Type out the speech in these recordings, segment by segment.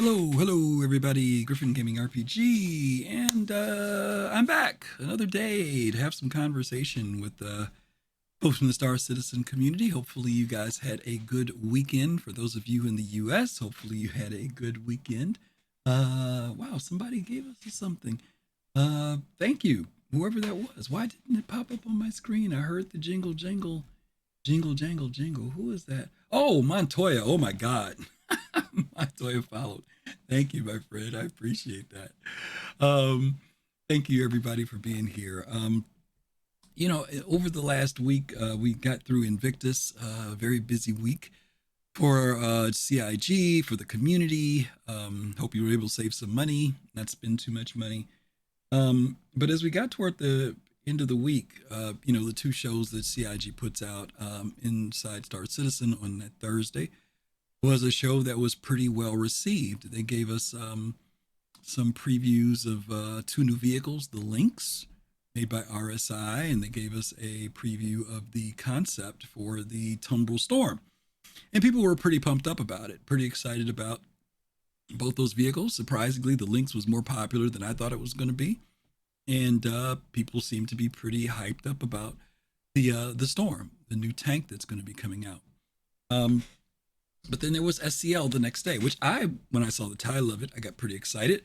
Hello, everybody. Griffin Gaming RPG, and I'm back another day to have some conversation with folks from the Star Citizen community. Hopefully, you guys had a good weekend. For those of you in the U.S., hopefully you had a good weekend. Wow, somebody gave us something. Thank you, whoever that was. Why didn't it pop up on my screen? I heard the jingle, jingle, jingle, jangle, jingle. Who is that? Oh, Montoya. Oh my God. Montoya followed. Thank you, my friend. I appreciate that. Um, Thank you, everybody, for being here. Over the last week, we got through Invictus, a very busy week for CIG, for the community. Hope you were able to save some money, not spend too much money. But as we got toward the end of the week, the two shows that CIG puts out inside Star Citizen on that Thursday was a show that was pretty well received. They gave us some previews of two new vehicles, the Lynx, made by RSI, and they gave us a preview of the concept for the Tumbril Storm. And people were pretty pumped up about it, pretty excited about both those vehicles. Surprisingly, the Lynx was more popular than I thought it was going to be. And people seem to be pretty hyped up about the Storm, the new tank that's going to be coming out. But then there was SCL the next day, which when I saw the title of it, I got pretty excited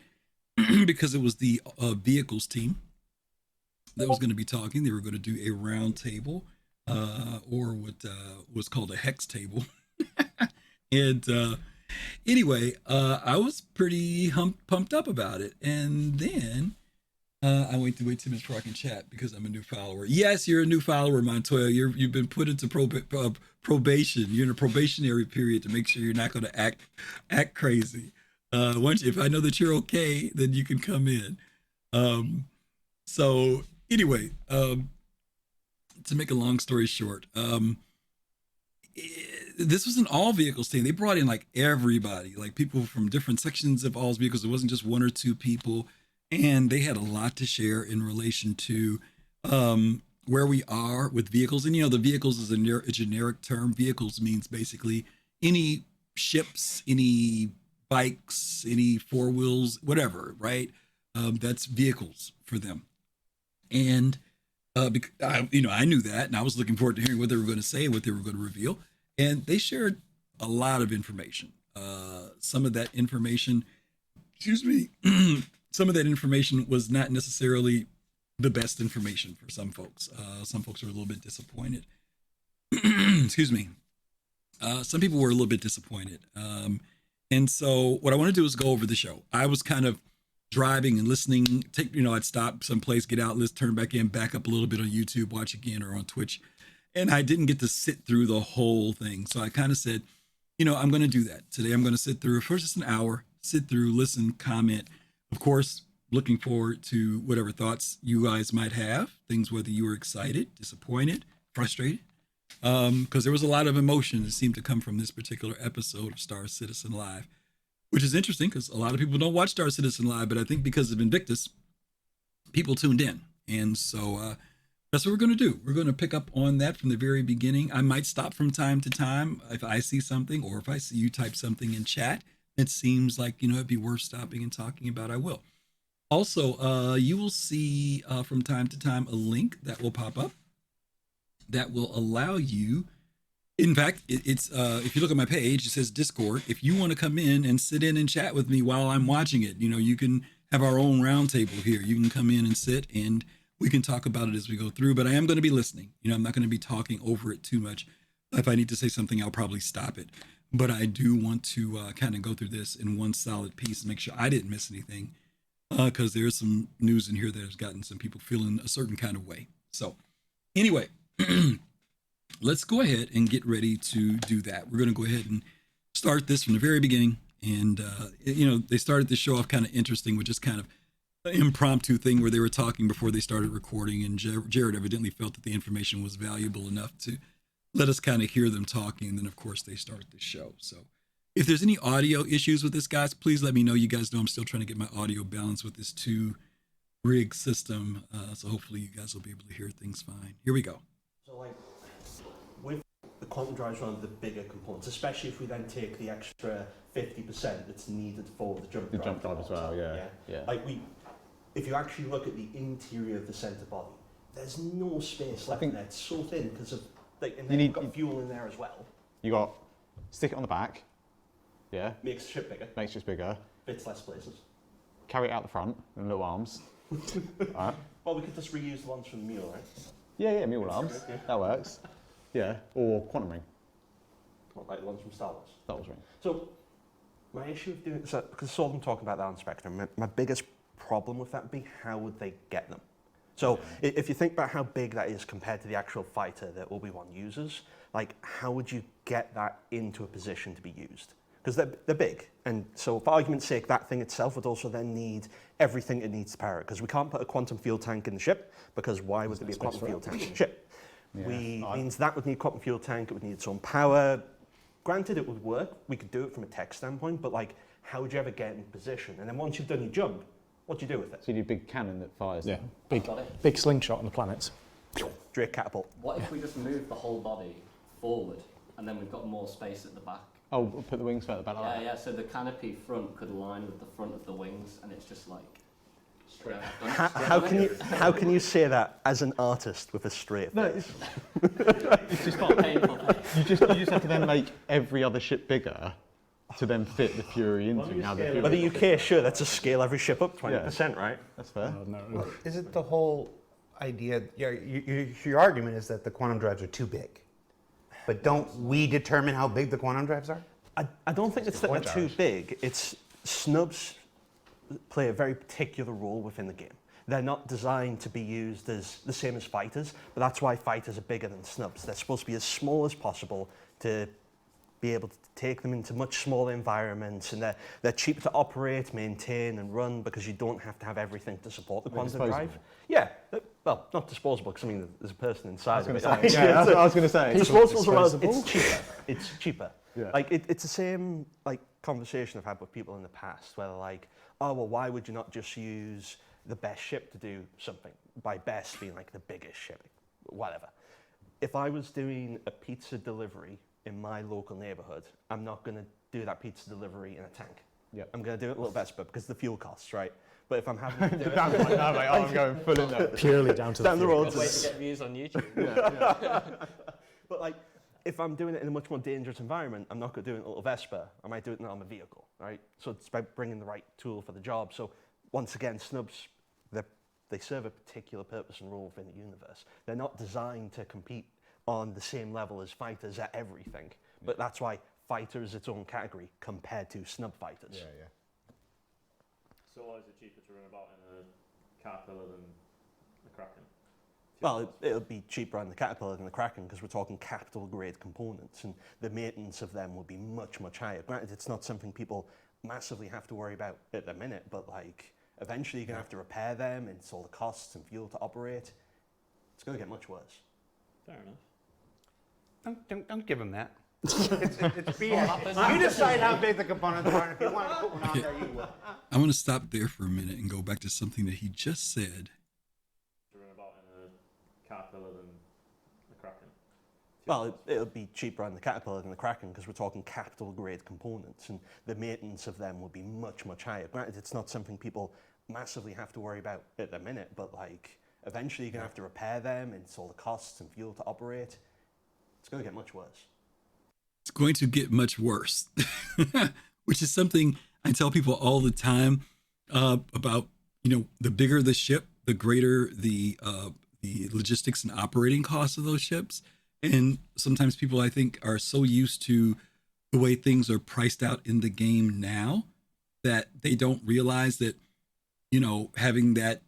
because it was the vehicles team that was going to be talking. They were going to do a round table, or what was called a hex table. And anyway, I was pretty pumped up about it. And then I wait 2 minutes before I can chat because I'm a new follower. Yes, you're a new follower, Montoya. You've been put into probation. You're in a probationary period to make sure you're not going to act crazy. If I know that you're okay, then you can come in. So anyway, to make a long story short, this was an all vehicles team. They brought in like everybody, like people from different sections of all vehicles. It wasn't just one or two people. And they had a lot to share in relation to where we are with vehicles. And, the vehicles is a generic term. Vehicles means basically any ships, any bikes, any four wheels, whatever, right? That's vehicles for them. And, I knew that, and I was looking forward to hearing what they were going to say, what they were going to reveal. And they shared a lot of information. Some of that information, some of that information was not necessarily the best information for some folks. Some folks were a little bit disappointed. Excuse me. Some people were a little bit disappointed. And so what I want to do is go over the show. I was kind of driving and listening. I'd stop someplace, get out, let's turn back in, back up a little bit on YouTube, watch again, or on Twitch. And I didn't get to sit through the whole thing. So I kind of said, I'm going to do that. Today I'm going to sit through for just an hour, sit through, listen, comment. Of course, looking forward to whatever thoughts you guys might have, things whether you were excited, disappointed, frustrated, because there was a lot of emotion that seemed to come from this particular episode of Star Citizen Live, which is interesting because a lot of people don't watch Star Citizen Live, but I think because of Invictus, people tuned in. And so that's what we're going to do. We're going to pick up on that from the very beginning. I might stop from time to time if I see something, or if I see you type something in chat it seems like it'd be worth stopping and talking about, I will. Also, you will see from time to time a link that will pop up that will allow you. In fact, it's if you look at my page, it says Discord. If you want to come in and sit in and chat with me while I'm watching it, you can have our own roundtable here. You can come in and sit and we can talk about it as we go through. But I am going to be listening. I'm not going to be talking over it too much. If I need to say something, I'll probably stop it. But I do want to kind of go through this in one solid piece and make sure I didn't miss anything, because there's some news in here that has gotten some people feeling a certain kind of way. So anyway, let's go ahead and get ready to do that. We're going to go ahead and start this from the very beginning. And, they started the show off kind of interesting with just kind of an impromptu thing where they were talking before they started recording. And Jared evidently felt that the information was valuable enough to let us kind of hear them talking. And then, of course, they started the show. So if there's any audio issues with this, guys, please let me know. You guys know I'm still trying to get my audio balanced with this 2-rig system. So hopefully you guys will be able to hear things fine. Here we go. So, with the quantum drive is one of the bigger components, especially if we then take the extra 50% that's needed for the jump drive. The jump drive as well, yeah. Like if you actually look at the interior of the centre body, there's no space left in there. It's so thin because of, like, and then you've got fuel in there as well. You got, stick it on the back, yeah. Makes the ship bigger. Makes it bigger. Fits less places. Carry it out the front in little arms. Alright. Well, we could just reuse the ones from the mule, right? Yeah, mule arms. That works. Yeah, or quantum ring. Not like the ones from Star Wars. Star Wars ring. So, my issue with doing, so, because I saw them talking about that on Spectrum, my biggest problem with that would be how would they get them? So if you think about how big that is compared to the actual fighter that Obi-Wan uses, like how would you get that into a position to be used? Because they're big, and so for argument's sake, that thing itself would also then need everything it needs to power it, because we can't put a quantum fuel tank in the ship, because why would there be a quantum fuel tank in the ship? Means that would need a quantum fuel tank, it would need its own power. Granted, it would work, we could do it from a tech standpoint, but like, how would you ever get in position? And then once you've done your jump, what do you do with it? So you need a big cannon that fires. Yeah, big slingshot on the planets. Straight catapult. What if we just move the whole body forward and then we've got more space at the back? Oh, put the wings further back. Yeah, so the canopy front could align with the front of the wings and it's just like straight up. How can you say that as an artist with a straight face? It's just not painful. You just have to then make every other ship bigger to then fit the Fury into. Now the Fury. But the UK, sure, that's a scale every ship up 20%, right? That's fair. No. Well, is it the whole idea? Your argument is that the quantum drives are too big, but don't we determine how big the quantum drives are? I don't think it's that they're too big. It's snubs play a very particular role within the game. They're not designed to be used as the same as fighters, but that's why fighters are bigger than snubs. They're supposed to be as small as possible to be able to take them into much smaller environments, and they're cheap to operate, maintain, and run because you don't have to have everything to support the quantum drive. Yeah, well, not disposable because I mean there's a person inside. That's what I was going to say. Disposables are it's cheaper. It's cheaper. Yeah. Like it's the same like conversation I've had with people in the past where they're like, oh well, why would you not just use the best ship to do something? By best being like the biggest ship, whatever. If I was doing a pizza delivery in my local neighborhood, I'm not going to do that pizza delivery in a tank. Yep. I'm going to do it a little Vespa because of the fuel costs, right? But if I'm having to do it... I'm going full in there. Purely down to down the road. Good way to get views on YouTube. But like, if I'm doing it in a much more dangerous environment, I'm not going to do it in a little Vespa. I might do it in an armored vehicle, right? So it's about bringing the right tool for the job. So once again, snubs, they serve a particular purpose and role within the universe. They're not designed to compete on the same level as fighters at everything. But that's why fighter is its own category compared to snub fighters. Yeah. So why is it cheaper to run about in a Caterpillar than a Kraken? Well, it'll be cheaper on the Caterpillar than the Kraken because we're talking capital grade components and the maintenance of them will be much, much higher. Granted, it's not something people massively have to worry about at the minute, but like eventually you're going to have to repair them and it's all the costs and fuel to operate. It's going to get much worse. Fair enough. Don't give him that. It's BS. You decide how big the components are, and if you want to put one on there, you will. I want to stop there for a minute and go back to something that he just said. To run about in a Caterpillar than a Kraken? Well, it'll be cheaper on the Caterpillar than the Kraken because we're talking capital grade components and the maintenance of them will be much, much higher. Granted, it's not something people massively have to worry about at the minute, but like eventually you're going to have to repair them and it's all the costs and fuel to operate. It's going to get much worse. It's going to get much worse, which is something I tell people all the time about, the bigger the ship, the greater the logistics and operating costs of those ships. And sometimes people, I think, are so used to the way things are priced out in the game now that they don't realize that, having that,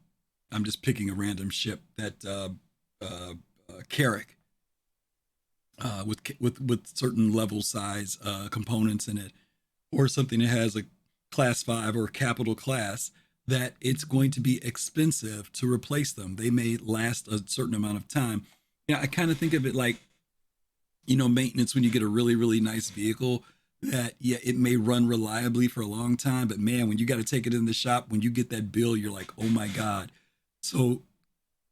I'm just picking a random ship, that Carrack, with certain level size components in it, or something that has a class 5 or capital class, that it's going to be expensive to replace them. They may last a certain amount of time. I kind of think of it like, maintenance when you get a really, really nice vehicle that, it may run reliably for a long time, but man, when you got to take it in the shop, when you get that bill, you're like, oh my God. So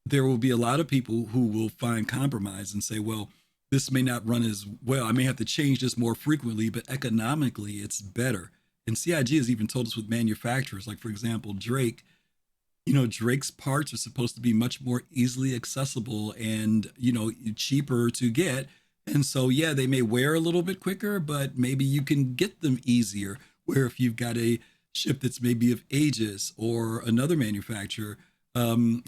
there will be a lot of people who will find compromise and say, well, this may not run as well. I may have to change this more frequently, but economically it's better. And CIG has even told us with manufacturers, like for example, Drake, Drake's parts are supposed to be much more easily accessible and, cheaper to get. And so, yeah, they may wear a little bit quicker, but maybe you can get them easier. Where if you've got a ship that's maybe of Aegis or another manufacturer,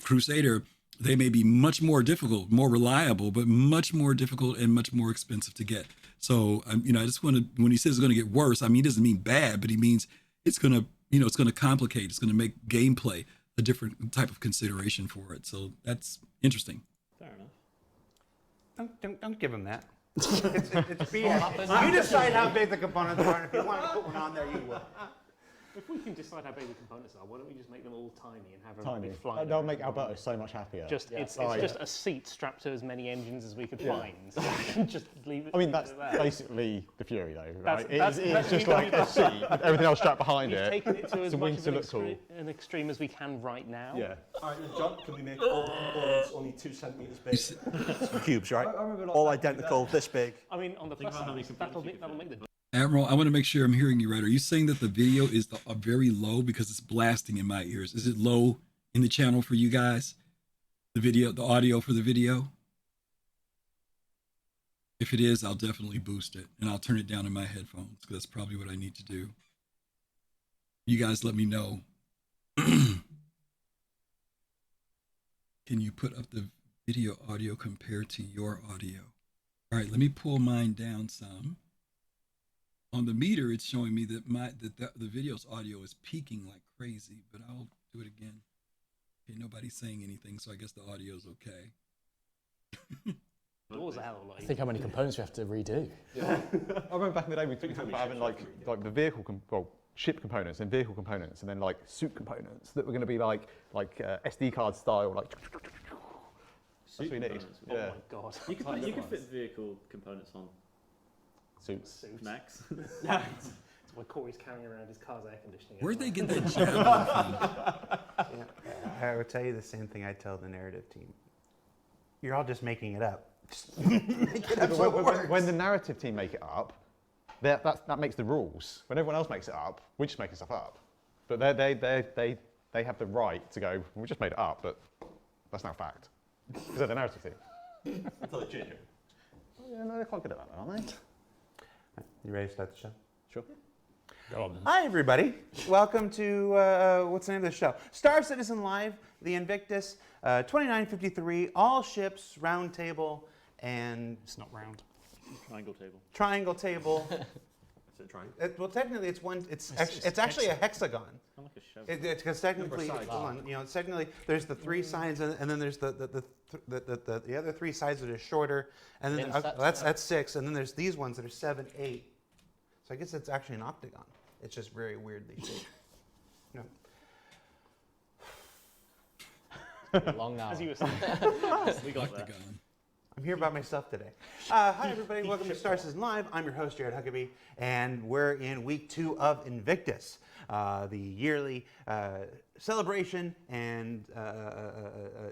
Crusader, they may be much more difficult, more reliable, but much more difficult and much more expensive to get. So, I just want to, when he says it's going to get worse, I mean, he doesn't mean bad, but he means it's going to, it's going to complicate. It's going to make gameplay a different type of consideration for it. So that's interesting. Fair enough. Don't give him that. It's BS. You decide how big the components are, and if you want to put one on there, you will. If we can decide how big the components are, why don't we just make them all tiny and have Tiny. big flying? That'll make Alberto so much happier. It's just a seat strapped to as many engines as we could find. So we can just leave it. I mean, that's basically the Fury, though, right? That's It's just like a seat with everything else strapped behind We've it. taken it to as the much wings of to look cool. an extreme as we can right now. Yeah. All right, then, John, can we make all components only 2 centimeters big? Cubes, right? All identical, this big. I mean, on the plus about how many side, components that'll make the Admiral, I want to make sure I'm hearing you right. Are you saying that the video is very low because it's blasting in my ears? Is it low in the channel for you guys? The audio for the video? If it is, I'll definitely boost it and I'll turn it down in my headphones because that's probably what I need to do. You guys let me know. Can you put up the video audio compared to your audio? All right, let me pull mine down some. On the meter, it's showing me that the video's audio is peaking like crazy, but I'll do it again. Okay, nobody's saying anything, so I guess the audio's okay. doors out. Like. Think how many components we have to redo. I remember back in the day we talked about having like the vehicle, ship components and vehicle components, and then like suit components that were going to be like SD card style, like. That's what we need. Oh Yeah. my god. You could fit vehicle components on Suits. Max. That's why Corey's carrying around his car's air conditioning. Where'd they get that jab? I would tell you the same thing I tell the narrative team. You're all just making it up. Just make it up so it works. When the narrative team make it up, that makes the rules. When everyone else makes it up, we just make stuff up. But they have the right to go, we just made it up, but that's now fact. Because they're the narrative team. Until they change it. Yeah, no, they're quite good at that, aren't they? You ready to start the show? Sure. Go on. Hi, everybody. Welcome to, what's the name of the show? Star Citizen Live, the Invictus, 2953, all ships, Roundtable, and It's not round. Triangle table. Triangle Table. Is it triangle? Well, technically, it's actually a hexagon. Kind of like a shovel. Because technically, hold on, it's technically there's the 3 sides, and then there's the other 3 sides that are shorter, and then that's 6, and then there's these ones that are 7, 8. So I guess it's actually an octagon. It's just very weirdly shaped. No. Long hour. As you were saying. We got that. Octagon. I'm here by myself today. Hi, everybody. Welcome to Star Citizen Live. I'm your host, Jared Huckabee, and we're in week 2 of Invictus, the yearly celebration and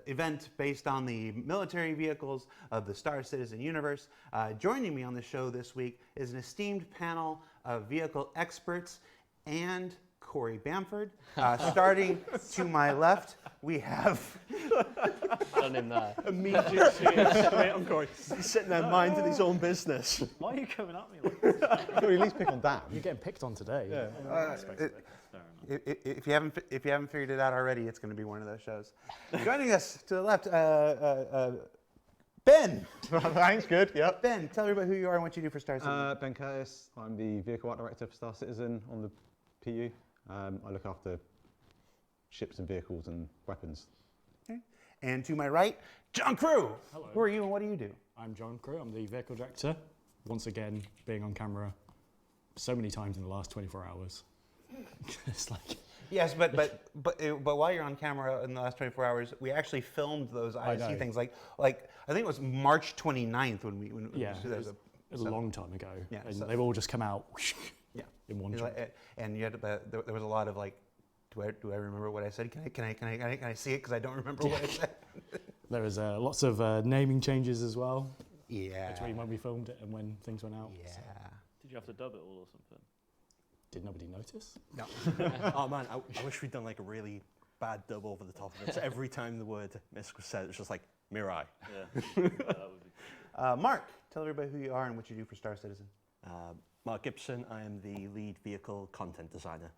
event based on the military vehicles of the Star Citizen universe. Joining me on the show this week is an esteemed panel of vehicle experts and Corey Bamford. Starting to my left, we have Done him there. Immediate straight on Corey. He's sitting there minding his own business. Why are you coming at me like this? Or at least pick on Dan. You're getting picked on today. Yeah. Fair enough. if you haven't figured it out already, it's going to be one of those shows. Joining us to the left, Ben. Thanks, good, yep. Ben, tell everybody who you are and what you do for Star Citizen. Ben Curtis, I'm the Vehicle Art Director for Star Citizen on the PU. I look after ships and vehicles and weapons. Okay. And to my right, John Crew. Hello. Who are you and what do you do? I'm John Crew. I'm the vehicle director. Once again, being on camera so many times in the last 24 hours. It's like... Yes, but while you're on camera in the last 24 hours, we actually filmed those IC know. things. Like I think it was March 29th when Yeah, there it was a long time ago. Yeah, and so- they've all just come out yeah. in one You're shot. like, and you had to, there was a lot of like, do I remember what I said? Can I see it because I don't remember what I said. There was lots of naming changes as well. Yeah. between when we filmed it and when things went out. Yeah. So Did you have to dub it all or something? did nobody notice? No. Oh man, I wish we'd done like a really bad dub over the top of it. So every time the word Misk was said, it was just like Mirai. Yeah. That would be Mark, tell everybody who you are and what you do for Star Citizen. Mark Gibson, I am the lead vehicle content designer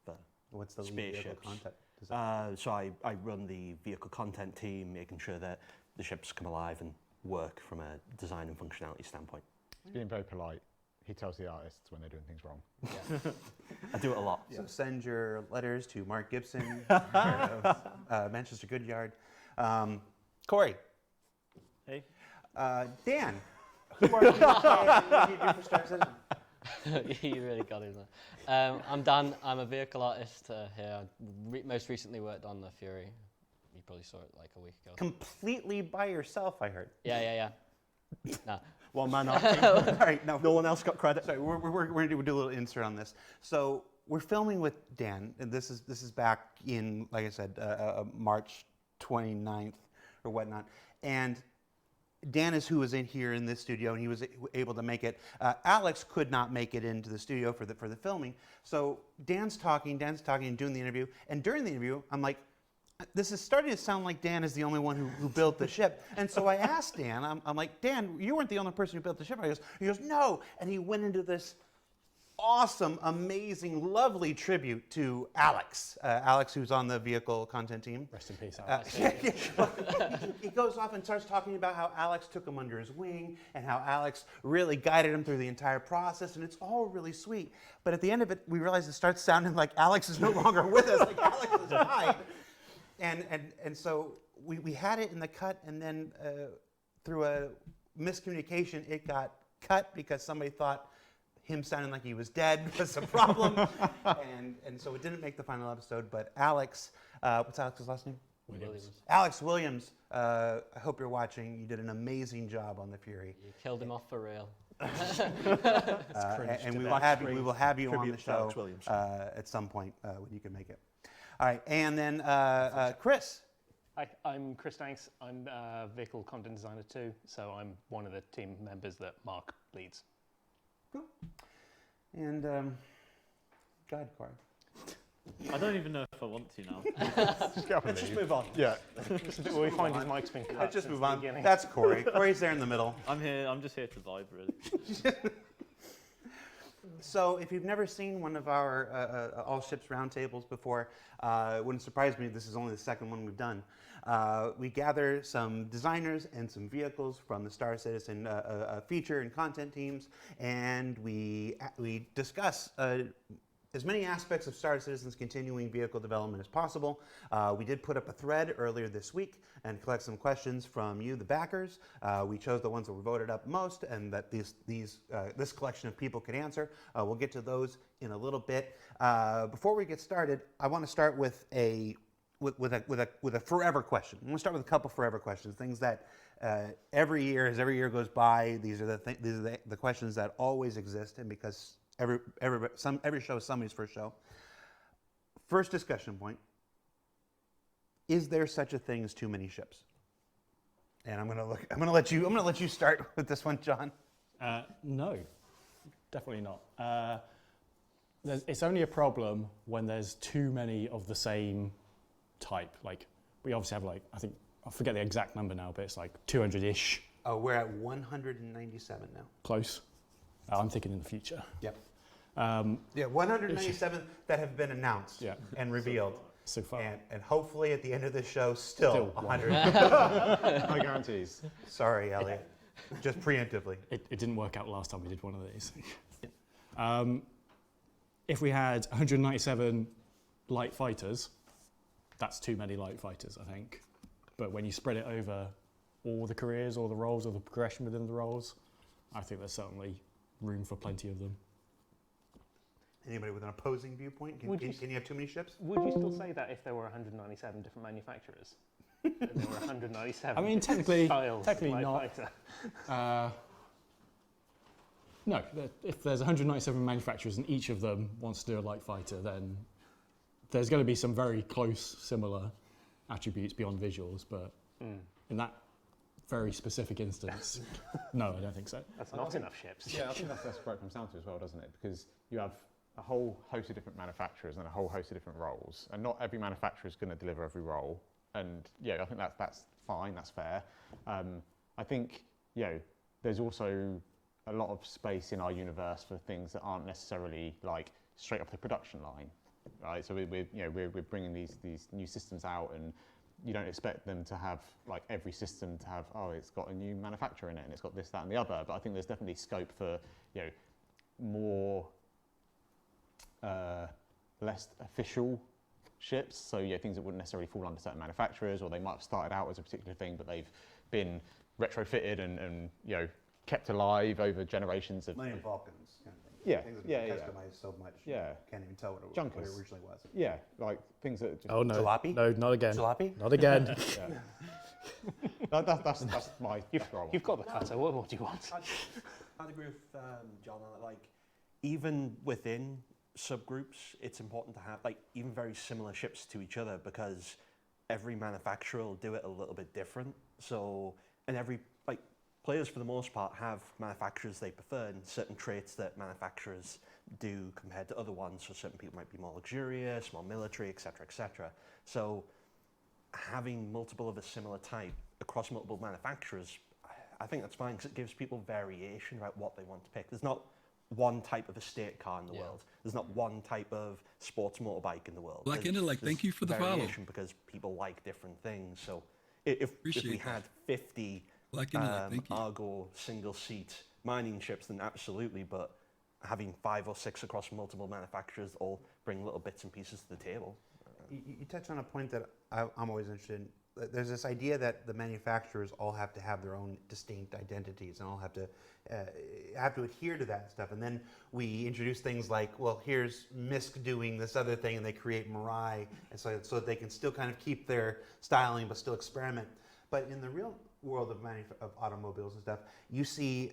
for What's the lead vehicle spaceships. content design? So I run the vehicle content team, making sure that the ships come alive and work from a design and functionality standpoint. He's being very polite. He tells the artists when they're doing things wrong. I do it a lot. So send your letters to Mark Gibson, Manchester Goodyard. Corey. Hey. Dan. Who are you? What do you do for Star Citizen? You really got him there. I'm Dan. I'm a vehicle artist here. Most recently worked on the Fury. You probably saw it like a week ago. Completely by yourself, I heard. Yeah. Nah. One man up. All right, no No one else got credit. Sorry, we're going to do a little insert on this. So we're filming with Dan, and this is back in, like I said, March 29th or whatnot. And Dan is who was in here in this studio, and he was able to make it. Alex could not make it into the studio for the filming. So Dan's talking, and doing the interview. And during the interview, I'm like, this is starting to sound like Dan is the only one who built the ship. And so I asked Dan, I'm like, Dan, you weren't the only person who built the ship. He goes, no. And he went into this awesome, amazing, lovely tribute to Alex. Alex, who's on the vehicle content team. Rest in peace, Alex. He goes off and starts talking about how Alex took him under his wing and how Alex really guided him through the entire process, and it's all really sweet. But at the end of it, we realize it starts sounding like Alex is no longer with us, like Alex has died. And so we had it in the cut, and then through a miscommunication, it got cut because somebody thought him sounding like he was dead was a problem. and so it didn't make the final episode, but Alex, what's Alex's last name? Williams. Alex Williams, I hope you're watching. You did an amazing job on the Fury. You killed him off for real. And we will have you on the Tribute to show Alex Williams. at some point when you can make it. All right, and then Chris. Hi, I'm Chris Danks. I'm a vehicle content designer too, so I'm one of the team members that Mark leads. Cool. And go ahead, Corey. I don't even know if I want to now. Let's just move on. Yeah. Well, we find his mic's been cut. Let's just since move the on. beginning. That's Corey. Corey's there in the middle. I'm just here to vibe, really. So if you've never seen one of our All Ships Roundtables before, it wouldn't surprise me, this is only the second one we've done. We gather some designers and some vehicles from the Star Citizen feature and content teams, and we discuss as many aspects of Star Citizen's continuing vehicle development as possible. We did put up a thread earlier this week and collect some questions from you, the backers. We chose the ones that were voted up most and that this collection of people could answer. We'll get to those in a little bit. Before we get started, I want to start with a forever question. I'm going to start with a couple forever questions, things that every year, as every year goes by, these are the questions that always exist, and because every show is somebody's first show. First discussion point: is there such a thing as too many ships? And I'm gonna let you start with this one, John. No, definitely not. It's only a problem when there's too many of the same type. Like, we obviously have, like, I forget the exact number now, but it's like 200-ish. Oh, we're at 197 now. Close. I'm thinking in the future. Yep. Yeah, 197 that have been announced and revealed. So far. And hopefully at the end of this show, still 100. No guarantees. Sorry, Elliot. Just preemptively. It didn't work out last time we did one of these. If we had 197 light fighters, that's too many light fighters, I think. But when you spread it over all the careers, or the roles, or the progression within the roles, I think there's certainly room for plenty of them. Anybody with an opposing viewpoint? Can you have too many ships? Would you still say that if there were 197 different manufacturers? And there were 197 I mean, technically styles of light not. fighter? No, if there's 197 manufacturers and each of them wants to do a light fighter, then there's going to be some very close, similar attributes beyond visuals. But in that very specific instance. No, I don't think so. That's not enough ships. Yeah, I think that's what it comes down to as well, doesn't it? Because you have a whole host of different manufacturers and a whole host of different roles, and not every manufacturer is going to deliver every role. And yeah, I think that's fine, that's fair. I think there's also a lot of space in our universe for things that aren't necessarily like straight off the production line, right? So we're bringing these new systems out, and you don't expect them to have like every system to have it's got a new manufacturer in it and it's got this, that, and the other. But I think there's definitely scope for more less official ships. So things that wouldn't necessarily fall under certain manufacturers, or they might have started out as a particular thing, but they've been retrofitted and kept alive over generations of. Millennium Falcons kind of thing. Yeah, Things that yeah, have yeah. been customized so much. Yeah. You can't even tell what it Junkers. originally was. Yeah, like things that. Just, Oh no, Jalopy? no, not again. Jalopy? Not again. yeah. that's my role. You've got the cutter. What more do you want? I'd agree with John on it. Like, even within subgroups, it's important to have like even very similar ships to each other, because every manufacturer will do it a little bit different. So, and every players for the most part have manufacturers they prefer, and certain traits that manufacturers do compared to other ones. So certain people might be more luxurious, more military, etc., etc. So having multiple of a similar type across multiple manufacturers, I think that's fine, because it gives people variation about what they want to pick. There's not one type of estate car in the world. There's not one type of sports motorbike in the world. Black Intellect, thank you for the follow. Because people like different things. So if we had 50 Black Intellect, thank you. Argo single-seat mining ships, then absolutely, but having 5 or 6 across multiple manufacturers all bring little bits and pieces to the table. You touched on a point that I'm always interested in. There's this idea that the manufacturers all have to have their own distinct identities and all have to adhere to that stuff. And then we introduce things like, well, here's MISC doing this other thing, and they create Mirai, and so that they can still kind of keep their styling but still experiment. But in the real world of automobiles and stuff, you see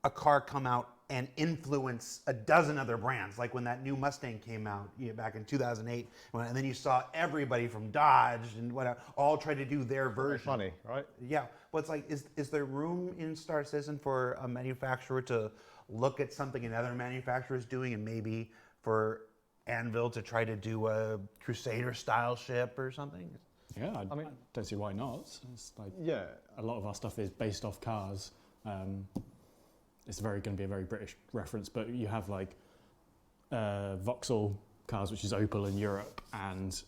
a car come out and influence a dozen other brands, like when that new Mustang came out back in 2008, and then you saw everybody from Dodge and whatever all try to do their version. Funny, right? Yeah, but it's like, is there room in Star Citizen for a manufacturer to look at something another manufacturer is doing, and maybe for Anvil to try to do a Crusader-style ship or something? Yeah, I mean, don't see why not. It's like a lot of our stuff is based off cars. It's going to be a very British reference, but you have like Vauxhall cars, which is Opel in Europe, and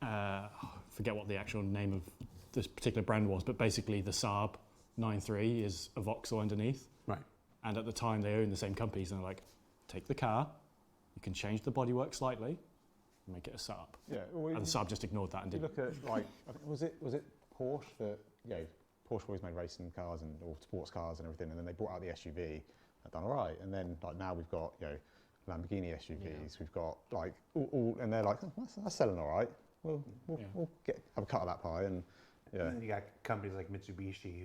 I forget what the actual name of this particular brand was, but basically the Saab 9.3 is a Vauxhall underneath. Right. And at the time they own the same companies, and they're like, take the car, you can change the bodywork slightly, make it a Saab. Yeah. Well, And the Saab just ignored that and you did. look at like, was it Porsche that Porsche always made racing cars or sports cars and everything, and then they brought out the SUV. They've done all right, and then like now we've got Lamborghini SUVs. We've got like all and they're like, that's selling all right. We'll have a cut of that pie, and And then you got companies like Mitsubishi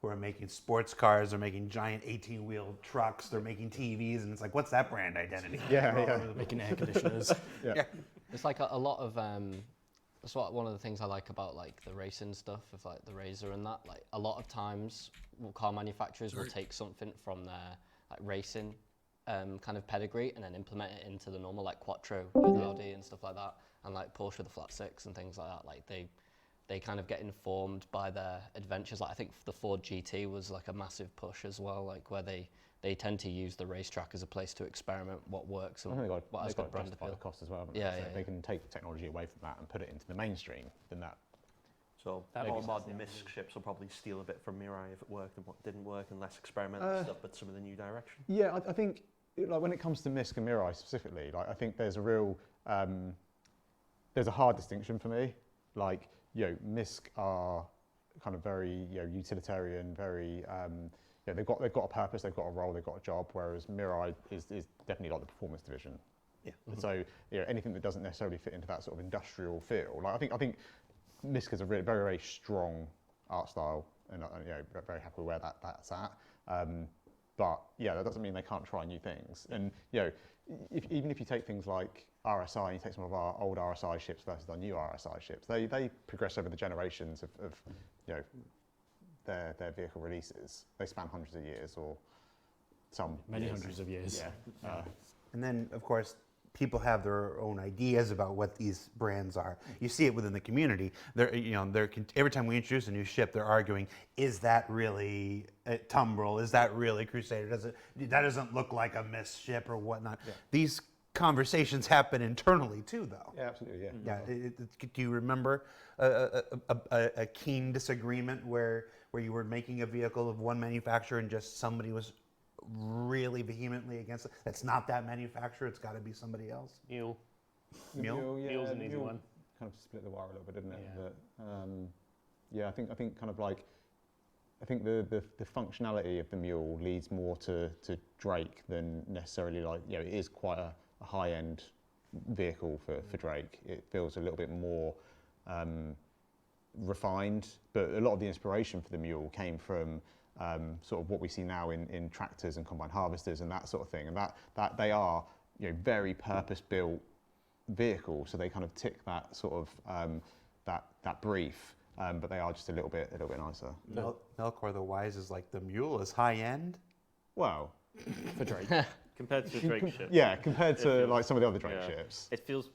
who are making sports cars, they're making giant 18-wheel trucks, they're making TVs, and it's like, what's that brand identity? Making air conditioners. It's like a lot of that's one of the things I like about like the racing stuff of like the Razor and that. Like a lot of times, car manufacturers will take something from their like racing kind of pedigree and then implement it into the normal like Quattro with Audi and stuff like that, and like Porsche with the flat six and things like that. Like they kind of get informed by their adventures. Like I think the Ford GT was like a massive push as well, like where they tend to use the racetrack as a place to experiment what works and what has got brand justify the appeal. cost as well. Yeah, If they can take technology away from that and put it into the mainstream, then that. So That more makes modern MISC ships will probably steal a bit from Mirai if it worked, and what didn't work, and less experimental stuff, but some of the new direction. Yeah, I think like when it comes to MISC and Mirai specifically, like I think there's a real there's a hard distinction for me. Like MISC are kind of very utilitarian, very they've got a purpose, they've got a role, they've got a job. Whereas Mirai is definitely like the performance division. Yeah. So anything that doesn't necessarily fit into that sort of industrial feel, like I think MISC is a really very strong art style, and very happy where that's at. But that doesn't mean they can't try new things. And even if you take things like RSI, and you take some of our old RSI ships versus our new RSI ships, they progress over the generations of their vehicle releases. They span hundreds of years, or some Many years. hundreds of years. Yeah. And then, of course, people have their own ideas about what these brands are. You see it within the community. Every time we introduce a new ship, they're arguing, is that really a Tumbril? Is that really Crusader? That doesn't look like a Mist ship or whatnot. Yeah. These conversations happen internally too, though. Yeah, absolutely, yeah. Yeah. Do you remember a keen disagreement where you were making a vehicle of one manufacturer and just somebody was really vehemently against it? That's not that manufacturer. It's got to be somebody else. Mule. Mule? Mule's an easy one. Kind of split the wire a little bit, didn't it? Yeah. But, I think kind of like, I think the functionality of the Mule leads more to Drake than necessarily like, it is quite a high-end vehicle for Drake. It feels a little bit more refined, but a lot of the inspiration for the Mule came from sort of what we see now in tractors and combine harvesters and that sort of thing, and that they are very purpose-built vehicles, so they kind of tick that sort of that brief, but they are just a little bit nicer. Melkor the Wise is like, the Mule is high-end? Well, For Drake. Compared to the Drake ship. yeah, compared to feels- like some of the other Drake yeah. ships. It feels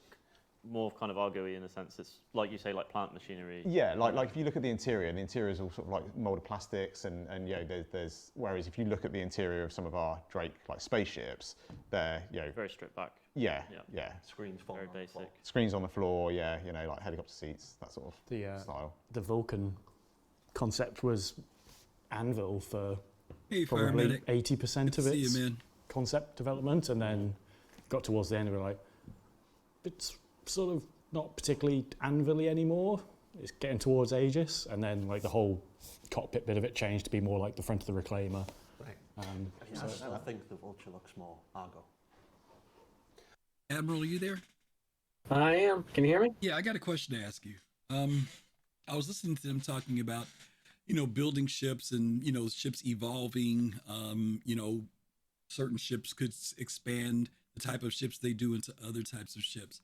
more kind of argo-y in a sense. It's like you say, like plant machinery. Yeah, like if you look at the interior is all sort of like molded plastics, and there's whereas if you look at the interior of some of our Drake like spaceships, they're Very stripped back. yeah. Screens falling Very on the basic. floor. Screens on the floor, like helicopter seats, that sort of The style. the Vulcan concept was Anvil for Hey, fire probably medic. 80% of See you, its man. concept development, and then got towards the end and we're like, it's sort of not particularly Anvil-y anymore. It's getting towards Aegis, and then like the whole cockpit bit of it changed to be more like the front of the Reclaimer. Right. So I still think the Vulture looks more Argo. Admiral, are you there? I am. Can you hear me? Yeah, I got a question to ask you. I was listening to them talking about, building ships and, ships evolving. Certain ships could expand the type of ships they do into other types of ships.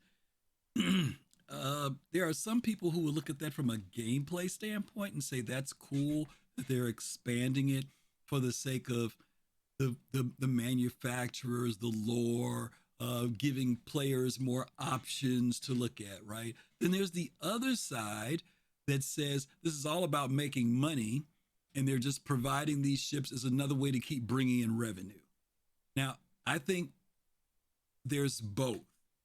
There are some people who will look at that from a gameplay standpoint and say that's cool that they're expanding it for the sake of the manufacturers, the lore, giving players more options to look at, right? Then there's the other side that says this is all about making money, and they're just providing these ships as another way to keep bringing in revenue. Now, I think there's both.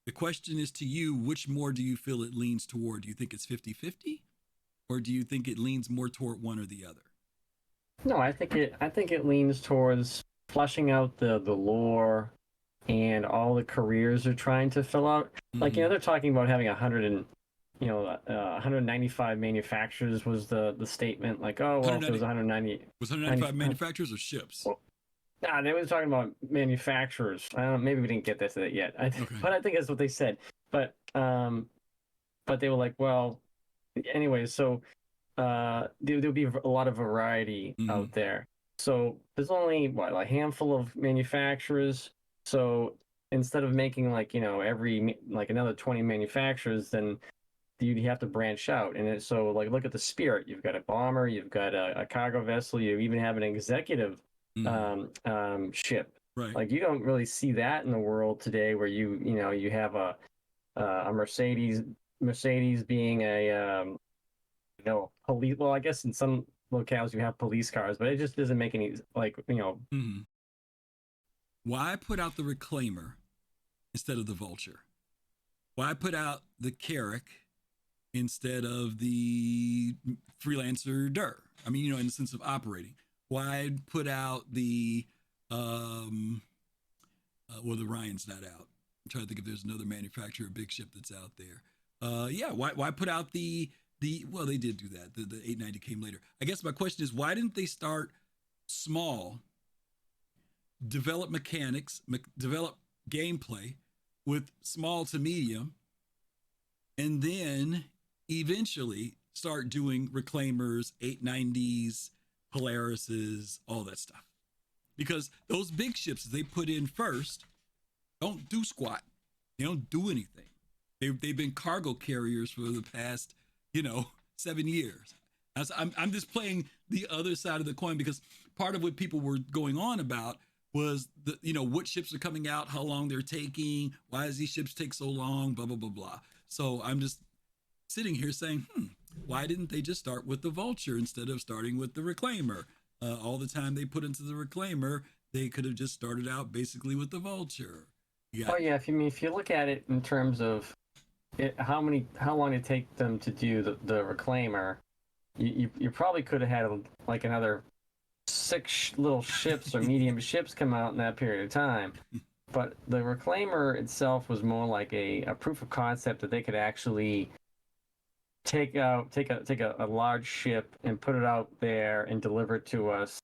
The question is to you, which more do you feel it leans toward? Do you think it's 50-50? Or do you think it leans more toward one or the other? No, I think it leans towards fleshing out the lore and all the careers they're trying to fill out. Like, they're talking about having 195 manufacturers was the statement. Like, oh, well, if there was 190. Was 195 manufacturers or ships? Well, nah, they were talking about manufacturers. I don't know, maybe we didn't get to that yet. But I think that's what they said. But they were like, well, anyway, so there'll be a lot of variety out there. So there's only a handful of manufacturers. So instead of making another 20 manufacturers, then you have to branch out. And so look at the Spirit. You've got a bomber, you've got a cargo vessel, you even have an executive ship. Right. Like, you don't really see that in the world today, where you have a Mercedes being a police. Well, I guess in some locales you have police cars, but it just doesn't make any Why put out the Reclaimer instead of the Vulture? Why put out the Carrack instead of the Freelancer Der? I mean, in the sense of operating. Why put out the the Ryan's not out. I'm trying to think if there's another manufacturer, big ship that's out there. Why put out the well, they did do that. The 890 came later. I guess my question is, why didn't they start small, develop mechanics, develop gameplay with small to medium, and then eventually start doing Reclaimers, 890s, Polarises, all that stuff? Because those big ships they put in first don't do squat. They don't do anything. They've been cargo carriers for the past, 7 years. I'm just playing the other side of the coin, because part of what people were going on about was what ships are coming out, how long they're taking, why does these ships take so long, blah blah blah blah. So I'm just sitting here saying, why didn't they just start with the Vulture instead of starting with the Reclaimer? All the time they put into the Reclaimer, they could have just started out basically with the Vulture. Oh yeah, if you look at it in terms of how long it take them to do the Reclaimer, you probably could have had like another 6 little ships or medium ships come out in that period of time. But the Reclaimer itself was more like a proof of concept that they could actually take a large ship and put it out there and deliver it to us.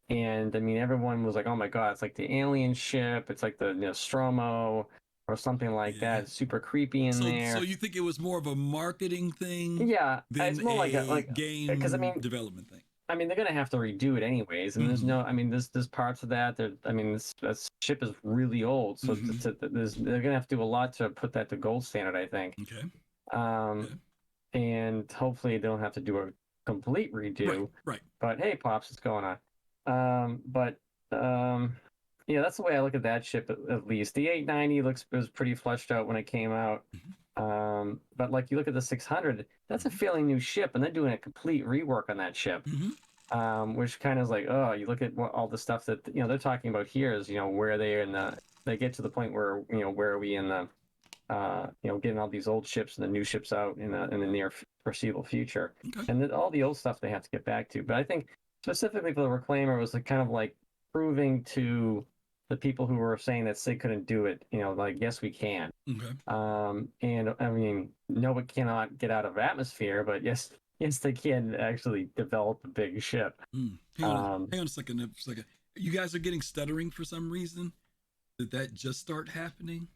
And I mean, everyone was like, "Oh my God, it's like the alien ship. It's like the Nostromo or something like that. It's super creepy in there." So you think it was more of a marketing thing? Yeah, than it's more like a game because development thing. I mean, they're gonna have to redo it anyways, and there's no. I mean, there's parts of that. I mean, this ship is really old, so they're gonna have to do a lot to put that to gold standard, I think. Okay. And hopefully they don't have to do a complete redo. Right. But hey, pops, what's going on? Yeah, that's the way I look at that ship at least. The 890 was pretty fleshed out when it came out. But like you look at the 600, that's a fairly new ship, and they're doing a complete rework on that ship. Which kind of is like, oh, you look at all the stuff that they're talking about here is where they get to the point where where are we in the getting all these old ships and the new ships out in the near foreseeable future, and then all the old stuff they have to get back to. But I think specifically for the Reclaimer was kind of like proving to the people who were saying that SIG couldn't do it, like, yes, we can. And I mean, no, it cannot get out of atmosphere, but yes, they can actually develop a big ship. Hang on a second. You guys are getting stuttering for some reason. Did that just start happening?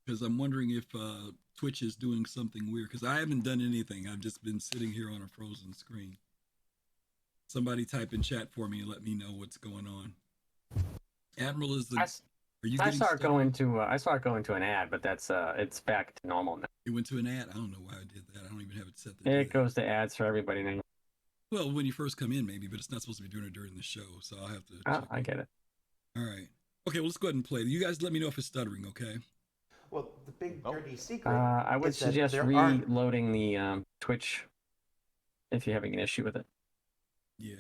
Because I'm wondering if Twitch is doing something weird, because I haven't done anything. I've just been sitting here on a frozen screen. Somebody type in chat for me and let me know what's going on. Admiral is the. Are you? I saw it going to an ad, but that's it's back to normal now. It went to an ad. I don't know why I did that. I don't even have it set. It goes to ads for everybody now. Well, when you first come in, maybe, but it's not supposed to be doing it during the show, so I'll have to. I get it. All right. Okay. Well, let's go ahead and play. You guys, let me know if it's stuttering. Okay. Well, the big dirty secret. I would suggest reloading the Twitch if you're having an issue with it. Yeah.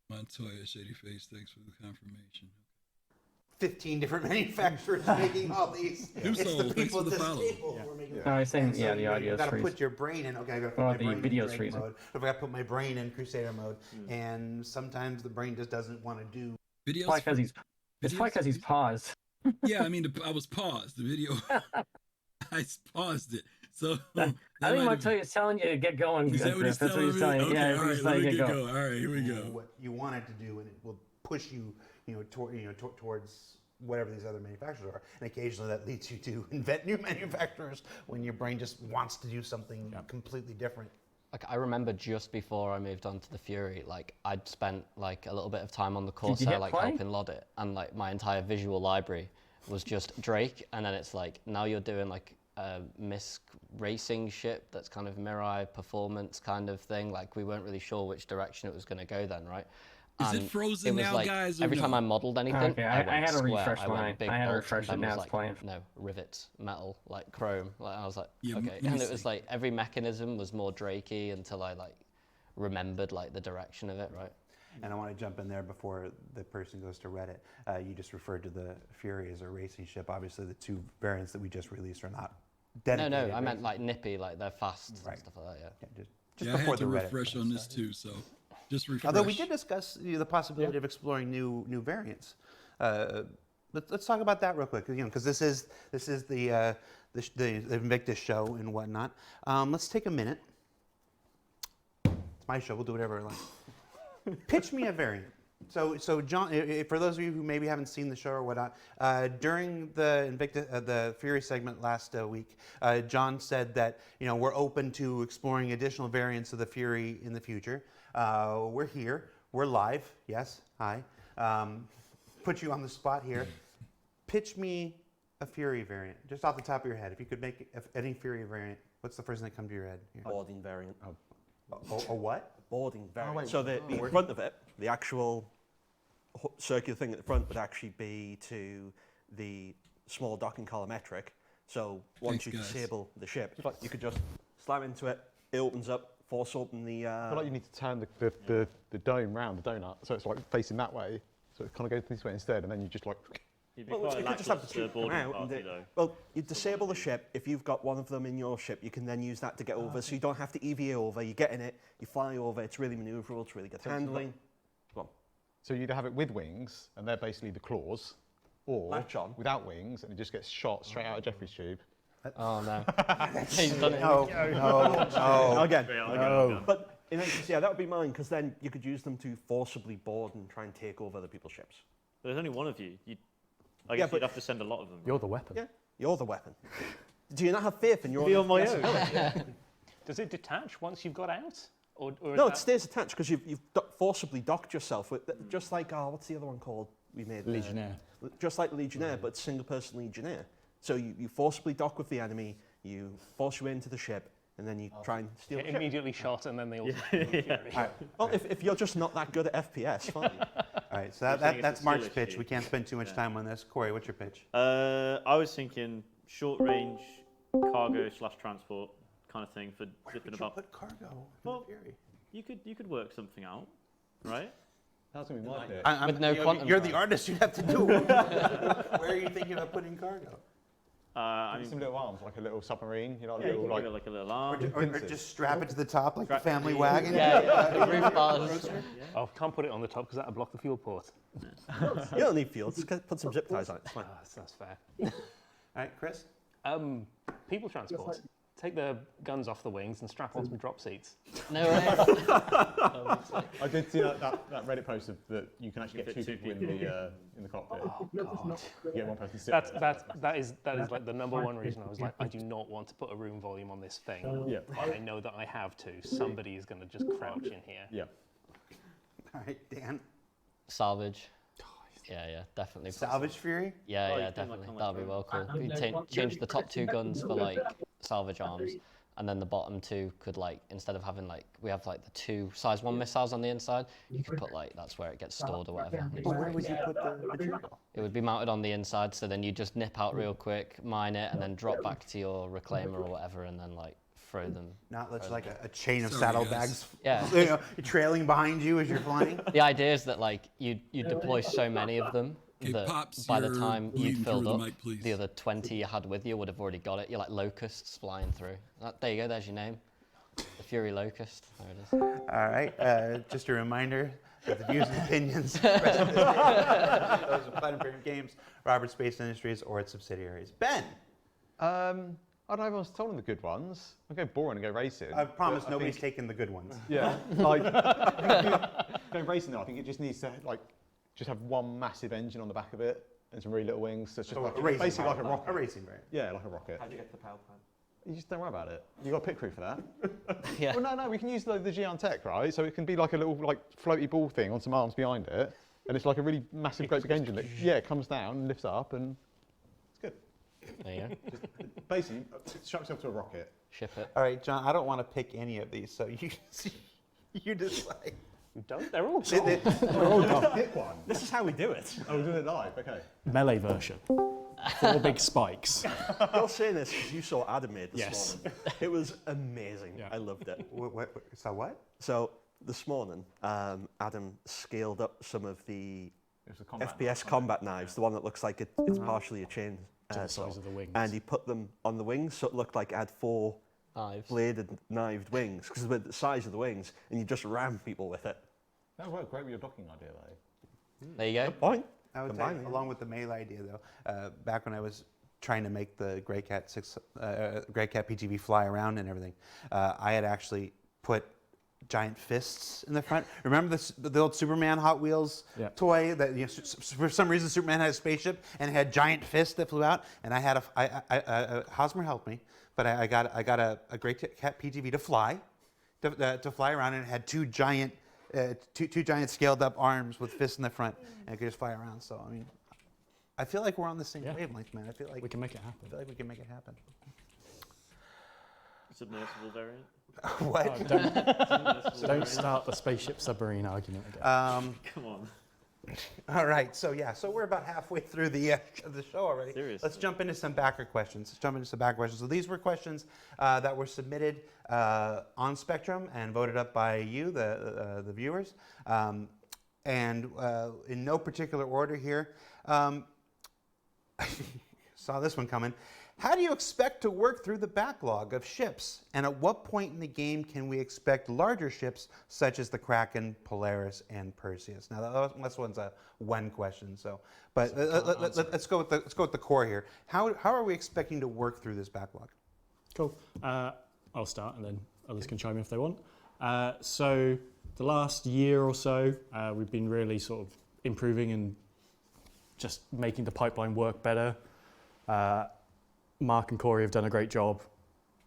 Montoya, Shady Face, thanks for the confirmation. 15 different manufacturers making all these. It's the people at this table who are making them. I was saying, the audio's freezing. You got to put your brain in. Okay, I got to put my brain in Drake mode. If I got to put my brain in Crusader mode, and sometimes the brain just doesn't want to do. Videos. It's probably because he's paused. Yeah, I mean, I was paused. The video, I paused it. So I think Montoya is telling you to get going. Is that what he's telling me? Okay, yeah, all right, let me get going. All right, here we go. What you want it to do, and it will push you, towards whatever these other manufacturers are. And occasionally that leads you to invent new manufacturers when your brain just wants to do something completely different. Like, I remember just before I moved on to the Fury, like, I'd spent like a little bit of time on the Corsair, like helping Lod it, and like my entire visual library was just Drake, and then it's like now you're doing like a MISC racing ship that's kind of Mirai performance kind of thing. Like, we weren't really sure which direction it was going to go then, right? Is it frozen now, like, guys? Every time I modeled anything, I had to refresh mine. I had to refresh it. Now it's like, playing. No, rivets, metal, like chrome. Like, I was like, Yeah, okay. And it was like every mechanism was more Drakey until I like remembered like the direction of it, right? And I want to jump in there before the person goes to Reddit. You just referred to the Fury as a racing ship. Obviously, the 2 variants that we just released are not dedicated. No, I meant like nippy, like they're fast and stuff like that. Yeah. Just I before had to the Reddit refresh on this too, so just refresh. Although we did discuss the possibility of exploring new variants. Let's talk about that real quick, because this is the Invictus show and whatnot. Let's take a minute. It's my show. We'll do whatever I like. Pitch me a variant. So John, for those of you who maybe haven't seen the show or whatnot, during the Invictus, the Fury segment last week, John said that we're open to exploring additional variants of the Fury in the future. We're here. We're live. Yes. Hi. Put you on the spot here. Pitch me a Fury variant, just off the top of your head, if you could make any Fury variant, what's the first thing that comes to your head? Here. Boarding variant. A what? Boarding variant. wait. So the front of it, the actual circular thing at the front would actually be to the small docking collimatric. So once Thanks, you guys. disable the ship, you could just slam into it. It opens up, force open the. I feel like you need to turn the dome round, the donut, so it's like facing that way. So it kind of goes this way instead, and then you just like. You'd be Well, quite you could just have the lackluster tube come boarding out. party, though. Well, you disable the ship. If you've got one of them in your ship, you can then use that to get over. So you don't have to EVA over. You get in it, you fly over. It's really manoeuvrable. It's really good handling. So you'd have it with wings, and they're basically the claws, or Latch on. without wings, and it just gets shot straight out of Jeffrey's tube. Oh no. He's done it. No. Again. No. But in essence, yeah, that would be mine, because then you could use them to forcibly board and try and take over other people's ships. But there's only one of you. I guess but- you'd have to send a lot of them. You're the weapon. Yeah, you're the weapon. Do you not have faith in your Be own on my FPS? own. Does it detach once you've got out? Or No, it stays attached because you've forcibly docked yourself with, just like, what's the other one called? We made Legionnaire. Just like Legionnaire, but single-person Legionnaire. So you forcibly dock with the enemy, you force your way into the ship, and then you try and steal the ship. immediately shot and then they all. Well, if you're just not that good at FPS, fine. All right, so You're saying that's it's a Mark's skill pitch. issue. We can't spend too much time on this. Corey, what's your pitch? I was thinking short range cargo / transport kind of thing for zipping about. put cargo? Well, you could work something out, right? That's gonna be my bit. With no quantum You're the drive. artist. You have to do it. Where are you thinking of putting cargo? I mean, Some little arms, like a little submarine, you know, yeah, you little could like. give it like a little arm. Or just strap it to the top like the Strap- family wagon? Yeah, the roof bars. Oh, can't put it on the top because that'll block the fuel port. You don't need fuel, just put some zip ties on it. It's fine. That's fair. All right, Chris? People transport. Take the guns off the wings and strap on some drop seats. No way. I did see that Reddit post that you can actually get You two fit people in the cockpit. God. You get one person to sit That is like the number one reason I was like, I do not want to put a room volume on this thing. Yeah. But I know that I have to. Somebody is going to just crouch in here. Yeah. All right, Dan? Salvage. Yeah, definitely. put some- Salvage Fury? Yeah, Oh, yeah, you can, like, definitely. kinda That'd be well cool. You change the top two guns for like salvage arms, and then the bottom two could like, instead of having like, we have like the two size 1 missiles on the inside, you could put like, that's where it gets stored or whatever. and it just Where would breaks. you put the material? It would be mounted on the inside, so then you just nip out real quick, mine it, and then drop back to your reclaimer or whatever, and then like throw them. Not like a chain of Sorry, saddlebags Yeah. you know, trailing behind you as you're flying. The idea is that like you deploy so many of them Okay, that Pops, by the you're time bleeding you'd filled through the up, mic, please. the other 20 you had with you would have already got it. You're like locusts flying through. There you go. There's your name, the Fury Locust. There it is. All right, just a reminder that the views and opinions expressed in this meeting are those of Platinum Premium Games, Robert Space Industries, or its subsidiaries. Ben, I don't know, everyone's told them the good ones. I'll go boring and go racing. I promise but I nobody's think- taking the good ones. Yeah, like, I think going racing though, I think it just needs to like, just have one massive engine on the back of it and some really little wings. So it's just So like, a racing basically like a variant. rocket. A racing variant. Yeah, like a rocket. How'd you get the power plant? You just don't worry about it. You got a pit crew for that. Yeah. Well, no, we can use the Giant Tech, right? So it can be like a little like floaty ball thing on some arms behind it, and it's like a really massive, great big engine that comes down, and lifts up, and it's good. There you go. Basically, strap yourself to a rocket. Ship it. All right, John, I don't want to pick any of these, so you decide. Don't. They're all They- they- Pick one. This is how we do it. Oh, we're doing it live. Okay. Melee version. 4 big spikes. You're saying this because you saw Adam made this Yes. morning. It was amazing. Yeah. I loved it. So what? So this morning, Adam scaled up some of the It was a combat FPS combat knives, the one that looks like it's partially a chain To the saw, size of the wings. and he put them on the wings, so it looked like it had 4 Knives. bladed, knived wings, because of the size of the wings, and you just ram people with it. That worked great with your docking idea, though. There you go. Good point. I would say, Combine it. along with the melee idea, though, back when I was trying to make the Grey Cat PGV fly around and everything, I had actually put giant fists in the front. Remember the old Superman Hot Wheels toy that for some reason Superman had a spaceship and had giant fists that flew out, and I had Hosmer helped me, but I got a Grey Cat PGV to fly around, and it had two giant scaled up arms with fists in the front, and it could just fly around. So I mean, I feel like we're on the same Yeah. wavelength, man. I feel like We can make it I happen. feel like we can make it happen. Submersible variant. What? Oh, Submersible don't variant. start the spaceship submarine argument again. Come on. All right, so yeah, so we're about halfway through the show already. Seriously. Let's jump into some backer questions. So these were questions that were submitted on Spectrum and voted up by you, the viewers, and in no particular order here. Saw this one coming. How do you expect to work through the backlog of ships? And at what point in the game can we expect larger ships such as the Kraken, Polaris, and Perseus? Now, that one's a when question. So, but let's go with the core here. How are we expecting to work through this backlog? Cool. I'll start and then others can chime in if they want. So the last year or so, we've been really sort of improving and just making the pipeline work better. Mark and Corey have done a great job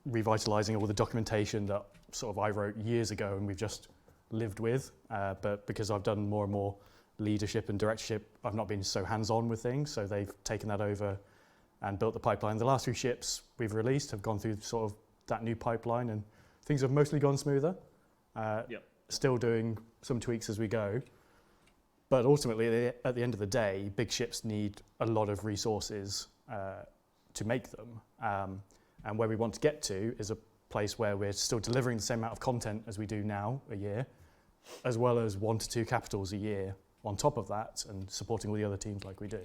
revitalizing all the documentation that sort of I wrote years ago and we've just lived with. But because I've done more and more leadership and directorship, I've not been so hands-on with things. So they've taken that over and built the pipeline. The last few ships we've released have gone through sort of that new pipeline and things have mostly gone smoother. Still doing some tweaks as we go. But ultimately, at the end of the day, big ships need a lot of resources to make them. And where we want to get to is a place where we're still delivering the same amount of content as we do now a year, as well as 1 to 2 capitals a year on top of that and supporting all the other teams like we do.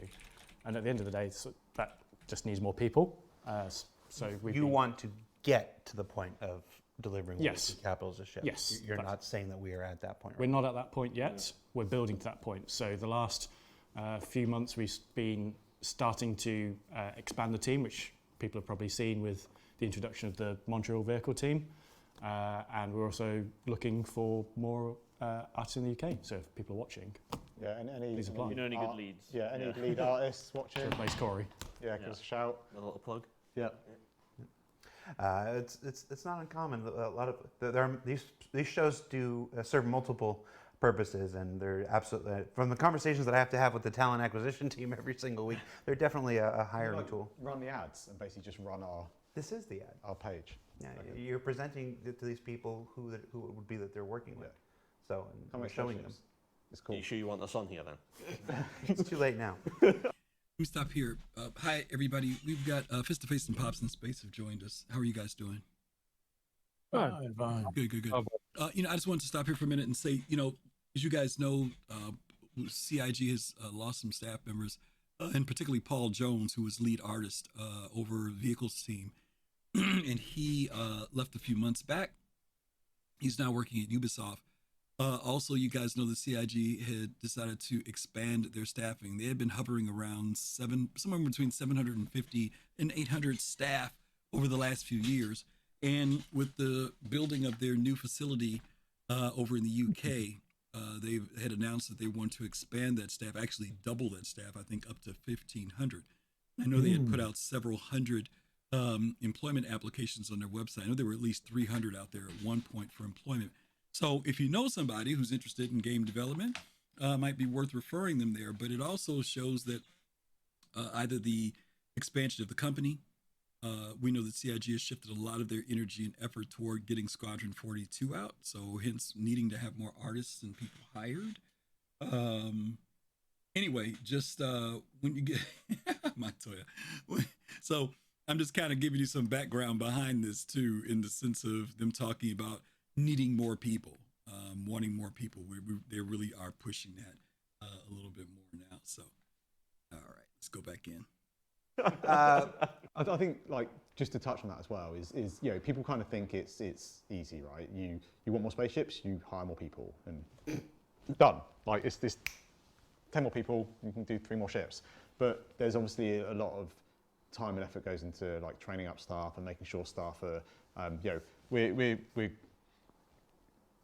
And at the end of the day, that just needs more people. So You want to get to the point of delivering Yes. capitals of ships. Yes. You're not saying that we are at that point. We're not at that point yet. We're building to that point. So the last few months we've been starting to expand the team, which people have probably seen with the introduction of the Montreal vehicle team. And we're also looking for more artists in the UK. So if people are watching, Yeah, and Please apply. You know any good leads? Yeah, any lead artists watching? replace Corey. Yeah, give us a shout. A little plug. Yeah. It's not uncommon. A lot of these shows do serve multiple purposes, and they're absolutely, from the conversations that I have to have with the talent acquisition team every single week, they're definitely a hiring tool. Run the ads and basically just run This is the ad. our page. Yeah, Okay. you're presenting it to these people who it would be that they're working with. So and How we're much showing them. It's cool. Are you sure you want us on here then? It's too late now. Let me stop here. Hi, everybody. We've got Fist to Face and Pops in Space have joined us. How are you guys doing? Fine. Good, good, good. I just wanted to stop here for a minute and say, as you guys know, CIG has lost some staff members, and particularly Paul Jones, who was lead artist over Vehicles team. And he left a few months back. He's now working at Ubisoft. Also, you guys know the CIG had decided to expand their staffing. They had been hovering around somewhere between 750 and 800 staff over the last few years. And with the building of their new facility over in the UK, they had announced that they want to expand that staff, actually double that staff, I think up to 1,500. I know they had put out several hundred employment applications on their website. I know there were at least 300 out there at one point for employment. So if you know somebody who's interested in game development, might be worth referring them there. But it also shows that either the expansion of the company, we know that CIG has shifted a lot of their energy and effort toward getting Squadron 42 out. So hence needing to have more artists and people hired. Anyway, just when you get, Montoya. So I'm just kind of giving you some background behind this too, in the sense of them talking about needing more people, wanting more people. They really are pushing that a little bit more now. So, all right, let's go back in. I think, like, just to touch on that as well, is people kind of think it's easy, right? You want more spaceships, you hire more people, and done. Like, it's this 10 more people, you can do 3 more ships. But there's obviously a lot of time and effort goes into like training up staff and making sure staff are, we're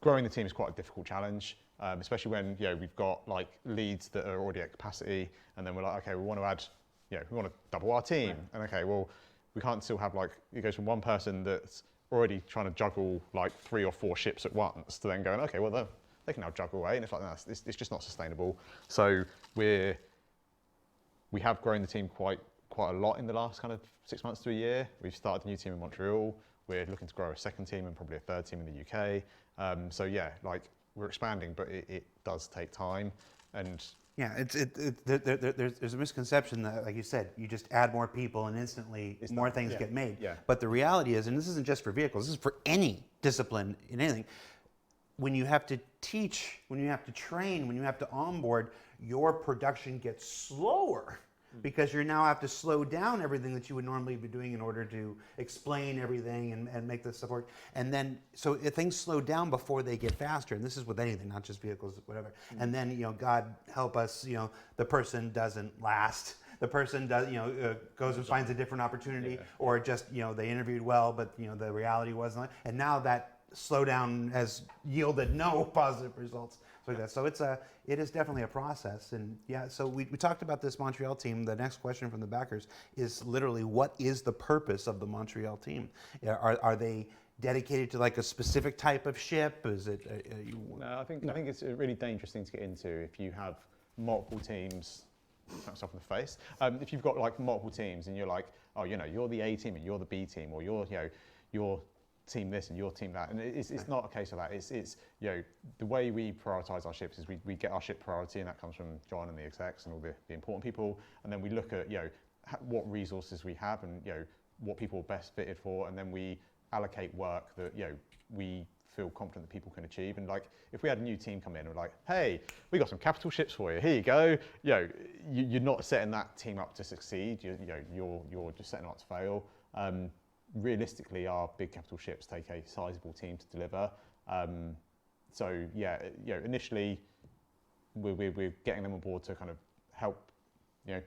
growing the team is quite a difficult challenge, especially when we've got like leads that are already at capacity, and then we're like, okay, we want to add, we want to double our team, and okay, well, we can't still have like it goes from one person that's already trying to juggle like 3 or 4 ships at once to then going, okay, well they can now juggle away, and it's like it's just not sustainable. So we're we have grown the team quite a lot in the last kind of 6 months to a year. We've started a new team in Montreal. We're looking to grow a second team and probably a third team in the UK. So yeah, like we're expanding, but it does take time. And yeah, there's a misconception that, like you said, you just add more people and instantly more things get made. Yeah. But the reality is, and this isn't just for vehicles, this is for any discipline in anything, when you have to teach, when you have to train, when you have to onboard, your production gets slower because you now have to slow down everything that you would normally be doing in order to explain everything and make this stuff work. And then, so things slow down before they get faster. And this is with anything, not just vehicles, whatever. And then, you know, God help us, you know, the person doesn't last. The person does, you know, goes and finds a different opportunity, or just, you know, they interviewed well, but, you know, the reality wasn't. And now that slowdown has yielded no positive results. So it is definitely a process. And yeah, so we talked about this Montreal team. The next question from the backers is literally, what is the purpose of the Montreal team? Are they dedicated to like a specific type of ship? Is it? No, I think it's a really dangerous thing to get into if you have multiple teams. Myself in the face. If you've got like multiple teams and you're like, oh, you know, you're the A team and you're the B team, or you're, you know, you're team this and your team that, and it's not a case of that. It's you know, the way we prioritize our ships is we get our ship priority, and that comes from John and the execs and all the important people, and then we look at, you know, what resources we have and, you know, what people are best fitted for, and then we allocate work that, you know, we feel confident that people can achieve. And like, if we had a new team come in and we're like, hey, we got some capital ships for you, here you go, you know, you're not setting that team up to succeed. You know, you're just setting them up to fail. Realistically, our big capital ships take a sizable team to deliver. So yeah, you know, initially we're getting them on board to kind of help, you know,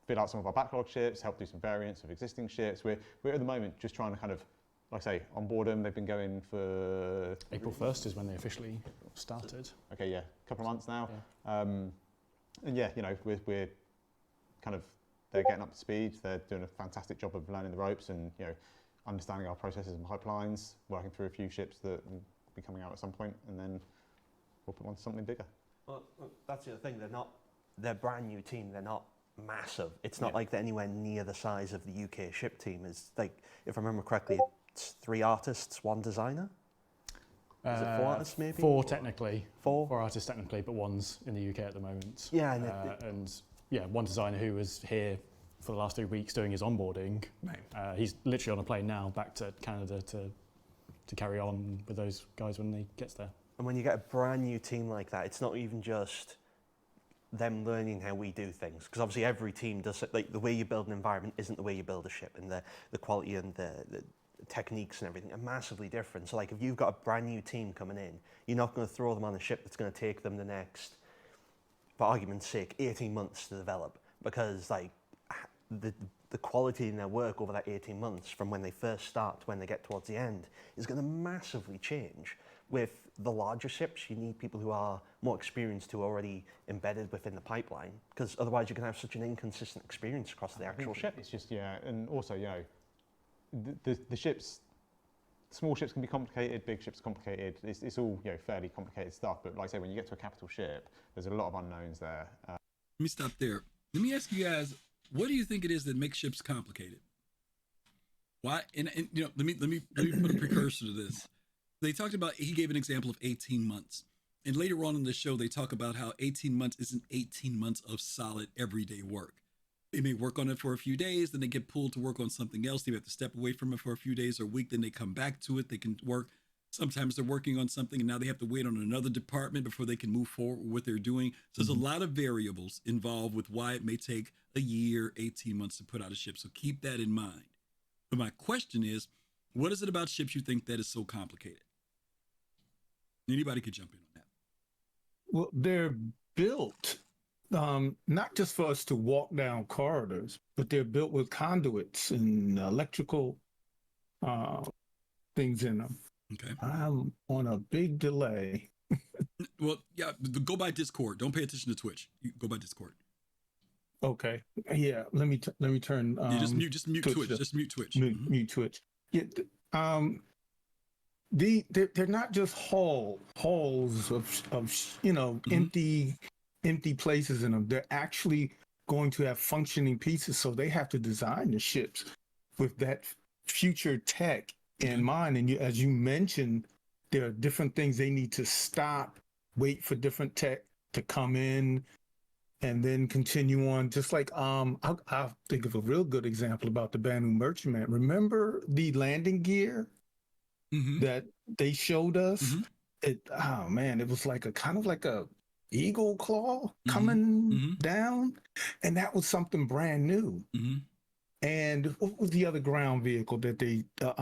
fill out some of our backlog ships, help do some variants of existing ships. We're at the moment just trying to kind of, like I say, onboard them. They've been going for April 1st is when they officially started. Okay, yeah, a couple of months now. Yeah. And yeah, you know, we're kind of, they're getting up to speed. They're doing a fantastic job of learning the ropes and, you know, understanding our processes and pipelines, working through a few ships that will be coming out at some point, and then we'll put on something bigger. Well, that's the other thing. They're a brand new team. They're not massive. It's not like they're anywhere near the size of the UK ship team. It's like, if I remember correctly, it's 3 artists, 1 designer. Is it 4 artists maybe? 4 technically. 4? 4 artists technically, but 1's in the UK at the moment. Yeah, and yeah, 1 designer who was here for the last 3 weeks doing his onboarding. Right. He's literally on a plane now back to Canada to carry on with those guys when he gets there. And when you get a brand new team like that, it's not even just them learning how we do things, because obviously every team does it. Like, the way you build an environment isn't the way you build a ship, and the quality and the techniques and everything are massively different. So like, if you've got a brand new team coming in, you're not going to throw them on a ship that's going to take them the next, for argument's sake, 18 months to develop, because like the quality in their work over that 18 months from when they first start to when they get towards the end is going to massively change. With the larger ships, you need people who are more experienced, who are already embedded within the pipeline, because otherwise you can have such an inconsistent experience across the actual ship. It's just, yeah, and also, you know, the ships, small ships can be complicated, big ships are complicated. It's all, you know, fairly complicated stuff. But like I say, when you get to a capital ship, there's a lot of unknowns there. Let me stop there. Let me ask you guys, what do you think it is that makes ships complicated? Why? And you know, let me put a precursor to this. They talked about, he gave an example of 18 months. And later on in the show, they talk about how 18 months isn't 18 months of solid everyday work. They may work on it for a few days, then they get pulled to work on something else. They have to step away from it for a few days or a week, then they come back to it. They can work. Sometimes they're working on something and now they have to wait on another department before they can move forward with what they're doing. So there's a lot of variables involved with why it may take a year, 18 months to put out a ship. So keep that in mind. But my question is, what is it about ships you think that is so complicated? Anybody could jump in on that. Well, they're built not just for us to walk down corridors, but they're built with conduits and electrical things in them. Okay. I'm on a big delay. Well, yeah, go by Discord. Don't pay attention to Twitch. You go by Discord. Okay. Yeah. Let me turn. Yeah, just mute Twitch. Just mute Twitch. Mute Twitch. Yeah. They're not just halls of you know, empty places in them. They're actually going to have functioning pieces, so they have to design the ships with that future tech in mind. And as you mentioned, there are different things they need to stop, wait for different tech to come in, and then continue on. Just like I'll think of a real good example about the Banu Merchantman. Remember the landing gear that they showed us? It was like a kind of like a eagle claw coming down, and that was something brand new. And what was the other ground vehicle that they the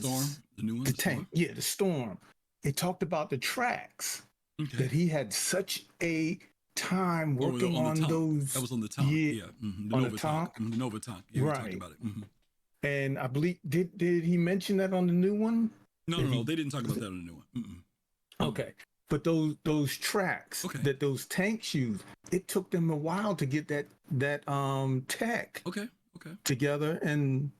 Storm, the new one, the tank, the Storm. They talked about the tracks that he had such a time working on those. That was on the Tonk, the Nova Tonk. The Nova Tonk, we talked about it. And I believe did he mention that on the new one? No, they didn't talk about that on the new one. Okay, but those tracks that those tanks use, it took them a while to get that tech together, and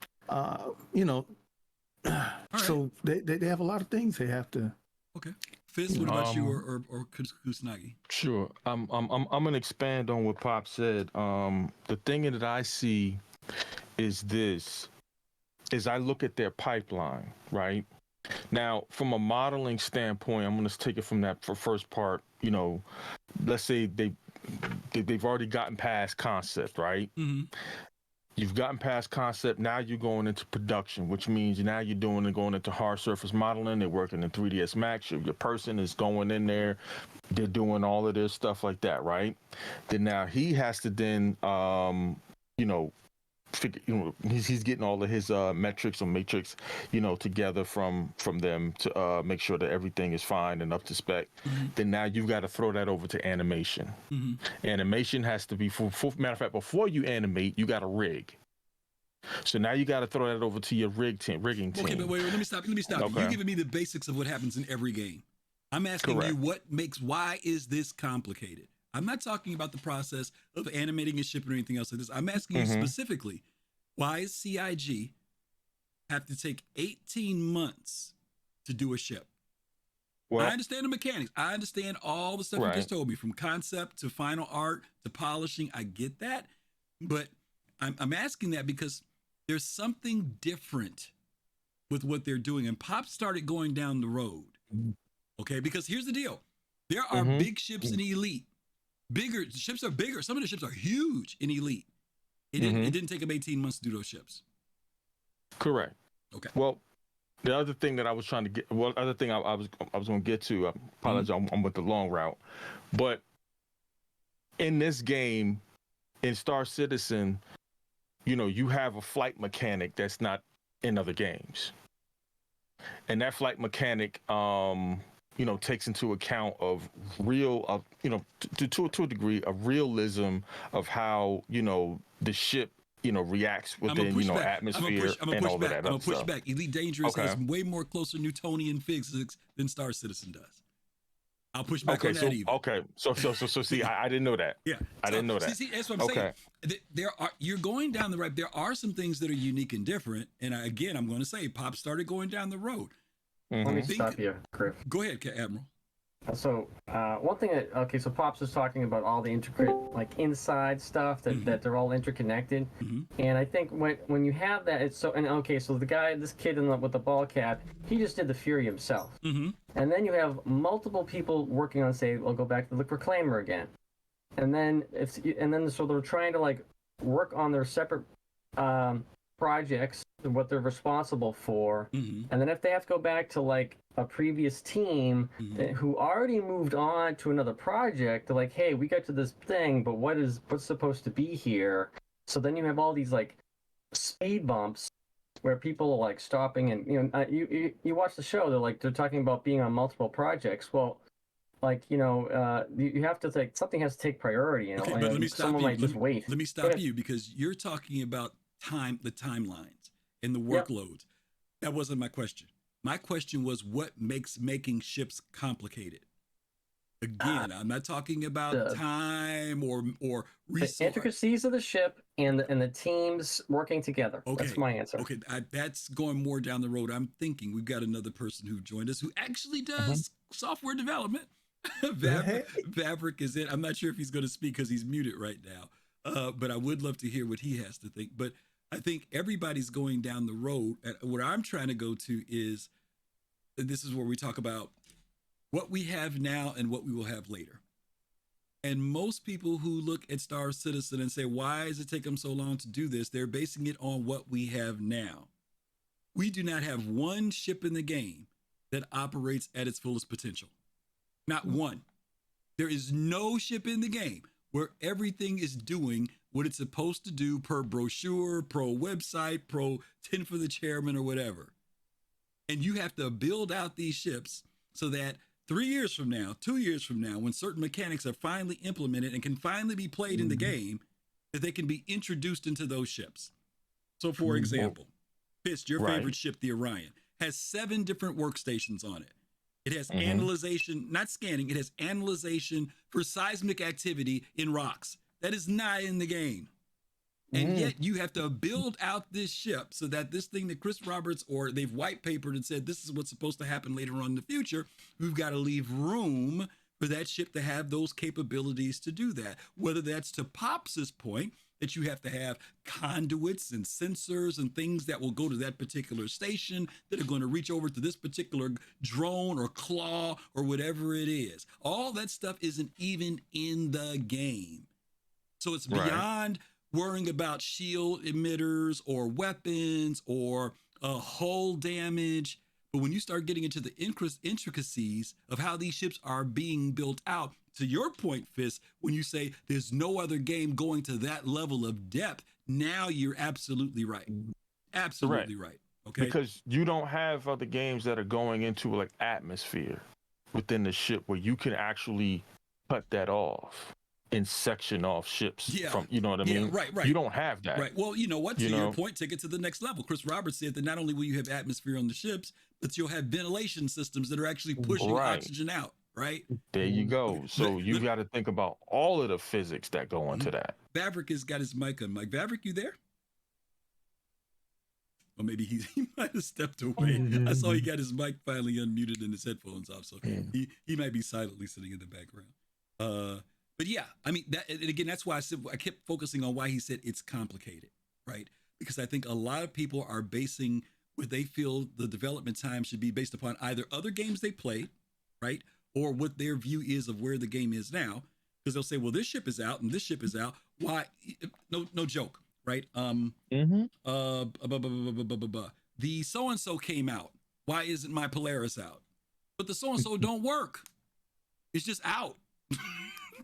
so they have a lot of things they have to. Okay, Fizz, what about you or Kusanagi? Sure, I'm gonna expand on what Pop said. The thing that I see is this: is I look at their pipeline, right? Now, from a modeling standpoint, I'm going to take it from that first part. Let's say they've already gotten past concept, right? You've gotten past concept. Now you're going into production, which means now you're going into hard surface modeling. They're working in 3ds Max. Your person is going in there. They're doing all of this stuff like that, right? Then now he has to then, he's getting all of his metrics or matrix, together from them to make sure that everything is fine and up to spec. Then now you've got to throw that over to animation. Animation has to be matter of fact, before you animate, you got to rig. So now you got to throw that over to your rigging team. Okay, but wait, let me stop. Okay. You're giving me the basics of what happens in every game. I'm asking you why is this complicated? I'm not talking about the process of animating a ship or anything else like this. I'm asking you specifically, why does CIG have to take 18 months to do a ship? Well, I understand the mechanics. I understand all the stuff you just told me, from concept to final art to polishing. I get that. But I'm asking that because there's something different with what they're doing. And Pop started going down the road. Okay, because here's the deal. There are big ships in Elite. Bigger ships are bigger. Some of the ships are huge in Elite. It didn't take them 18 months to do those ships. Correct. Okay. Well, the other thing that I was trying to get, other thing I was going to get to, I apologize, I'm with the long route, but in this game, in Star Citizen, you have a flight mechanic that's not in other games, and that flight mechanic, takes into account of real, to a degree, of realism of how, the ship, reacts within, atmosphere and all of that. I'm going to push back. Elite Dangerous has way more closer Newtonian physics than Star Citizen does. I'll push back on that even. Okay, so see, I didn't know that. Yeah. I didn't know that. See, that's what I'm saying. You're going down the right. There are some things that are unique and different. And again, I'm going to say, Pop started going down the road. Let me stop you, Griff. Go ahead, Admiral. So one thing so Pops was talking about all the intricate, inside stuff that they're all interconnected, and I think when you have that, it's so. And so this kid with the ball cap, he just did the Fury himself, and then you have multiple people working on, say, we'll go back to the Proclaimer again, and then so they're trying to work on their separate projects and what they're responsible for, and then if they have to go back to a previous team who already moved on to another project, they're like, hey, we got to this thing, but what's supposed to be here? So then you have all these speed bumps where people are stopping, and you watch the show, they're talking about being on multiple projects. Well, you have to something has to take priority. Okay, but let me stop someone you. might just wait. Let me stop you because you're talking about the timelines and the workloads. That wasn't my question. My question was, what makes making ships complicated? Again, I'm not talking about time or resource. The intricacies of the ship and the teams working together. Okay. That's my answer. Okay, that's going more down the road. I'm thinking we've got another person who joined us who actually does software development. Vavrick is in. I'm not sure if he's going to speak because he's muted right now. But I would love to hear what he has to think. But I think everybody's going down the road. And what I'm trying to go to is, this is where we talk about what we have now and what we will have later. And most people who look at Star Citizen and say, why does it take them so long to do this? They're basing it on what we have now. We do not have one ship in the game that operates at its fullest potential. Not one. There is no ship in the game where everything is doing what it's supposed to do per brochure, pro website, pro 10 for the chairman or whatever. And you have to build out these ships so that 3 years from now, 2 years from now, when certain mechanics are finally implemented and can finally be played in the game, that they can be introduced into those ships. So for example, Fist, your favorite ship, the Orion, has 7 different workstations on it. It has analyzation, not scanning, it has analyzation for seismic activity in rocks. That is not in the game. And yet you have to build out this ship so that this thing that Chris Roberts, or they've white papered and said, this is what's supposed to happen later on in the future. We've got to leave room for that ship to have those capabilities to do that. Whether that's to Pops's point, that you have to have conduits and sensors and things that will go to that particular station that are going to reach over to this particular drone or claw or whatever it is. All that stuff isn't even in the game. So it's beyond worrying about shield emitters or weapons or hull damage. But when you start getting into the intricacies of how these ships are being built out, to your point, Fist, when you say there's no other game going to that level of depth, now you're absolutely right. Absolutely right. Okay. Because you don't have other games that are going into like atmosphere within the ship where you can actually cut that off and section off ships from, you know what I mean? Right. You don't have that. Right. Well, you know what? To your point, take it to the next level. Chris Roberts said that not only will you have atmosphere on the ships, but you'll have ventilation systems that are actually pushing oxygen out. Right. There you go. So you got to think about all of the physics that go into that. Vavrick has got his mic on. Mike, Vavrick, you there? Or maybe he might have stepped away. I saw he got his mic finally unmuted and his headphones off. So he might be silently sitting in the background. But yeah, I mean, that, and again, that's why I kept focusing on why he said it's complicated, right? Because I think a lot of people are basing what they feel the development time should be based upon either other games they played, right? Or what their view is of where the game is now. Because they'll say, well, this ship is out and this ship is out. Why? No joke, right? The so-and-so came out. Why isn't my Polaris out? But the so-and-so don't work. It's just out.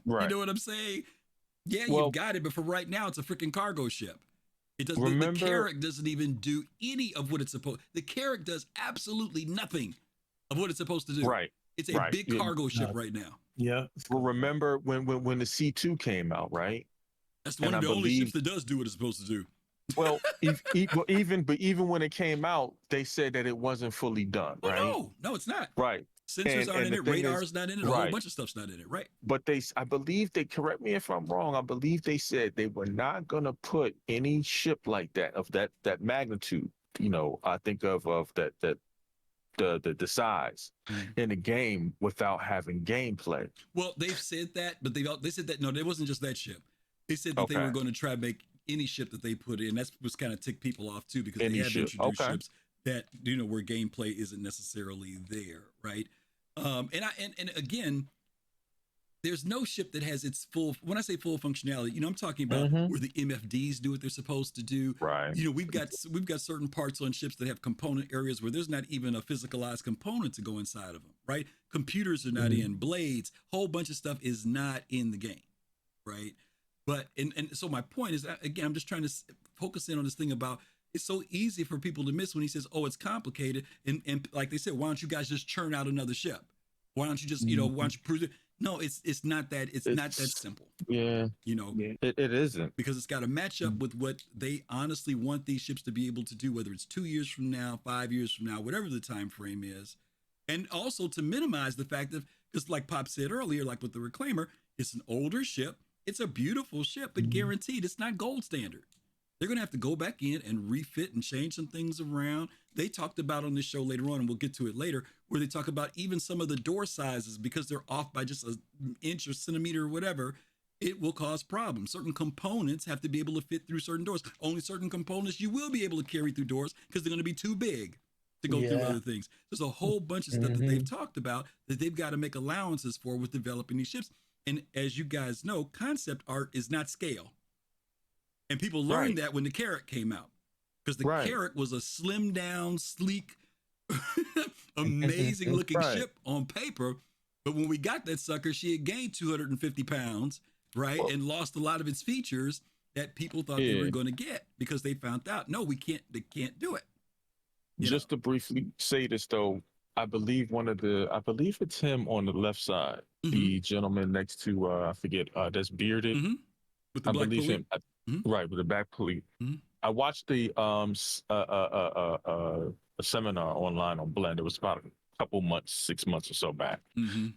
Right. You know what I'm saying? Yeah, you've got it, but for right now, it's a freaking cargo ship. It doesn't. The Carrack doesn't even do any of what it's supposed. The Carrack does absolutely nothing of what it's supposed to do. Right. It's a big cargo ship right now. Yeah. Well, remember when the C2 came out, right? That's one of the only ships that does do what it's supposed to do. Well, even when it came out, they said that it wasn't fully done, right? No, it's not. Right. Sensors aren't in it, radar's not in it, a whole bunch of stuff's not in it, right? But I believe they, correct me if I'm wrong, I believe they said they were not going to put any ship like that, of that magnitude, I think of that the size in the game without having gameplay. Well, they've said that, but they said that, no, it wasn't just that ship. They said that they were going to try to make any ship that they put in. That's what's kind of ticked people off too, because they have introduced ships that, where gameplay isn't necessarily there, right? And again, there's no ship that has its full, when I say full functionality, I'm talking about where the MFDs do what they're supposed to do. Right. We've got certain parts on ships that have component areas where there's not even a physicalized component to go inside of them, right? Computers are not in, blades, whole bunch of stuff is not in the game, right? But, and so my point is, again, I'm just trying to focus in on this thing about, it's so easy for people to miss when he says, oh, it's complicated. And like they said, why don't you guys just churn out another ship? Why don't you just, why don't you prove it? No, it's not that. It's not that simple. Yeah. It isn't. Because it's got to match up with what they honestly want these ships to be able to do, whether it's 2 years from now, 5 years from now, whatever the time frame is. And also to minimize the fact that, because like Pop said earlier, like with the Reclaimer, it's an older ship. It's a beautiful ship, but guaranteed it's not gold standard. They're going to have to go back in and refit and change some things around. They talked about on this show later on, and we'll get to it later, where they talk about even some of the door sizes, because they're off by just an inch or centimeter or whatever, it will cause problems. Certain components have to be able to fit through certain doors. Only certain components you will be able to carry through doors because they're going to be too big to go through other things. There's a whole bunch of stuff that they've talked about that they've got to make allowances for with developing these ships. And as you guys know, concept art is not scale. And people learned that when the Carrot came out, because the Carrot was a slimmed down, sleek, amazing looking ship on paper. But when we got that sucker, she had gained 250 pounds, and lost a lot of its features that people thought they were going to get, because they found out, no, they can't do it. Just to briefly say this though, I believe it's him on the left side, the gentleman next to I forget, that's bearded. With the black pulley. Right, with the back pulley. I watched the a seminar online on Blend. It was about a couple months, 6 months or so back.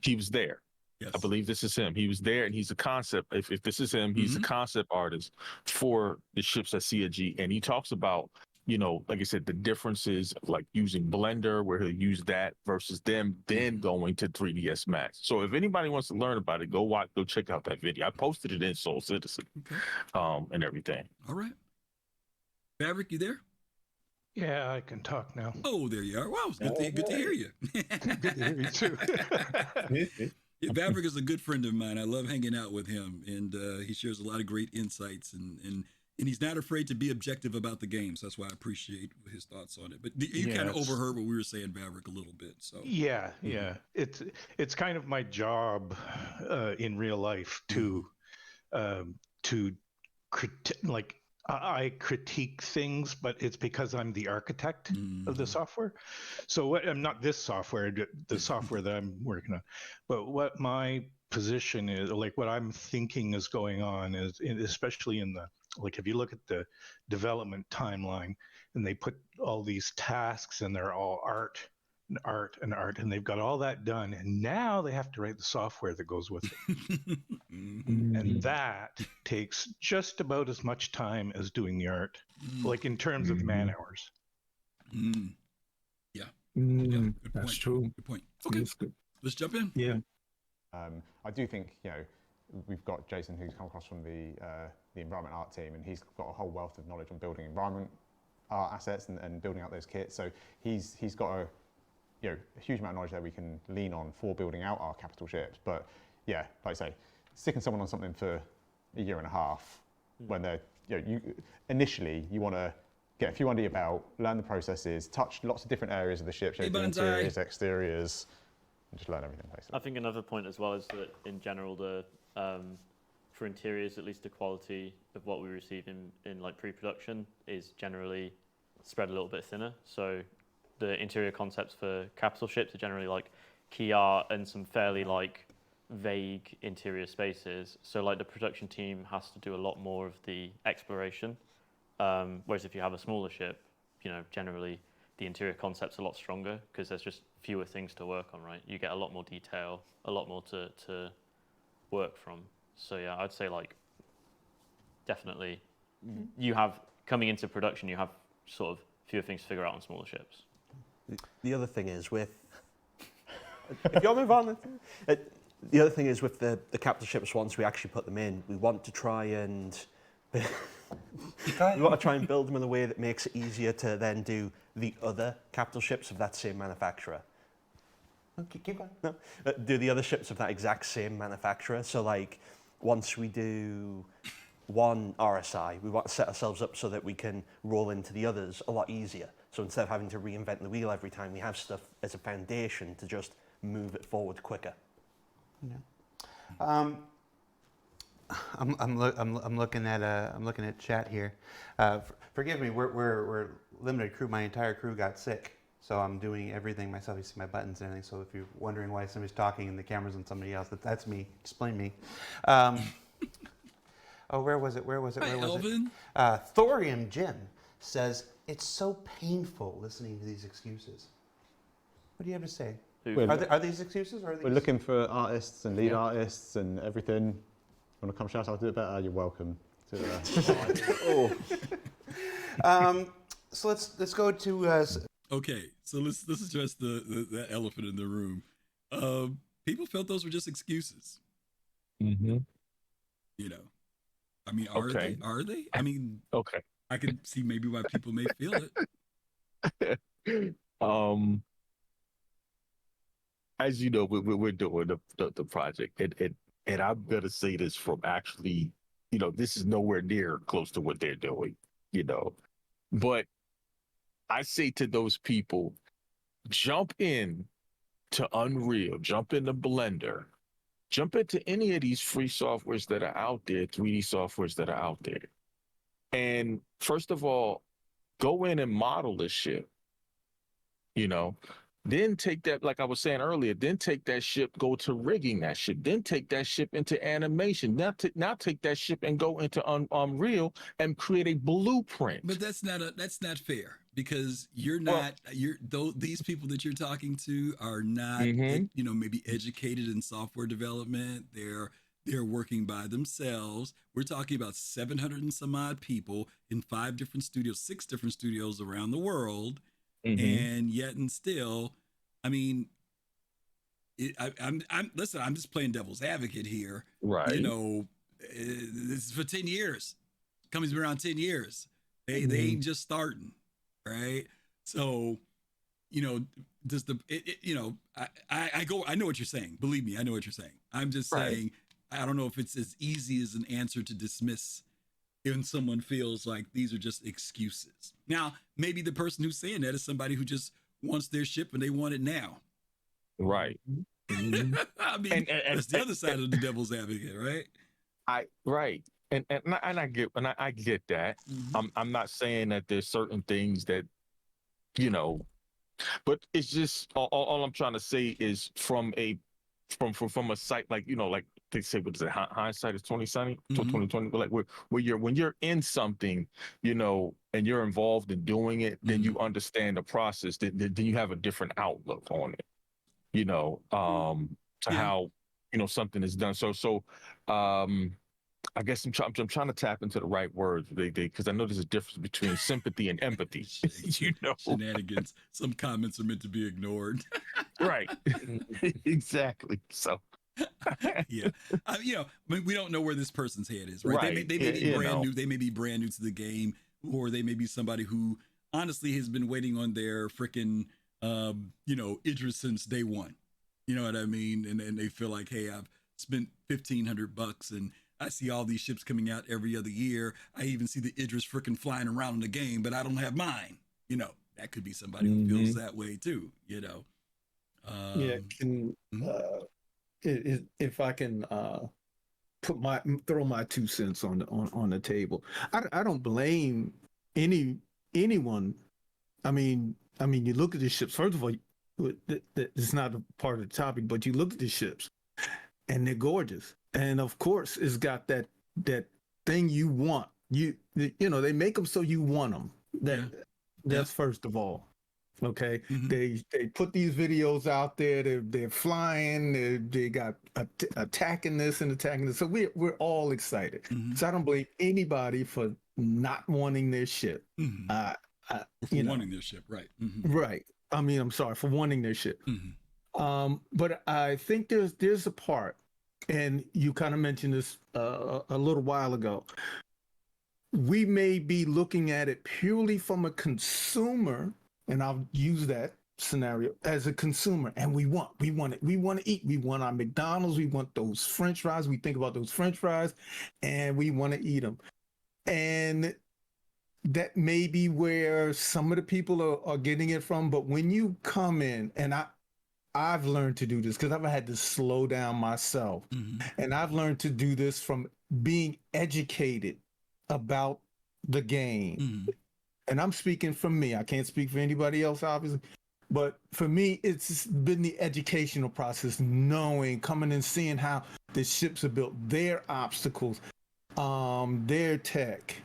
He was there. Yes. I believe this is him. He was there, and he's a concept. If this is him, he's a concept artist for the ships at CIG, and he talks about, like I said, the differences, like using Blender, where he'll use that versus them then going to 3ds Max. So if anybody wants to learn about it, go check out that video. I posted it in Soul Citizen, and everything. All right, Fabric, you there? Yeah, I can talk now. Oh, there you are. Wow, it's good to hear you. Good to hear you too. Fabric is a good friend of mine. I love hanging out with him, and he shares a lot of great insights, and he's not afraid to be objective about the games. That's why I appreciate his thoughts on it. But you kind of overheard what we were saying, Fabric, a little bit. So yeah. It's kind of my job in real life to I critique things, but it's because I'm the architect of the software. So I'm not this software, the software that I'm working on, but what my position is, like what I'm thinking is going on is, especially in the, like if you look at the development timeline, and they put all these tasks and they're all art, and they've got all that done, and now they have to write the software that goes with it. And that takes just about as much time as doing the art, like in terms of man hours. Yeah. Good point. That's true. Good point. Okay, let's jump in. Yeah. I do think, we've got Jason, who's come across from the environment art team, and he's got a whole wealth of knowledge on building environment art assets and building out those kits. So he's got a huge amount of knowledge that we can lean on for building out our capital ships. But yeah, like I say, sticking someone on something for a year and a half, when they're, initially you want to get a few under your belt, learn the processes, touch lots of different areas of the ship, the interiors, exteriors, and just learn everything basically. I think another point as well is that in general, for interiors, at least the quality of what we receive in like pre-production is generally spread a little bit thinner. So the interior concepts for capital ships are generally like key art and some fairly like vague interior spaces. So like the production team has to do a lot more of the exploration. Whereas if you have a smaller ship, generally the interior concept's a lot stronger because there's just fewer things to work on, right? You get a lot more detail, a lot more to work from. So yeah, I'd say like definitely you have, coming into production, you have sort of fewer things to figure out on smaller ships. The other thing is with, if you're move on, the other thing is with the capital ships, once we actually put them in, we want to try and build them in a way that makes it easier to then do the other capital ships of that same manufacturer. Keep going. No, do the other ships of that exact same manufacturer. So like, once we do one RSI, we want to set ourselves up so that we can roll into the others a lot easier. So instead of having to reinvent the wheel every time, we have stuff as a foundation to just move it forward quicker. Yeah. I'm looking at chat here. Forgive me, we're limited crew. My entire crew got sick, so I'm doing everything myself. You see my buttons and everything. So if you're wondering why somebody's talking and the camera's on somebody else, that's me. Explain me. Where was it? Elvin? Thorium Jim says it's so painful listening to these excuses. What do you have to say? Are these excuses? Or are these... We're looking for artists and lead artists and everything. Want to come shout out, do it better? You're welcome. So let's go to. Okay, so let's address the elephant in the room. People felt those were just excuses. Mm-hmm. You know, I mean, are Okay. they? Are they? I mean, Okay. I can see maybe why people may feel it. As you know, we're doing the project, and I'm gonna say this from actually, this is nowhere near close to what they're doing, but I say to those people, jump in to Unreal, jump into Blender, jump into any of these free softwares that are out there, 3D softwares that are out there. And first of all, go in and model this shit, then take that, like I was saying earlier, then take that ship, go to rigging that ship, then take that ship into animation. Now take that ship and go into Unreal and create a blueprint. But that's not fair, because these people that you're talking to are not maybe educated in software development. They're working by themselves. We're talking about 700 and some odd people in 6 different studios around the world. And yet and still, I mean, listen, I'm just playing devil's advocate here. Right. This is for 10 years. Company's been around 10 years. They ain't just starting, right? So, does I know what you're saying. Believe me, I know what you're saying. I'm just saying, I don't know if it's as easy as an answer to dismiss when someone feels like these are just excuses. Now, maybe the person who's saying that is somebody who just wants their ship and they want it now. Right. I mean, that's the other side of the devil's advocate, right? And I get that. I'm not saying that there's certain things that, but it's just all I'm trying to say is from a site, like, like they say, what is it, hindsight is 2020, 2020, but like when you're in something, and you're involved in doing it, then you understand the process, then you have a different outlook on it, how something is done. So I guess I'm trying to tap into the right words, because I know there's a difference between sympathy and empathy. Shenanigans. Some comments are meant to be ignored. Right. Exactly. So. Yeah. We don't know where this person's head is, right? They may be brand new. They may be brand new to the game, or they may be somebody who honestly has been waiting on their freaking, Idris since day one. You know what I mean? And they feel like, hey, I've spent $1,500 and I see all these ships coming out every other year. I even see the Idris freaking flying around in the game, but I don't have mine. That could be somebody who feels that way too, If I can throw my 2 cents on the table. I don't blame anyone. I mean, you look at the ships. First of all, it's not a part of the topic, but you look at the ships, and they're gorgeous. And of course, it's got that thing you want. They make them so you want them. That's first of all. Okay, they put these videos out there. They're flying. They got attacking this and attacking this. So we're all excited. So I don't blame anybody for not wanting their ship. Wanting their ship, right? Right. I mean, I'm sorry for wanting their ship. But I think there's a part, and you kind of mentioned this a little while ago. We may be looking at it purely from a consumer, and I'll use that scenario as a consumer, and we want it. We want to eat. We want our McDonald's. We want those French fries. We think about those French fries, and we want to eat them. And that may be where some of the people are getting it from. But when you come in, and I've learned to do this because I've had to slow down myself, and I've learned to do this from being educated about the game. And I'm speaking for me. I can't speak for anybody else, obviously. But for me, it's been the educational process, coming and seeing how the ships are built, their obstacles, their tech.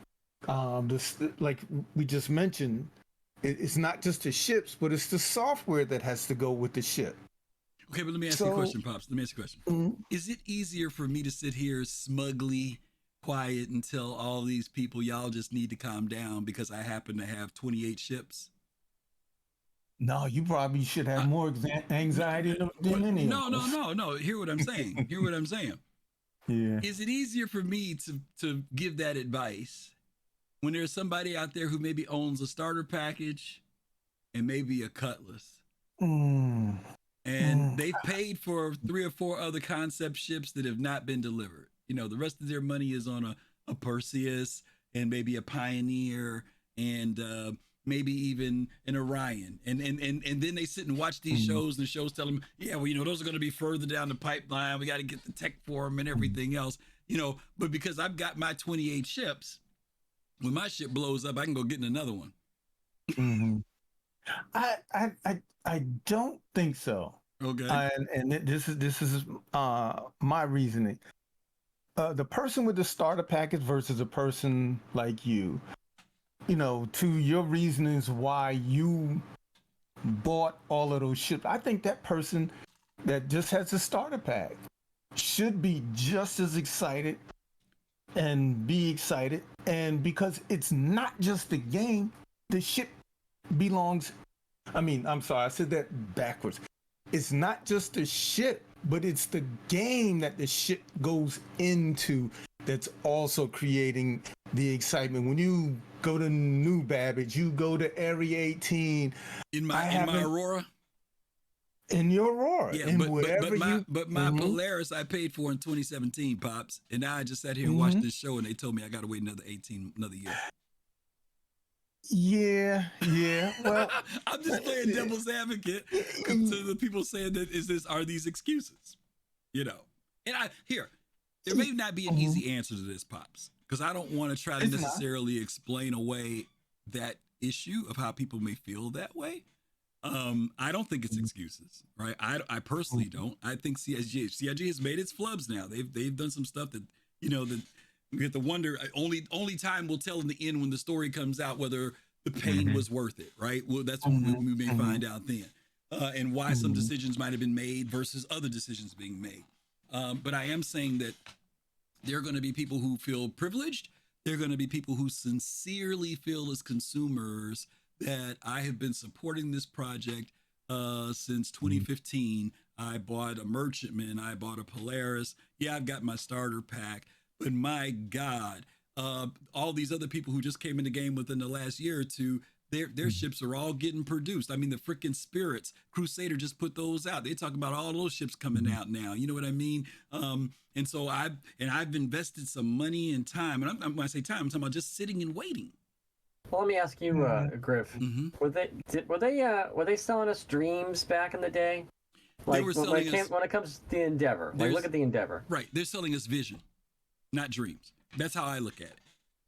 Like we just mentioned, it's not just the ships, but it's the software that has to go with the ship. Okay, but let me ask you a question, Pops. Let me ask you a question. Is it easier for me to sit here smugly quiet and tell all these people, y'all just need to calm down because I happen to have 28 ships? No, you probably should have more anxiety than any No, of us. no. Hear what I'm saying. Hear what I'm saying. Yeah. Is it easier for me to give that advice when there's somebody out there who maybe owns a starter package and maybe a cutlass? And they've paid for 3 or 4 other concept ships that have not been delivered. You know, the rest of their money is on a Perseus and maybe a Pioneer and maybe even an Orion. And then they sit and watch these shows, and the shows tell them, yeah, well, you know, those are going to be further down the pipeline. We got to get the tech for them and everything else, you know. But because I've got my 28 ships, when my ship blows up, I can go get in another one. I don't think so. Okay. And this is my reasoning. The person with the starter package versus a person like you, you know, to your reasonings why you bought all of those ships. I think that person that just has a starter pack should be just as excited and be excited. And because it's not just the game, the ship belongs. I mean, I'm sorry, I said that backwards. It's not just the ship, but it's the game that the ship goes into that's also creating the excitement. When you go to New Babbage, you go to Area 18. In my Aurora? In your Aurora. Yeah, in but my Polaris I paid for in 2017, Pops. And now I just sat here and watched this show, and they told me I got to wait another year. Yeah. Well, I'm just playing devil's advocate to the people saying that are these excuses, you know? And there may not be an easy answer to this, Pops, because I don't want to try to necessarily explain away that issue of how people may feel that way. I don't think it's excuses, right? I personally don't. I think CIG has made its flubs now. They've done some stuff that, you know, that we have to wonder. Only time will tell in the end when the story comes out whether the pain was worth it, right? Well, that's when we may find out then, and why some decisions might have been made versus other decisions being made. But I am saying that there are going to be people who feel privileged. There are going to be people who sincerely feel as consumers that I have been supporting this project since 2015. I bought a Merchantman. I bought a Polaris. Yeah, I've got my starter pack. But my God, all these other people who just came in the game within the last year or two, their ships are all getting produced. I mean, the freaking Spirits, Crusader just put those out. They talk about all those ships coming out now. You know what I mean? And so I've invested some money and time. And when I say time, I'm talking about just sitting and waiting. Well, let me ask you, Griff. Were they selling us dreams back in the day? Like when it comes to the Endeavor, like look at the Endeavor. Right, they're selling us vision, not dreams. That's how I look at it.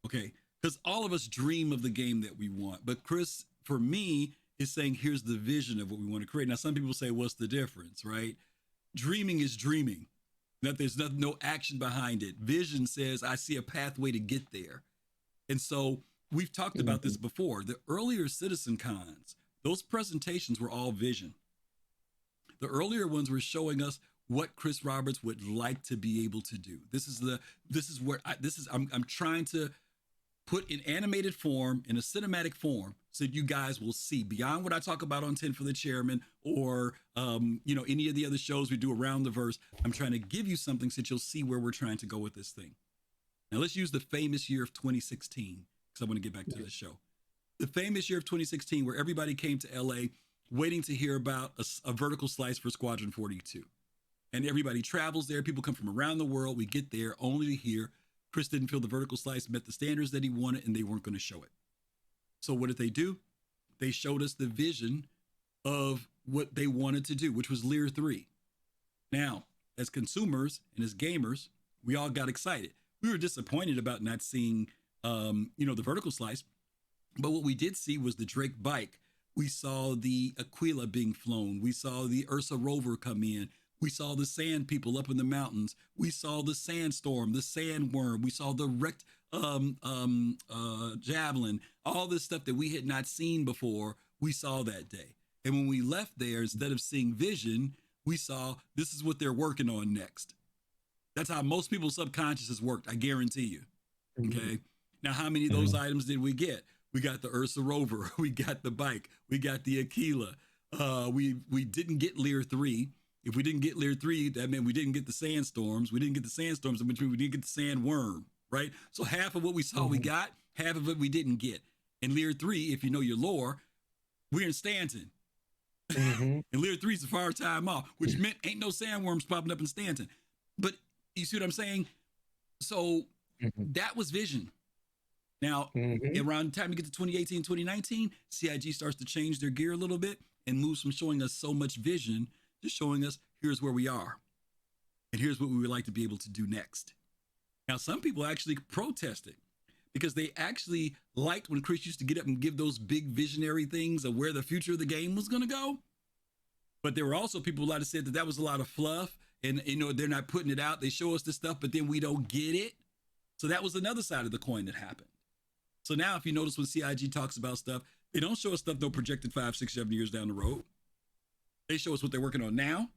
Okay, because all of us dream of the game that we want, but Chris, for me, is saying here's the vision of what we want to create. Now, some people say, what's the difference, right? Dreaming is dreaming. That there's no action behind it. Vision says I see a pathway to get there, and so. We've talked about this before. The earlier Citizen Cons, those presentations were all vision. The earlier ones were showing us what Chris Roberts would like to be able to do. I'm trying to put in animated form, in a cinematic form, so that you guys will see beyond what I talk about on 10 for the Chairman or any of the other shows we do around the verse. I'm trying to give you something so that you'll see where we're trying to go with this thing. Now let's use the famous year of 2016. Because I want to get back to the show. The famous year of 2016 where everybody came to LA waiting to hear about a vertical slice for Squadron 42. And everybody travels there. People come from around the world. We get there only to hear Chris didn't feel the vertical slice met the standards that he wanted and they weren't going to show it. So what did they do? They showed us the vision of what they wanted to do, which was Lear 3. Now, as consumers and as gamers, we all got excited. We were disappointed about not seeing the vertical slice. But what we did see was the Drake bike. We saw the Aquila being flown. We saw the Ursa rover come in. We saw the sand people up in the mountains. We saw the sandstorm, the sandworm. We saw the wrecked javelin. All this stuff that we had not seen before, we saw that day. And when we left there, instead of seeing vision, we saw this is what they're working on next. That's how most people's subconsciouses worked. I guarantee you. Mm-hmm. Okay. Now, how many of those items did we get? We got the Ursa rover. We got the bike. We got the Aquila. We didn't get Lear 3. If we didn't get Lear 3, that meant we didn't get the sandstorms. We didn't get the sandstorms, in between we didn't get the sandworm, right? So half of what we saw we got, half of it we didn't get. And Lear 3, if you know your lore, we're in Stanton. And Lear 3 is a far time off, which meant ain't no sandworms popping up in Stanton. But you see what I'm saying? So that was vision. Now, around the time you get to 2018, 2019, CIG starts to change their gear a little bit and moves from showing us so much vision to showing us here's where we are. And here's what we would like to be able to do next. Now, some people actually protested because they actually liked when Chris used to get up and give those big visionary things of where the future of the game was going to go. But there were also people who said that was a lot of fluff and, they're not putting it out. They show us this stuff, but then we don't get it. So that was another side of the coin that happened. So now if you notice when CIG talks about stuff, they don't show us stuff no projected 5, 6, 7 years down the road. They show us what they're working on now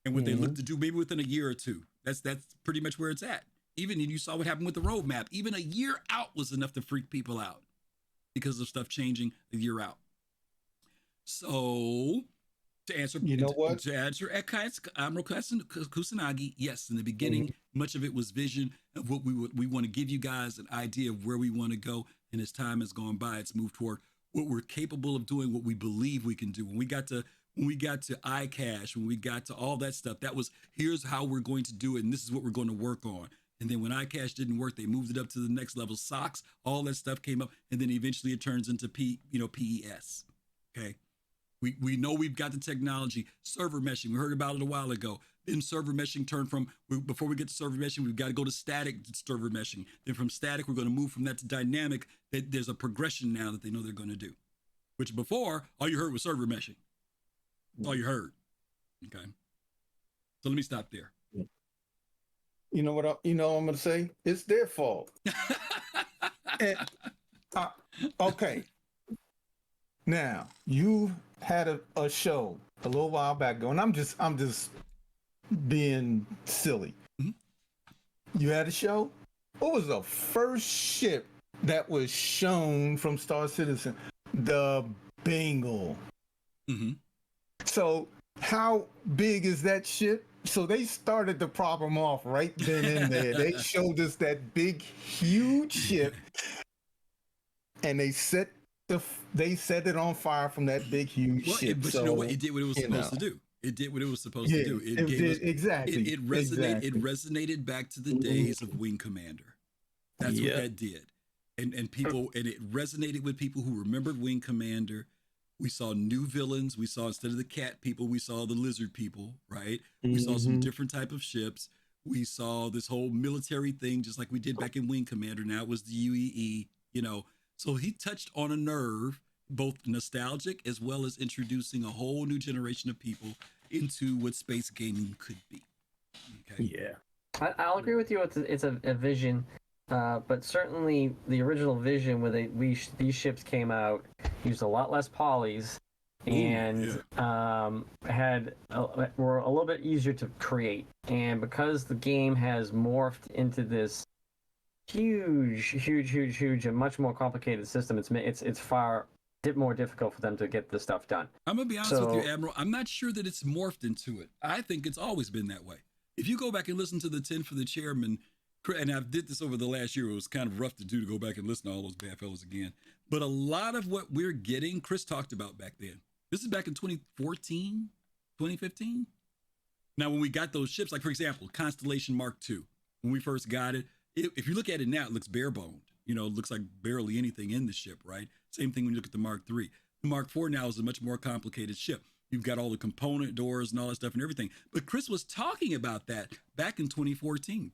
and what they look to do maybe within a year or two. That's pretty much where it's at. Even you saw what happened with the roadmap. Even a year out was enough to freak people out because of stuff changing a year out. So to answer, to answer Admiral Kusanagi, yes, in the beginning, much of it was vision of what we want to give you guys an idea of where we want to go. And as time has gone by, it's moved toward what we're capable of doing, what we believe we can do. When we got to iCache, when we got to all that stuff, that was here's how we're going to do it, and this is what we're going to work on. And then when iCache didn't work, they moved it up to the next level. Socks, all that stuff came up, and then eventually it turns into PES. Okay, we know we've got the technology. Server meshing, we heard about it a while ago. Then server meshing turned from before we get to server meshing, we've got to go to static server meshing. Then from static, we're going to move from that to dynamic. That there's a progression now that they know they're going to do, which before all you heard was server meshing. That's all you heard. Okay. So let me stop there. You know what? I'm going to say? It's their fault. And, okay. Now you had a show a little while back ago, and I'm just being silly. You had a show. What was the first ship that was shown from Star Citizen? The Bengal. So how big is that ship? So they started the problem off right then and there. They showed us that big, huge ship, and they set it on fire from that big, huge ship. But you know what? It did what it was supposed to do. It did what it was supposed to do. It gave us, exactly. It resonated back to the days of Wing Commander. That's what that did. And people, and it resonated with people who remembered Wing Commander. We saw new villains. We saw, instead of the cat people, we saw the lizard people, right? We saw some different type of ships. We saw this whole military thing, just like we did back in Wing Commander. Now it was the UEE, So he touched on a nerve, both nostalgic as well as introducing a whole new generation of people into what space gaming could be. Okay. Yeah. I'll agree with you. It's a vision. But certainly the original vision where these ships came out used a lot less polys and were a little bit easier to create. And because the game has morphed into this huge and much more complicated system, it's far more difficult for them to get this stuff done. I'm gonna be honest with you, Admiral. I'm not sure that it's morphed into it. I think it's always been that way. If you go back and listen to the 10 for the Chairman, and I did this over the last year, it was kind of rough to do, to go back and listen to all those bad fellows again. But a lot of what we're getting, Chris talked about back then. This is back in 2014, 2015. Now, when we got those ships, like for example, Constellation Mark II, when we first got it, if you look at it now, it looks bare-boned. It looks like barely anything in the ship, right? Same thing when you look at the Mark III. The Mark IV now is a much more complicated ship. You've got all the component doors and all that stuff and everything. But Chris was talking about that back in 2014.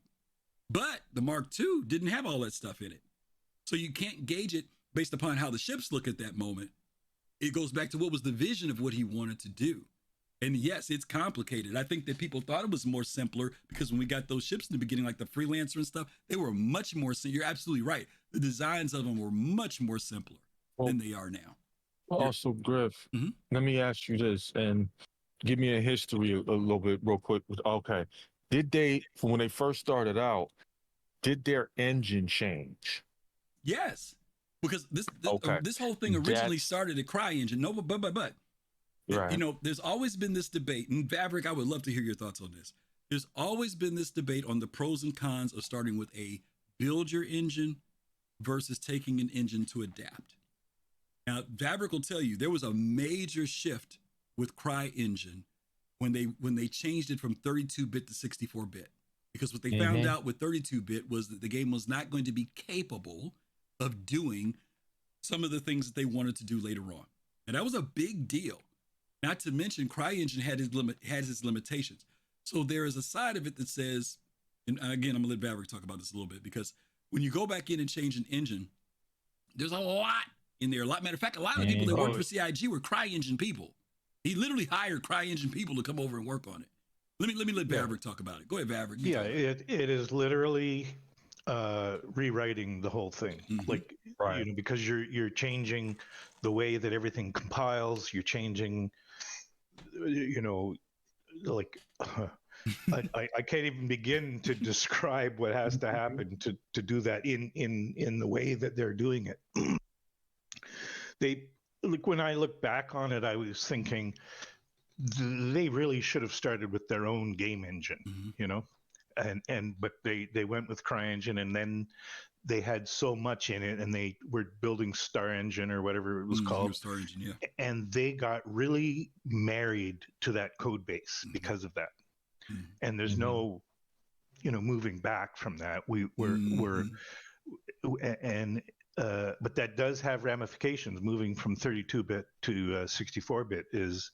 But the Mark II didn't have all that stuff in it. So you can't gauge it based upon how the ships look at that moment. It goes back to what was the vision of what he wanted to do. And yes, it's complicated. I think that people thought it was more simpler because when we got those ships in the beginning, like the Freelancer and stuff, they were much more simple. You're absolutely right. The designs of them were much more simpler than they are now. Also, Griff, let me ask you this and give me a history a little bit real quick. Okay. did they, when they first started out, did their engine change? Yes, because Okay. this whole thing originally That's started at CryEngine. No, but right. you know, there's always been this debate, and Vavrick, I would love to hear your thoughts on this. There's always been this debate on the pros and cons of starting with a build your engine versus taking an engine to adapt. Now, Vavrick will tell you there was a major shift with CryEngine when they changed it from 32-bit to 64-bit. Because what they found out with 32-bit was that the game was not going to be capable of doing some of the things that they wanted to do later on. And that was a big deal. Not to mention CryEngine had its limitations. So there is a side of it that says, and again, I'm gonna let Vavrick talk about this a little bit, because when you go back in and change an engine, there's a lot in there. Matter of fact, a lot of the people that worked for CIG were CryEngine people. He literally hired CryEngine people to come over and work on it. Let me let Vavrick talk about it. Go ahead, Vavrick. Yeah, it is literally rewriting the whole thing. Like, you know, because you're changing the way that everything compiles. You're changing, you know, like I can't even begin to describe what has to happen to do that in the way that they're doing it. They, like, when I look back on it, I was thinking they really should have started with their own game engine, you know, but they went with CryEngine, and then they had so much in it, and they were building Star Engine or whatever it was called. Star Engine, yeah. And they got really married to that code base because of that. And there's no, you know, moving back from that. But that does have ramifications. Moving from 32-bit to 64-bit is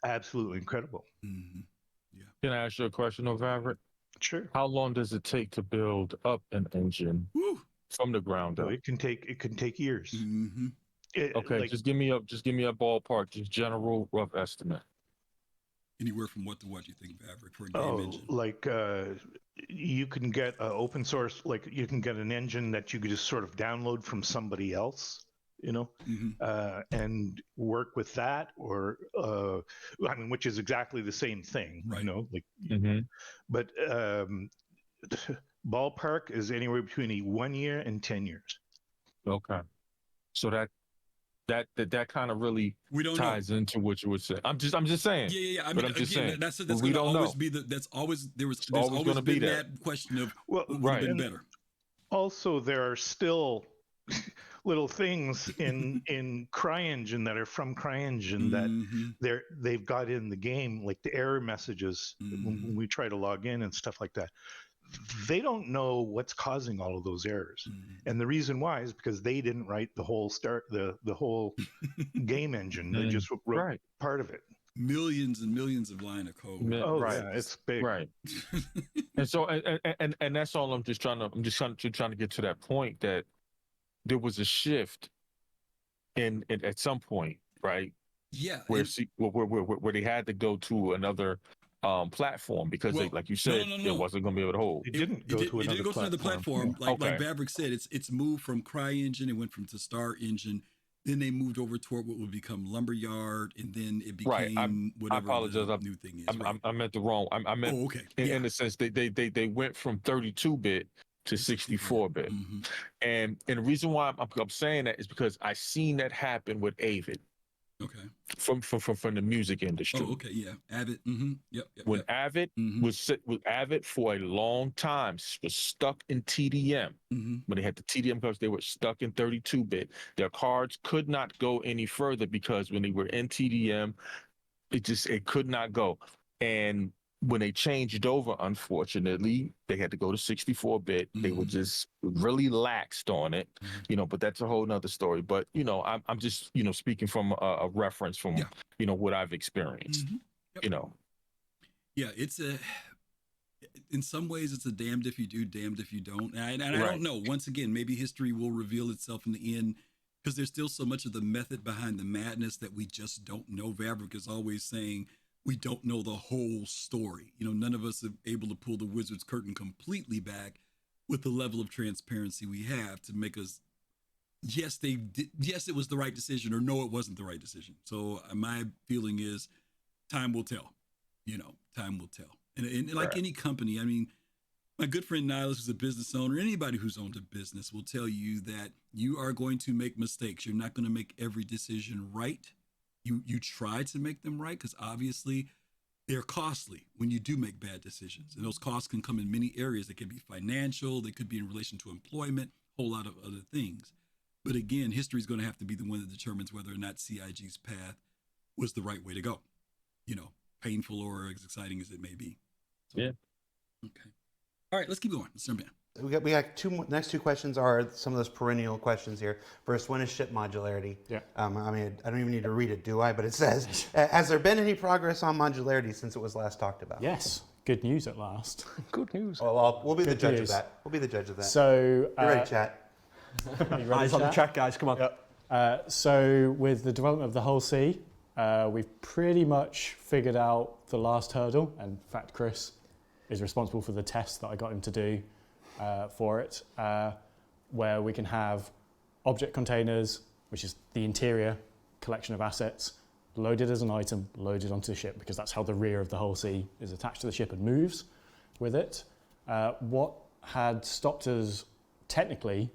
absolutely incredible. Yeah. Can I ask you a question, Vavrick? Sure. How long does it take to build up an engine from the ground up? It can take years. Okay, like, just give me a ballpark, just general rough estimate. Anywhere from what to what you think, Vavrick, for a game engine? Like you can get open source, like you can get an engine that you could just sort of download from somebody else, you know, and work with that, or I mean, which is exactly the same thing, right? You know, like, but ballpark is anywhere between 1 year and 10 years. Okay, so that kind of really ties into what you would say. I'm just saying. Yeah. I mean, but I'm just saying that's we going to don't always know. be there's always always going to be that question of what would have been better. Also, there are still little things in CryEngine that are from CryEngine that they've got in the game, like the error messages when we try to log in and stuff like that. They don't know what's causing all of those errors, and the reason why is because they didn't write the whole the whole game engine. They just wrote part of it. Millions and millions of line of code. Yeah, it's big. Right. And so and that's all. I'm just trying to get to that point that there was a shift in at some point, right? Yeah. Where they had to go to another platform because they, like you said, it wasn't going to be able to hold. It didn't go to another platform. Like Vavrick said, it's moved from CryEngine. It went from to Star Engine. Then they moved over toward what would become Lumberyard, and then it became whatever I apologize. the new thing is. I meant the wrong. I meant in the sense they went from 32-bit to 64-bit, and the reason why I'm saying that is because I seen that happen with Avid. Okay. From the music industry. Oh, okay, yeah. Avid. Yep. When Avid was Avid for a long time, was stuck in TDM. When they had the TDM cards, they were stuck in 32-bit. Their cards could not go any further because when they were in TDM, it could not go. And when they changed over, unfortunately, they had to go to 64-bit. They were just really laxed on it, you know, but that's a whole nother story. But, you know, I'm just, you know, speaking from a reference from, you know, what I've experienced, you know. Yeah, in some ways, it's a damned if you do, damned if you don't. And I don't know. Once again, maybe history will reveal itself in the end, because there's still so much of the method behind the madness that we just don't know. Vavrick is always saying, we don't know the whole story. You know, none of us are able to pull the wizard's curtain completely back with the level of transparency we have to make us, yes, it was the right decision, or no, it wasn't the right decision. So my feeling is time will tell, you know, time will tell. And like any company, I mean, my good friend Nihilus, who's a business owner, anybody who's owned a business will tell you that you are going to make mistakes. You're not going to make every decision right. You try to make them right because obviously they're costly when you do make bad decisions. And those costs can come in many areas. They could be financial, they could be in relation to employment, a whole lot of other things. But again, history is going to have to be the one that determines whether or not CIG's path was the right way to go. You know, painful or as exciting as it may be. So, yeah. Okay. All right, let's keep going. Let's jump in. We got next two questions are some of those perennial questions here. First one is ship modularity. Yeah. I mean, I don't even need to read it, do I? But it says, has there been any progress on modularity since it was last talked about? Yes. Good news at last. Good news. Well, we'll be the Good judge news. of that. We'll be the judge of that. So, you ready, chat? You ready, Eyes on the chat, guys. Come on. Yep. So with the development of the whole sea, we've pretty much figured out the last hurdle. And in fact, Chris is responsible for the test that I got him to do for it, where we can have object containers, which is the interior collection of assets, loaded as an item, loaded onto the ship, because that's how the rear of the whole sea is attached to the ship and moves with it. What had stopped us technically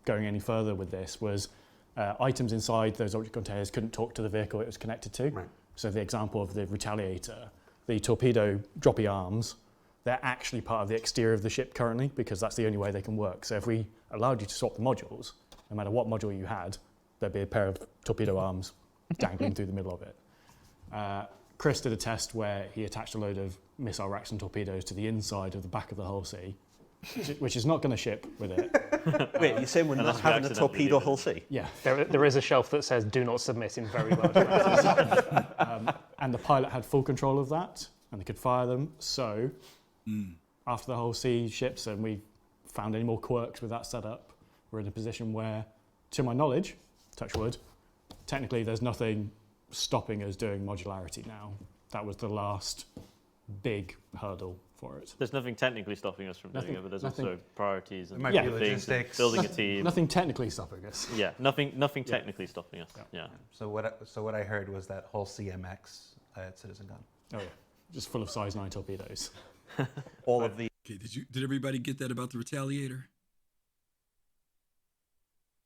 going any further with this was items inside those object containers couldn't talk to the vehicle it was connected to. Right. So the example of the Retaliator, the torpedo droppy arms, they're actually part of the exterior of the ship currently because that's the only way they can work. So if we allowed you to swap the modules, no matter what module you had, there'd be a pair of torpedo arms dangling through the middle of it. Chris did a test where he attached a load of missile racks and torpedoes to the inside of the back of the hull sea, which is not going to ship with it. Wait, you're saying we're not having a torpedo hull sea? Yeah. There is a shelf that says "Do not submit" in very large letters. And the pilot had full control of that, and they could fire them. So after the whole sea ships and we found any more quirks with that setup, we're in a position where, to my knowledge, touch wood, technically there's nothing stopping us doing modularity now. That was the last big hurdle for it. There's nothing technically stopping us from doing it, but there's also priorities and There might be things, logistics. building a team. Nothing technically stopping us. Yeah, nothing technically stopping us. Yeah. So what I heard was that whole CMX at Citizen Gun. Oh yeah, just full of size 9 torpedoes. All of the. Okay, did everybody get that about the Retaliator?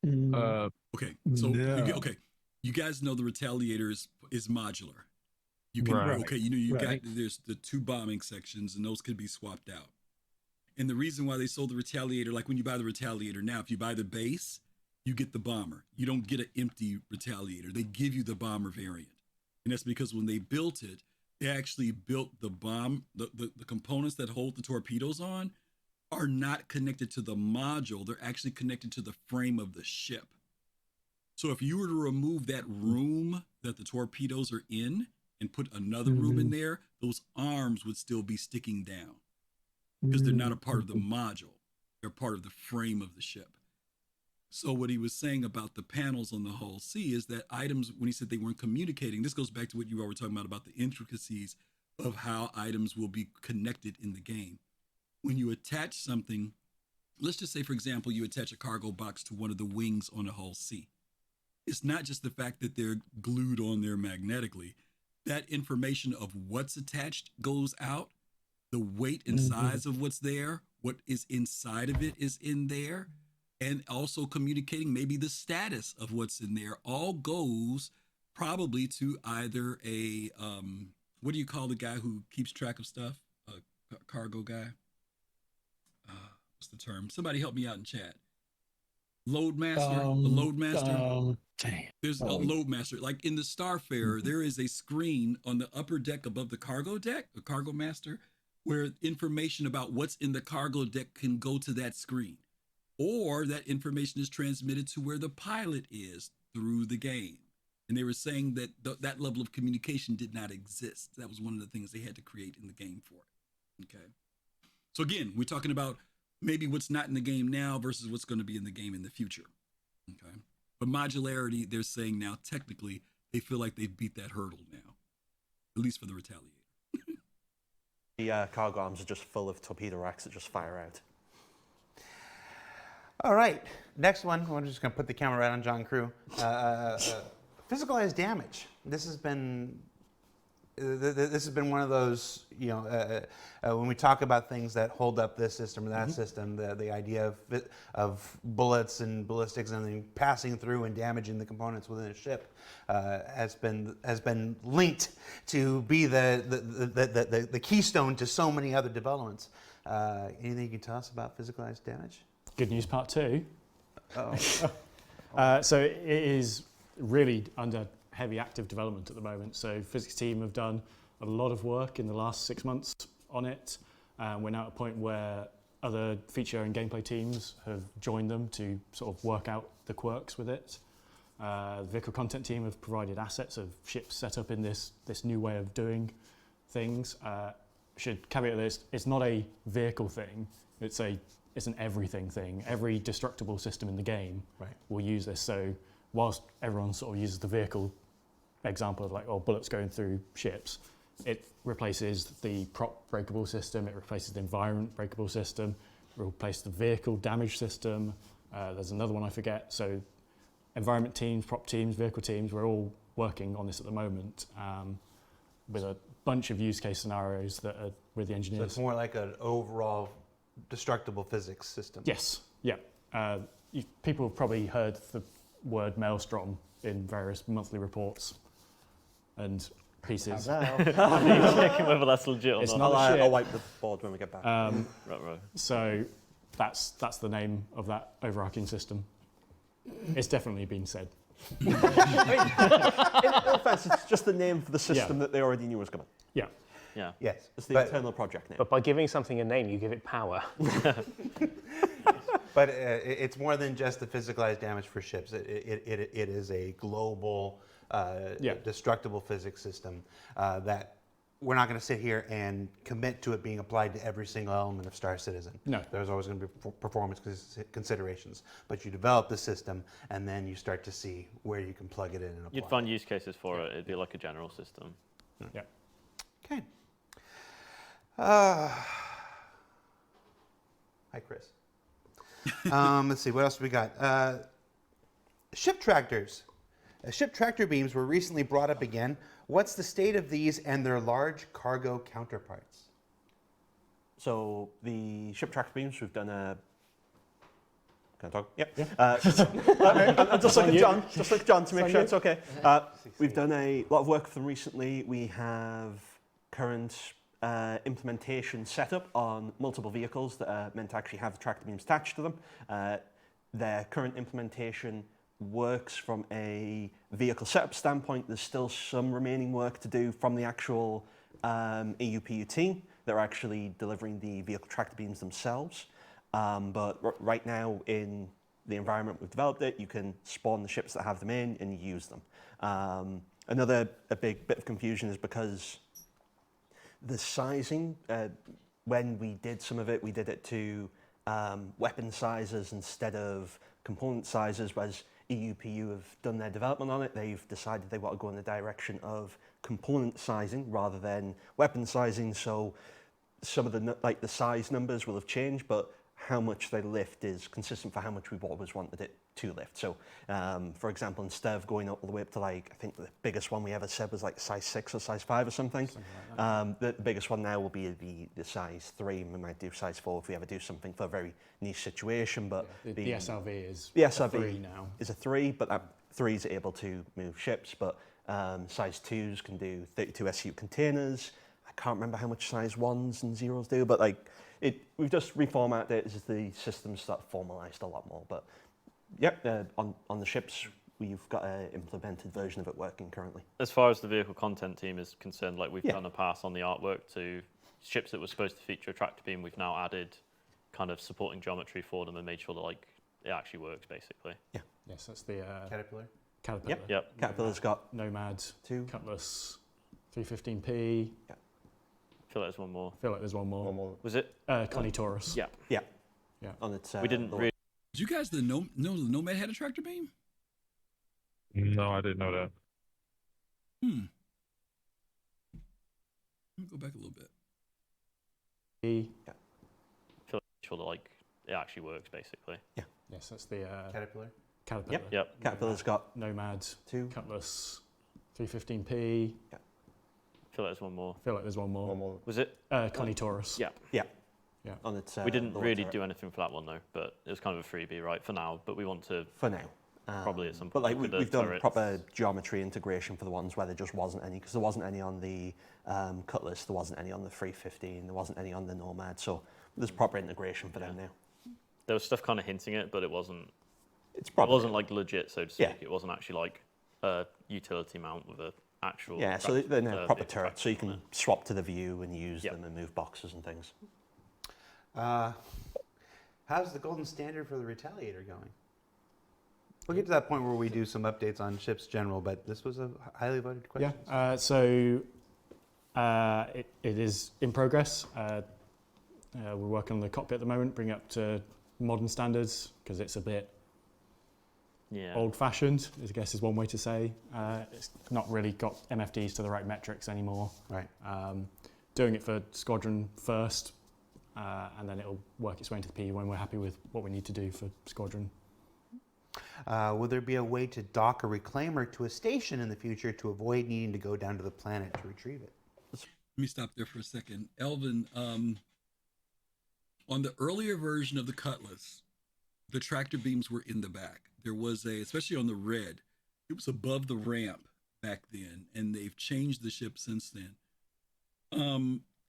Okay, so No. okay, you guys know the Retaliator is modular. You can Right. okay, you know you Right. got there's the 2 bombing sections and those could be swapped out. And the reason why they sold the Retaliator, like when you buy the Retaliator now, if you buy the base, you get the bomber. You don't get an empty Retaliator. They give you the bomber variant. And that's because when they built it, they actually built the bomb, the components that hold the torpedoes on are not connected to the module. They're actually connected to the frame of the ship. So if you were to remove that room that the torpedoes are in and put another room in there, those arms would still be sticking down because they're not a part of the module. They're part of the frame of the ship. So what he was saying about the panels on the hull C is that items, when he said they weren't communicating, this goes back to what you all were talking about the intricacies of how items will be connected in the game. When you attach something, let's just say, for example, you attach a cargo box to one of the wings on a hull C. It's not just the fact that they're glued on there magnetically. That information of what's attached goes out. The weight and size of what's there, what is inside of it is in there. And also communicating maybe the status of what's in there all goes probably to either a, what do you call the guy who keeps track of stuff? A cargo guy? What's the term? Somebody help me out in chat. Load master, a load master. There's a load master. Like in the Starfarer, there is a screen on the upper deck above the cargo deck, the cargo master, where information about what's in the cargo deck can go to that screen. Or that information is transmitted to where the pilot is through the game. And they were saying that that level of communication did not exist. That was one of the things they had to create in the game for it. Okay. So again, we're talking about maybe what's not in the game now versus what's going to be in the game in the future. Okay. But modularity, they're saying now technically they feel like they've beat that hurdle now, at least for the Retaliator. The cargo arms are just full of torpedo racks that just fire out. All right, next one. We're just going to put the camera right on John Crew. Physicalized damage. This has been this has been one of those, when we talk about things that hold up this system or that system, the idea of bullets and ballistics and everything passing through and damaging the components within a ship has been linked to be the keystone to so many other developments. Anything you can tell us about physicalized damage? Good news part 2. Uh-oh. So it is really under heavy active development at the moment. So physics team have done a lot of work in the last 6 months on it. We're now at a point where other feature and gameplay teams have joined them to sort of work out the quirks with it. The vehicle content team have provided assets of ships set up in this new way of doing things. Should caveat this, it's not a vehicle thing, it's an everything thing. Every destructible system in the game will use this. So whilst everyone sort of uses the vehicle example of like, bullets going through ships, it replaces the prop breakable system, it replaces the environment breakable system, it replaces the vehicle damage system. There's another one I forget. So environment teams, prop teams, vehicle teams, we're all working on this at the moment with a bunch of use case scenarios that are with the engineers. So it's more like an overall destructible physics system. Yes, yeah. People have probably heard the word maelstrom in various monthly reports and pieces. Checking whether that's legit or it's not. I'll wipe the board when we get back. Right. So that's the name of that overarching system. It's definitely been said. In all fairness, it's just the name for the system that they already knew was coming. Yeah. Yeah. Yes. It's the internal project name. But by giving something a name, you give it power. But it's more than just the physicalized damage for ships. It is a global destructible physics system that we're not going to sit here and commit to it being applied to every single element of Star Citizen. No. There's always going to be performance considerations. But you develop the system, and then you start to see where you can plug it in and apply You'd find use cases for it. It'd be like a general system. Yeah. Okay. Hi, Chris. Let's see, what else we got? Ship tractors. Ship tractor beams were recently brought up again. What's the state of these and their large cargo counterparts? So the ship tractor beams, we've done a... Can I talk? Yep. Yeah. I'm just looking at John to make sure it's okay. We've done a lot of work with them recently. We have current implementation set up on multiple vehicles that are meant to actually have tractor beams attached to them. Their current implementation works from a vehicle setup standpoint. There's still some remaining work to do from the actual EUPU team. They're actually delivering the vehicle tractor beams themselves. But right now in the environment we've developed it, you can spawn the ships that have them in and use them. Another big bit of confusion is because the sizing, when we did some of it, we did it to weapon sizes instead of component sizes, whereas EUPU have done their development on it. They've decided they want to go in the direction of component sizing rather than weapon sizing. So some of the size numbers will have changed, but how much they lift is consistent for how much we've always wanted it to lift. So, for example, instead of going all the way up to I think the biggest one we ever said was like size 6 or size 5 or something. Like the biggest one now will be the size 3, and we might do size 4 if we ever do something for a very niche situation. But the SRV is the SRV 3 now. Is a 3, but that 3 is able to move ships. But size 2s can do 32 SU containers. I can't remember how much size 1s and 0s do, but we've just reformatted it as the systems that formalized a lot more. But on the ships, we've got an implemented version of it working currently. As far as the vehicle content team is concerned, we've done a pass on the artwork to ships that were supposed to feature a tractor beam. We've now added kind of supporting geometry for them and made sure that it actually works basically. Yeah. Yes, that's the Caterpillar. Yep. Caterpillar's got Nomad 2. Cutlass 315p. Yeah. I feel like there's one more. I feel like there's one more. Was it? Connie Taurus. Yeah. Yeah. Yeah. On its, we didn't really. Did you guys know the Nomad had a tractor beam? No, I didn't know that. Let me go back a little bit. I feel sure that it actually works basically. Yeah. Yes, that's the Caterpillar. Caterpillar. Yep. Caterpillar's got Nomad 2. Cutlass 315p. I feel like there's one more. I feel like there's one more. One more. Was it? Connie Taurus. Yeah. Yeah. Yeah. On its, We didn't lower really turret. do anything for that one though, but it was kind of a freebie, right, for now. But we want to For now. probably at some point. But like with the we've done turrets. proper geometry integration for the ones where there just wasn't any, because there wasn't any on the Cutlass, there wasn't any on the 315, there wasn't any on the Nomad. So there's proper integration for them now. There was stuff kind of hinting it, but it wasn't. It's It probably wasn't like legit, so to speak. Yeah. It wasn't actually like a utility mount with a actual. yeah. So they're now proper vehicle turrets, so you on can it. swap to the view and use Yep. them and move boxes and things. How's the golden standard for the Retaliator going? We'll get to that point where we do some updates on ships general, but this was a highly voted question. Yeah. So it is in progress. We're working on the cockpit at the moment, bring it up to modern standards because it's a bit Yeah. old-fashioned, I guess is one way to say. It's not really got MFDs to the right metrics anymore. Right. Doing it for Squadron first, and then it'll work its way into the P when we're happy with what we need to do for Squadron. Will there be a way to dock a reclaimer to a station in the future to avoid needing to go down to the planet to retrieve it? Let me stop there for a second. Elvin, on the earlier version of the Cutlass, the tractor beams were in the back. There was especially on the Red, it was above the ramp back then, and they've changed the ship since then.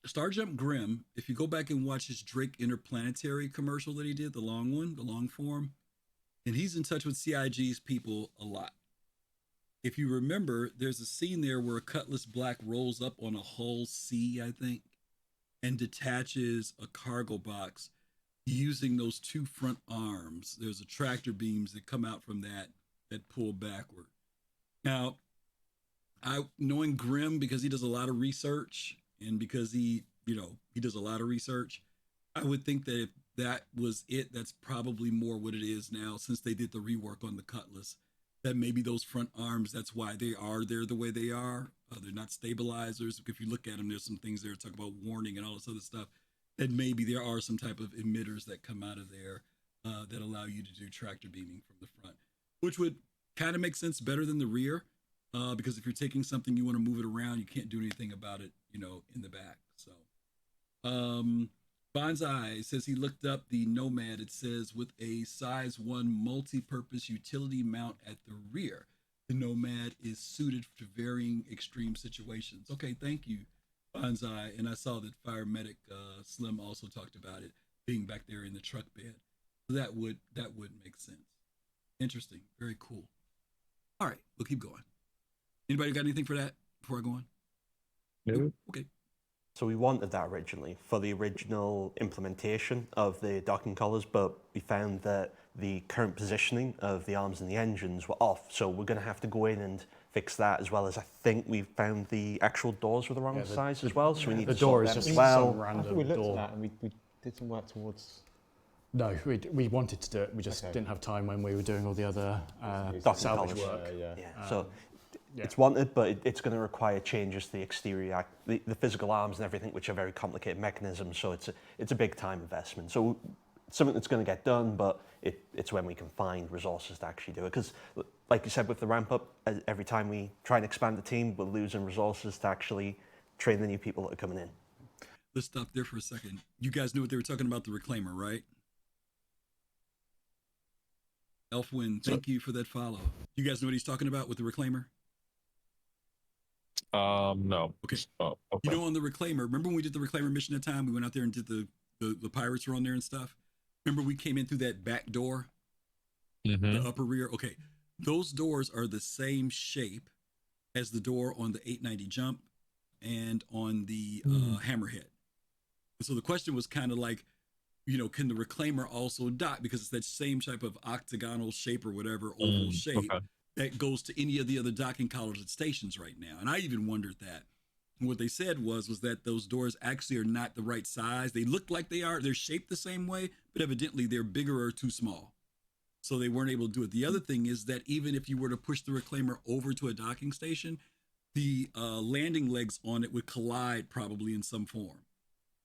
Starjump Grimm, if you go back and watch his Drake Interplanetary commercial that he did, the long one, the long form, and he's in touch with CIG's people a lot. If you remember, there's a scene there where a Cutlass Black rolls up on a Hull C, I think, and detaches a cargo box using those two front arms. There's a tractor beams that come out from that pull backward. Now, knowing Grimm, because he does a lot of research and because he does a lot of research, I would think that if that was it, that's probably more what it is now since they did the rework on the Cutlass. That maybe those front arms, that's why they're the way they are. They're not stabilizers. If you look at them, there's some things there talk about warning and all this other stuff. That maybe there are some type of emitters that come out of there that allow you to do tractor beaming from the front, which would kind of make sense better than the rear, because if you're taking something, you want to move it around, you can't do anything about it, in the back. So, Bonsai says he looked up the Nomad. It says with a size 1 multi-purpose utility mount at the rear, the Nomad is suited to varying extreme situations. Okay, thank you, Bonsai. And I saw that Fire Medic Slim also talked about it being back there in the truck bed. So that would make sense. Interesting. Very cool. All right, we'll keep going. Anybody got anything for that before I go on? No. Okay. So we wanted that originally for the original implementation of the docking collars, but we found that the current positioning of the arms and the engines were off. So we're going to have to go in and fix that, as well as I think we found the actual doors were the wrong size as well. So we need The to door sort is them just as well. some I think random we looked door. at that and we did some work towards. No, we wanted to do it. We just Okay. didn't have time when we were doing all the other Docking salvage collars. work. Yeah. So yeah. it's wanted, but it's going to require changes to the exterior, the physical arms and everything, which are very complicated mechanisms. So it's a big time investment. So it's something that's going to get done, but it's when we can find resources to actually do it. Because, like you said, with the ramp up, every time we try and expand the team, we're losing resources to actually train the new people that are coming in. Let's stop there for a second. You guys knew what they were talking about, the Reclaimer, right? Elfwin, thank you for that follow. You guys know what he's talking about with the Reclaimer? No. Okay. Oh, okay. You know, on the Reclaimer, remember when we did the Reclaimer mission that time? We went out there and did the pirates were on there and stuff. Remember we came in through that back door, the upper rear? Okay. Those doors are the same shape as the door on the 890 jump and on the Hammerhead. And so the question was kind of like, can the Reclaimer also dock? Because it's that same type of octagonal shape or whatever, oval shape that goes to any of the other docking collars at stations right now. And I even wondered that. And what they said was that those doors actually are not the right size. They look like they are. They're shaped the same way, but evidently they're bigger or too small. So they weren't able to do it. The other thing is that even if you were to push the Reclaimer over to a docking station, the landing legs on it would collide probably in some form.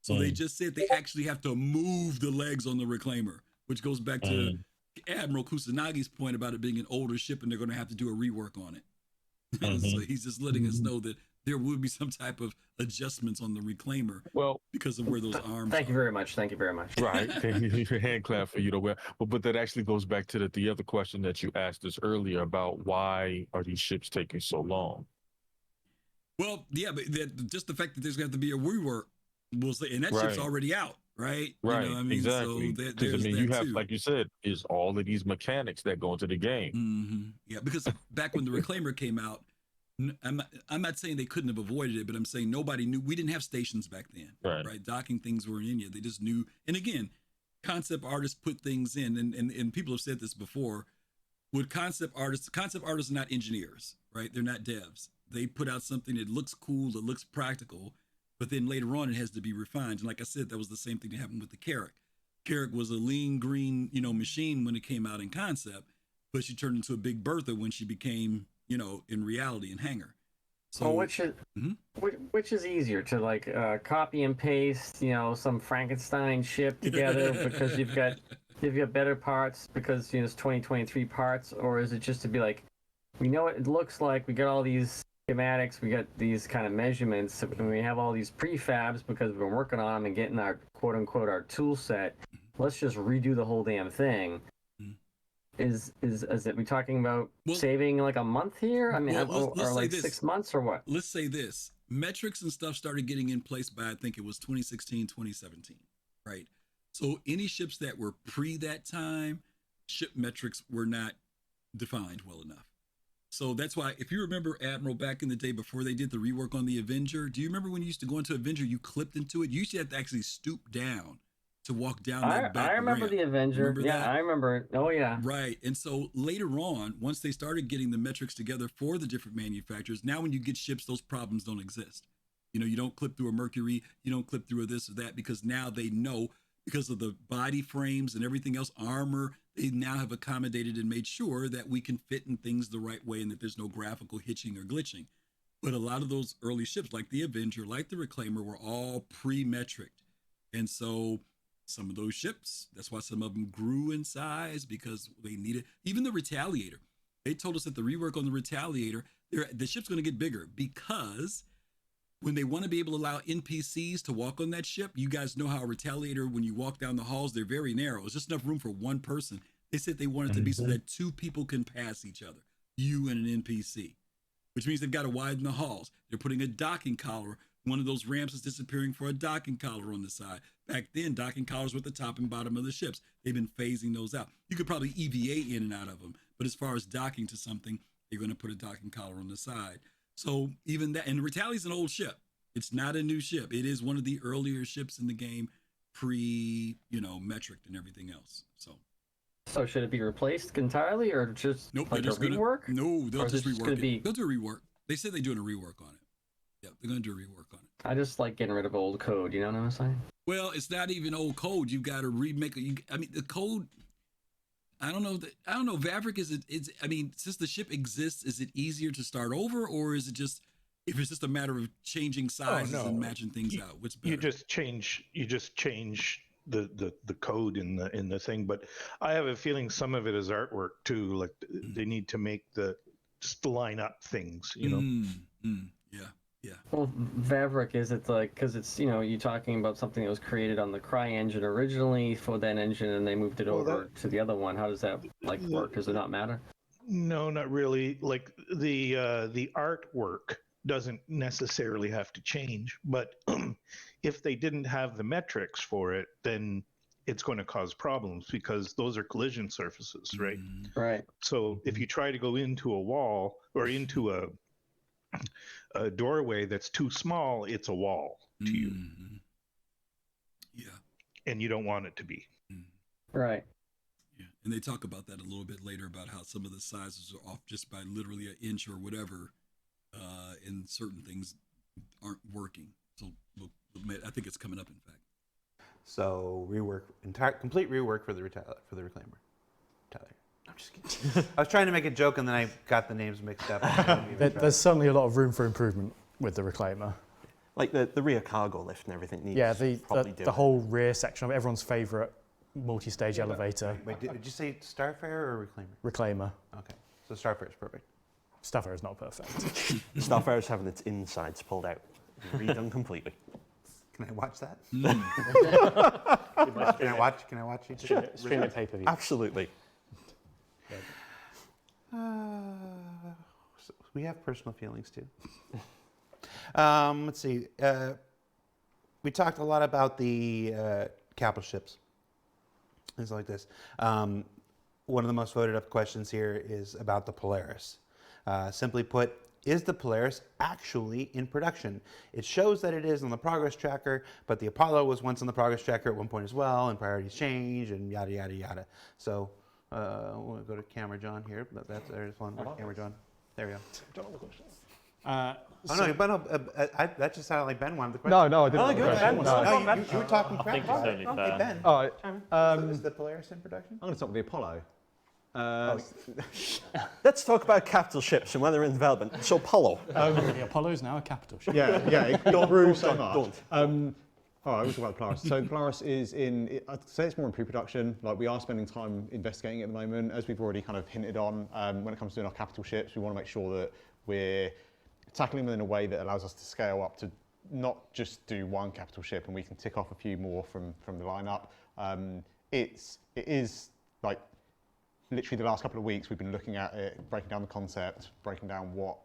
So they just said they actually have to move the legs on the Reclaimer, which goes back to Admiral Kusanagi's point about it being an older ship and they're going to have to do a rework on it. So he's just letting us know that there would be some type of adjustments on the reclaimer Well, because of where those arms Thank you are. very much. Thank you very much. right. Hand clap for you to wear. But that actually goes back to the other question that you asked us earlier about why are these ships taking so long? Well, yeah, but just the fact that there's going to have to be a rework, we'll say, and that ship's Right. already out, right? Right. You know what I mean? Exactly. So Because there's you that have, too. like you said, is all of these mechanics that go into the game. Yeah, because back when the reclaimer came out, I'm not saying they couldn't have avoided it, but I'm saying nobody knew. We didn't have stations back then, right? Docking things weren't in yet. They just knew. And again, concept artists put things in, and people have said this before. With concept artists are not engineers, right? They're not devs. They put out something that looks cool, that looks practical, but then later on it has to be refined. And like I said, that was the same thing that happened with the Carrack. Carrack was a lean green, machine when it came out in concept, but she turned into a big Bertha when she became, in reality, in hangar. So which is easier to like copy and paste, some Frankenstein ship together because you've got better parts because it's 2023 parts, or is it just to be like, we know what it looks like, we got all these schematics, we got these kind of measurements, and we have all these prefabs because we've been working on them and getting our quote unquote our tool set. Let's just redo the whole damn thing. Is it we talking about saving like a month here? I mean, or like 6 months or what? Let's say this. Metrics and stuff started getting in place by, I think it was 2016, 2017, right? So any ships that were pre that time, ship metrics were not defined well enough. So that's why, if you remember, Admiral, back in the day before they did the rework on the Avenger, do you remember when you used to go into Avenger, you clipped into it? You used to have to actually stoop down to walk down that back I remember ramp. the Avenger. Remember that? I remember it. Oh, yeah. Right. And so later on, once they started getting the metrics together for the different manufacturers, now when you get ships, those problems don't exist. You don't clip through a Mercury, you don't clip through a this or that, because now they know, because of the body frames and everything else, armor, they now have accommodated and made sure that we can fit in things the right way and that there's no graphical hitching or glitching. But a lot of those early ships, like the Avenger, like the Reclaimer, were all pre-metriced. And so some of those ships, that's why some of them grew in size, because they needed, even the Retaliator. They told us that the rework on the Retaliator, the ship's going to get bigger, because when they want to be able to allow NPCs to walk on that ship, you guys know how a Retaliator, when you walk down the halls, they're very narrow. It's just enough room for one person. They said they wanted to be so that two people can pass each other, you and an NPC, which means they've got to widen the halls. They're putting a docking collar. One of those ramps is disappearing for a docking collar on the side. Back then, docking collars were at the top and bottom of the ships. They've been phasing those out. You could probably EVA in and out of them, but as far as docking to something, they're going to put a docking collar on the side. So even that, and Retalia's an old ship. It's not a new ship. It is one of the earlier ships in the game, metric and everything else. So should it be replaced entirely, or just nope, like a rework? No, they'll just rework it. They'll do a rework. They said they're doing a rework on it. Yeah, they're going to do a rework on it. I just like getting rid of old code, you know what I'm saying? Well, it's not even old code. You've got to remake it. The code, I don't know. Vavrick, since the ship exists, is it easier to start over, or is it just, if it's just a matter of changing sizes and matching things out? What's better? You just change the code in the thing, but I have a feeling some of it is artwork too. Like they need to make just line up things, Yeah. Well, Vavrick, is it like, because it's, you're talking about something that was created on the Cry engine originally for that engine, and they moved it over to the other one. How does that work? Does it not matter? No, not really. Like the artwork doesn't necessarily have to change, but if they didn't have the metrics for it, then it's going to cause problems, because those are collision surfaces, right? Right. So if you try to go into a wall or into a doorway that's too small, it's a wall to you. Yeah. And you don't want it to be. Right. Yeah. And they talk about that a little bit later, about how some of the sizes are off just by literally an inch or whatever, and certain things aren't working. So I think it's coming up, in fact. So complete rework for the Reclaimer. I'm just kidding. I was trying to make a joke and then I got the names mixed up. There's certainly a lot of room for improvement with the Reclaimer. Like the rear cargo lift and everything needs the whole rear section of everyone's favourite multi-stage elevator. Wait, did you say Starfire or Reclaimer? Reclaimer. Okay, so Starfire is perfect. Starfire is not perfect. Starfire is having its insides pulled out, redone completely. Can I watch that? Mm. Can I watch you? Stream it pay-per-view. Absolutely. So we have personal feelings too. Let's see. We talked a lot about the capital ships. Things like this. One of the most voted up questions here is about the Polaris. Simply put, is the Polaris actually in production? It shows that it is on the progress tracker, but the Apollo was once on the progress tracker at one point as well, and priorities change, and yada, yada, yada. So we'll go to Camera John here, but there's one. Camera John. There we go. That just sounded like Ben wanted the question. No, I didn't. Oh, good. Ben was you were talking I crap think it's about only it. fair. Okay, Ben. All right. So is the Polaris in production? I'm going to start with the Apollo. Let's talk about capital ships and when they're in development. So Apollo. The Apollo is now a capital ship. Yeah, it grew so much. Don't. All right, we'll talk about the Polaris. So the Polaris is I'd say it's more in pre-production. Like, we are spending time investigating it at the moment. As we've already kind of hinted on, when it comes to doing our capital ships, we want to make sure that we're tackling them in a way that allows us to scale up to not just do one capital ship, and we can tick off a few more from the lineup. It is like, literally the last couple of weeks we've been looking at it, breaking down the concept, breaking down what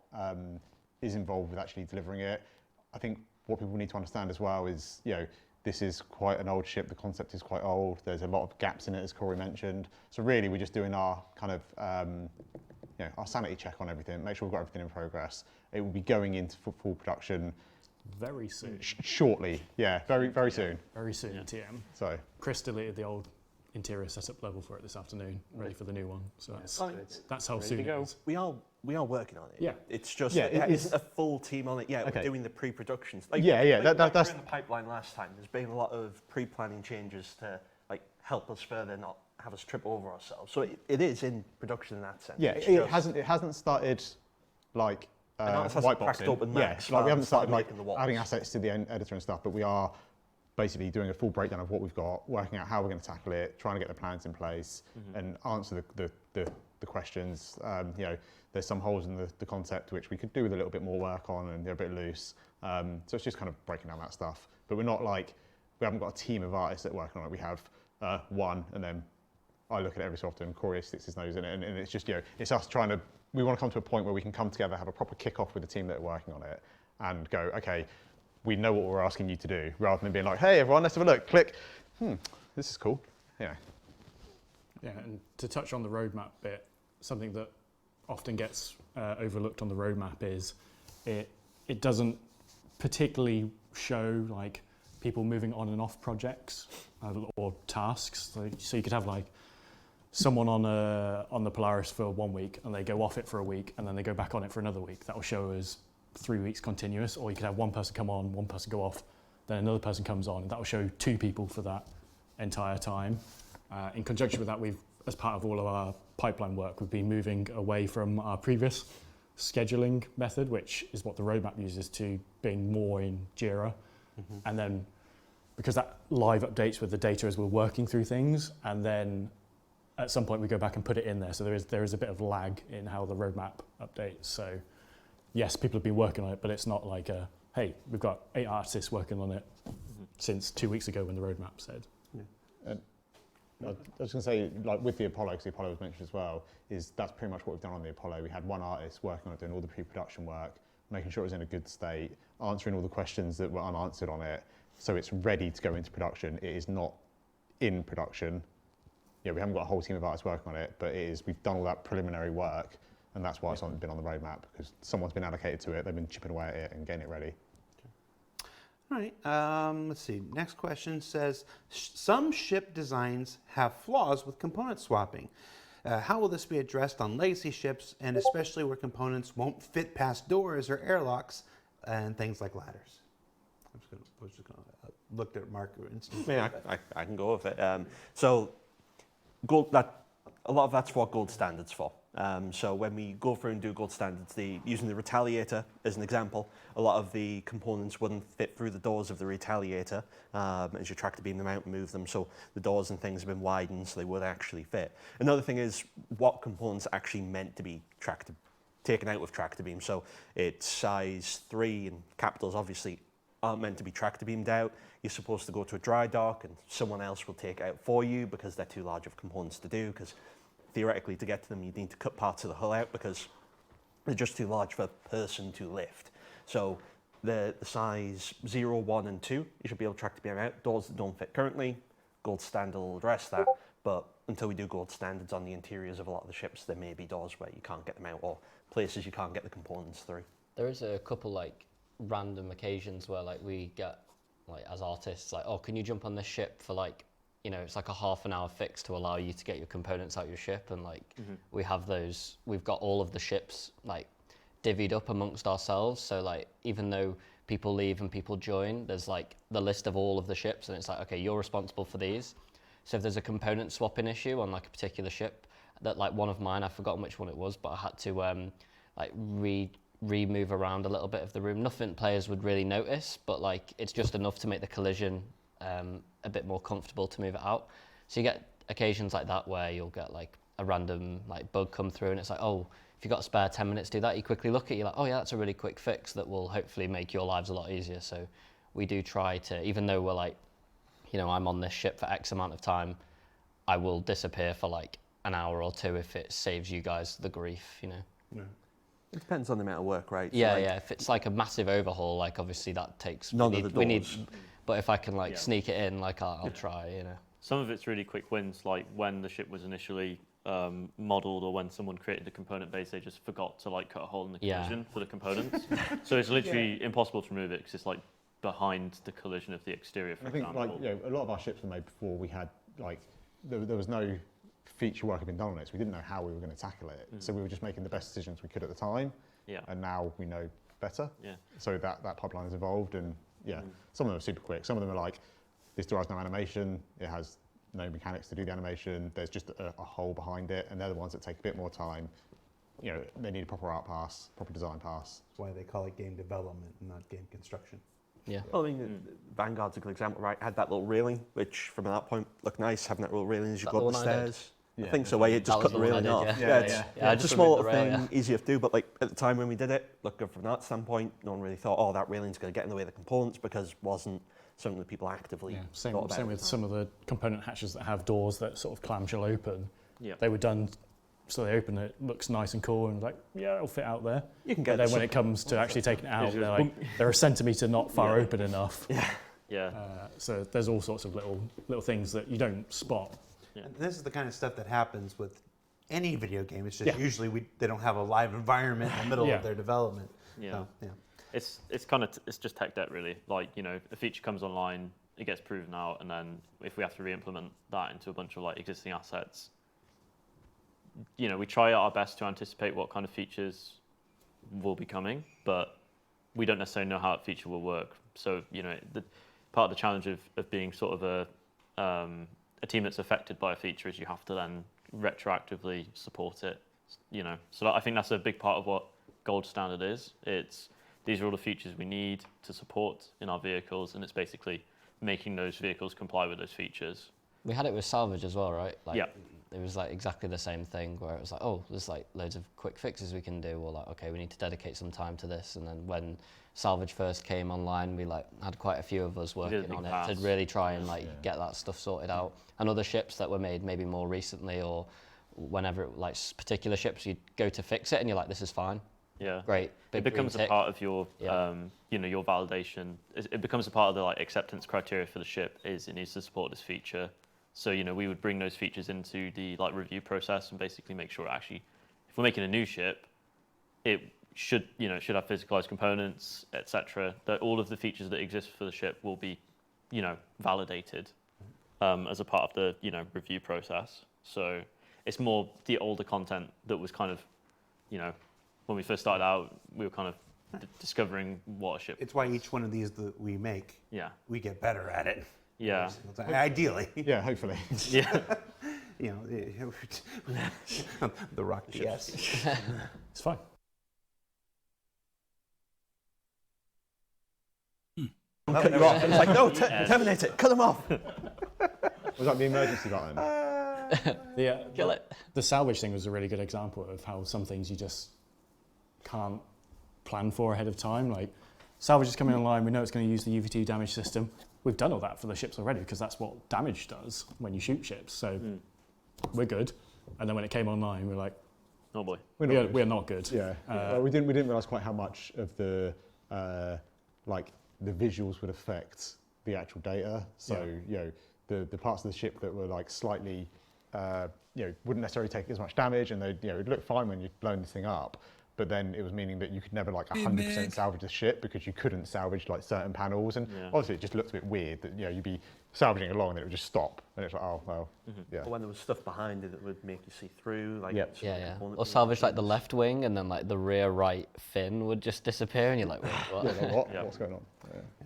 is involved with actually delivering it. I think what people need to understand as well is, this is quite an old ship, the concept is quite old, there's a lot of gaps in it, as Corey mentioned. So really we're just doing our kind of, our sanity check on everything, make sure we've got everything in progress. It will be going into full production Very soon. Shortly, yeah, very, very soon. Very soon, TM. So Chris deleted the old interior setup level for it this afternoon, ready for the new one. So that's how soon it is. We are working on it. Yeah. It's just Yeah, there it's isn't a full team on it yet. Okay. We're doing the pre-productions. That's in the pipeline last time. There's been a lot of pre-planning changes to help us further, not have us trip over ourselves. So it is in production in that sense. yeah, It's it just- hasn't started like artist hasn't white cracked boxing. open Yeah, Max like we haven't started started like making the walls. adding assets to the editor and stuff, but we are basically doing a full breakdown of what we've got, working out how we're going to tackle it, trying to get the plans in place, and answer the questions. There's some holes in the concept which we could do with a little bit more work on, and they're a bit loose. So it's just kind of breaking down that stuff. But we haven't got a team of artists that are working on it. We have one, and then I look at it every so often. Corey sticks his nose in it, and it's just it's us trying to. We want to come to a point where we can come together, have a proper kick-off with the team that are working on it, and go, okay, we know what we're asking you to do, rather than being like, hey, everyone, let's have a look, click. This is cool. Yeah. Yeah, and to touch on the roadmap bit, something that often gets overlooked on the roadmap is it doesn't particularly show people moving on and off projects or tasks. So you could have someone on the Polaris for 1 week, and they go off it for a week, and then they go back on it for another week. That will show as 3 weeks continuous. Or you could have one person come on, one person go off, then another person comes on, and that will show 2 people for that entire time. In conjunction with that, as part of all of our pipeline work, we've been moving away from our previous scheduling method, which is what the roadmap uses, to being more in Jira. And then, because that live updates with the data as we're working through things, and then at some point we go back and put it in there. So there is a bit of lag in how the roadmap updates. So yes, people have been working on it, but it's not like hey, we've got 8 artists working on it since 2 weeks ago when the roadmap said. And I was going to say, with the Apollo, because the Apollo was mentioned as well, that's pretty much what we've done on the Apollo. We had one artist working on it, doing all the pre-production work, making sure it was in a good state, answering all the questions that were unanswered on it, so it's ready to go into production. It is not in production. We haven't got a whole team of artists working on it, but we've done all that preliminary work, and that's why it's not been on the roadmap, because someone's been allocated to it, they've been chipping away at it and getting it ready. All right, let's see. Next question says, some ship designs have flaws with component swapping. How will this be addressed on legacy ships, and especially where components won't fit past doors or airlocks and things like ladders? I was just going to look at Mark instantly. Yeah, I can go with it. So a lot of that's what gold standard's for. So when we go through and do gold standards, using the Retaliator as an example, a lot of the components wouldn't fit through the doors of the Retaliator as you track to beam them out and move them. So the doors and things have been widened so they would actually fit. Another thing is what components are actually meant to be tracked to taken out with tractor beam. So it's size 3, and capitals obviously aren't meant to be tractor beamed out. You're supposed to go to a dry dock and someone else will take it out for you because they're too large of components to do, because theoretically to get to them you need to cut parts of the hull out because they're just too large for a person to lift. So the size 0, 1 and 2, you should be able to tractor beam out. Doors that don't fit currently, gold standard will address that, but until we do gold standards on the interiors of a lot of the ships, there may be doors where you can't get them out or places you can't get the components through. There is a couple like random occasions where like we get like as artists like, oh, can you jump on this ship for like, you know, it's like a half an hour fix to allow you to get your components out your ship, and like we have those, we've got all of the ships like divvied up amongst ourselves, so like even though people leave and people join, there's like the list of all of the ships and it's like, okay, you're responsible for these. So if there's a component swapping issue on like a particular ship, that like one of mine, I've forgotten which one it was, but I had to like re-move around a little bit of the room. Nothing players would really notice, but like it's just enough to make the collision a bit more comfortable to move it out. So you get occasions like that where you'll get like a random like bug come through and it's like, oh, if you've got a spare 10 minutes to do that, you quickly look at it, you're like, oh yeah, that's a really quick fix that will hopefully make your lives a lot easier. So we do try to, even though we're like, you know, I'm on this ship for X amount of time, I will disappear for like an hour or two if it saves you guys the grief, you know. Yeah. It depends on the amount of work, right? Yeah, so like, yeah. If it's like a massive overhaul, like obviously that takes none of the doors. But if I can like sneak it in, like I'll try, you know. Some of it's really quick wins, like when the ship was initially modeled, or when someone created the component base, they just forgot to like cut a hole in the collision for the components. So it's literally impossible to remove it because it's like behind the collision of the exterior, for example. I think like, you know, a lot of our ships were made before we had like, there was no feature work had been done on it, so we didn't know how we were going to tackle it. So we were just making the best decisions we could at the time. Yeah. And now we know better. Yeah. So that pipeline has evolved, and some of them are super quick. Some of them are like, this door has no animation, it has no mechanics to do the animation, there's just a hole behind it, and they're the ones that take a bit more time. You know, they need a proper art pass, proper design pass. That's why they call it game development and not game construction. Yeah. Well, I mean, Vanguard's a good example, right? Had that little railing, which from that point looked nice, having that little railing as you go up the stairs. I think so, where you just cut the railing off. It's a small little thing, easier to do, but like at the time when we did it, looked good from that standpoint. No one really thought, oh, that railing's going to get in the way of the components, because it wasn't something that people actively same thought about. with some of the component hatches that have doors that sort of clamshell open. Yeah. They were done so they open it, looks nice and cool, and like, yeah, it'll fit out there. You can get. But then when it comes to actually taking it out, they're a centimetre not far open enough. Yeah. Yeah. So there's all sorts of little things that you don't spot. Yeah. And this is the kind of stuff that happens with any video game. It's just usually they don't have a live environment in the middle of their development. Yeah. So, It's just tech debt, really. Like, you know, a feature comes online, it gets proven out, and then if we have to re-implement that into a bunch of like existing assets, you know, we try our best to anticipate what kind of features will be coming, but we don't necessarily know how that feature will work. So, you know, part of the challenge of being sort of a team that's affected by a feature is you have to then retroactively support it, you know. So I think that's a big part of what gold standard is. These are all the features we need to support in our vehicles, and it's basically making those vehicles comply with those features. We had it with salvage as well, right? Like, yeah. It was like exactly the same thing where it was like, oh, there's like loads of quick fixes we can do, or like, okay, we need to dedicate some time to this. And then when salvage first came online, we like had quite a few of us working on it to really try and like get that stuff sorted out. And other ships that were made maybe more recently, or whenever, like particular ships, you go to fix it and you're like, this is fine. Yeah. Great. It becomes a part of your, you know, your validation. It becomes a part of the like acceptance criteria for the ship. Is it needs to support this feature. So, you know, we would bring those features into the like review process and basically make sure actually, if we're making a new ship, it should have physicalized components, etc. That all of the features that exist for the ship will be, you know, validated as a part of the, you know, review process. So it's more the older content that was kind of, you know, when we first started out, we were kind of discovering what a ship. It's why each one of these that we make, we get better at it. Yeah. Ideally. Yeah, hopefully. Yeah. You know, the rock. Yes. It's fine. Cut you off. It's like, no, terminate it. Cut them off. Was that the emergency button? Kill it. The salvage thing was a really good example of how some things you just can't plan for ahead of time. Like salvage is coming online, we know it's going to use the UV2 damage system. We've done all that for the ships already because that's what damage does when you shoot ships. So we're good. And then when it came online, we were like, oh boy, we're not good. Yeah, well, we didn't realize quite how much of the like the visuals would affect the actual data. So you know, the parts of the ship that were like slightly you know, wouldn't necessarily take as much damage, and they, you know, it'd look fine when you'd blown the thing up. But then it was meaning that you could never like 100% salvage the ship because you couldn't salvage like certain panels, and obviously it just looked a bit weird that, you know, you'd be salvaging along and it would just stop, and it's like, oh well, yeah. Or when there was stuff behind it that would make you see through, like or salvage like the left wing, and then like the rear right fin would just disappear, and you're like, what? What's going on?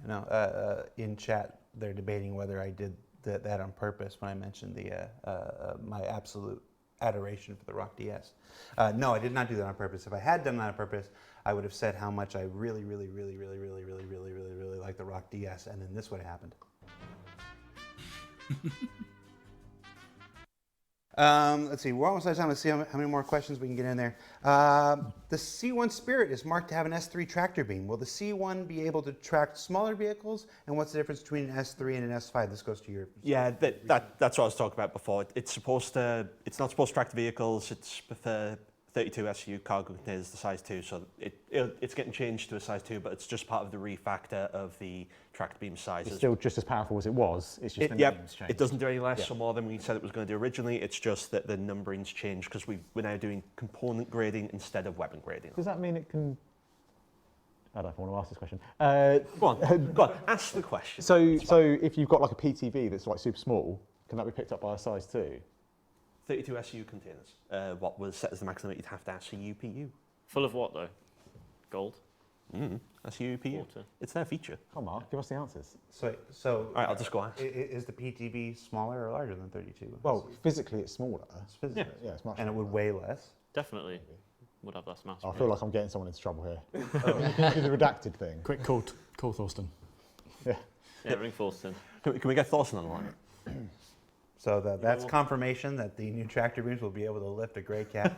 You know, in chat they're debating whether I did that on purpose when I mentioned the my absolute adoration for the Rock DS. No, I did not do that on purpose. If I had done that on purpose, I would have said how much I really like the Rock DS, and then this would have happened. Let's see, we're almost out of time. Let's see how many more questions we can get in there. The C1 Spirit is marked to have an S3 tractor beam. Will the C1 be able to track smaller vehicles? And what's the difference between an S3 and an S5? This goes to your... Yeah, that's what I was talking about before. It's not supposed to track the vehicles. It's for 32 SU cargo containers, the size 2. So it's getting changed to a size 2, but it's just part of the refactor of the tractor beam sizes. It's still just as powerful as it was. It's just the name's changed. It doesn't do any less or more than we said it was going to do originally. It's just that the numbering's changed because we're now doing component grading instead of weapon grading. Does that mean it can... I don't know if I want to ask this question. Go on, ask the question. So if you've got like a PTV that's like super small, can that be picked up by a size 2? 32 SU containers. What was set as the maximum you'd have to ask UPU. Full of what though? Gold? That's UPU. Water. It's their feature. Come on, give us the answers. So all right, I'll just go ask. Is the PTV smaller or larger than 32? Well, physically it's smaller. Yeah, it's much. And it would weigh less? Definitely would have less mass. I feel like I'm getting someone into trouble here. Do the redacted thing. Quick call Thorsten. Yeah. Yeah, ring Thorsten. Can we get Thorsten on the line? So that's confirmation that the new tractor beams will be able to lift a gray cat.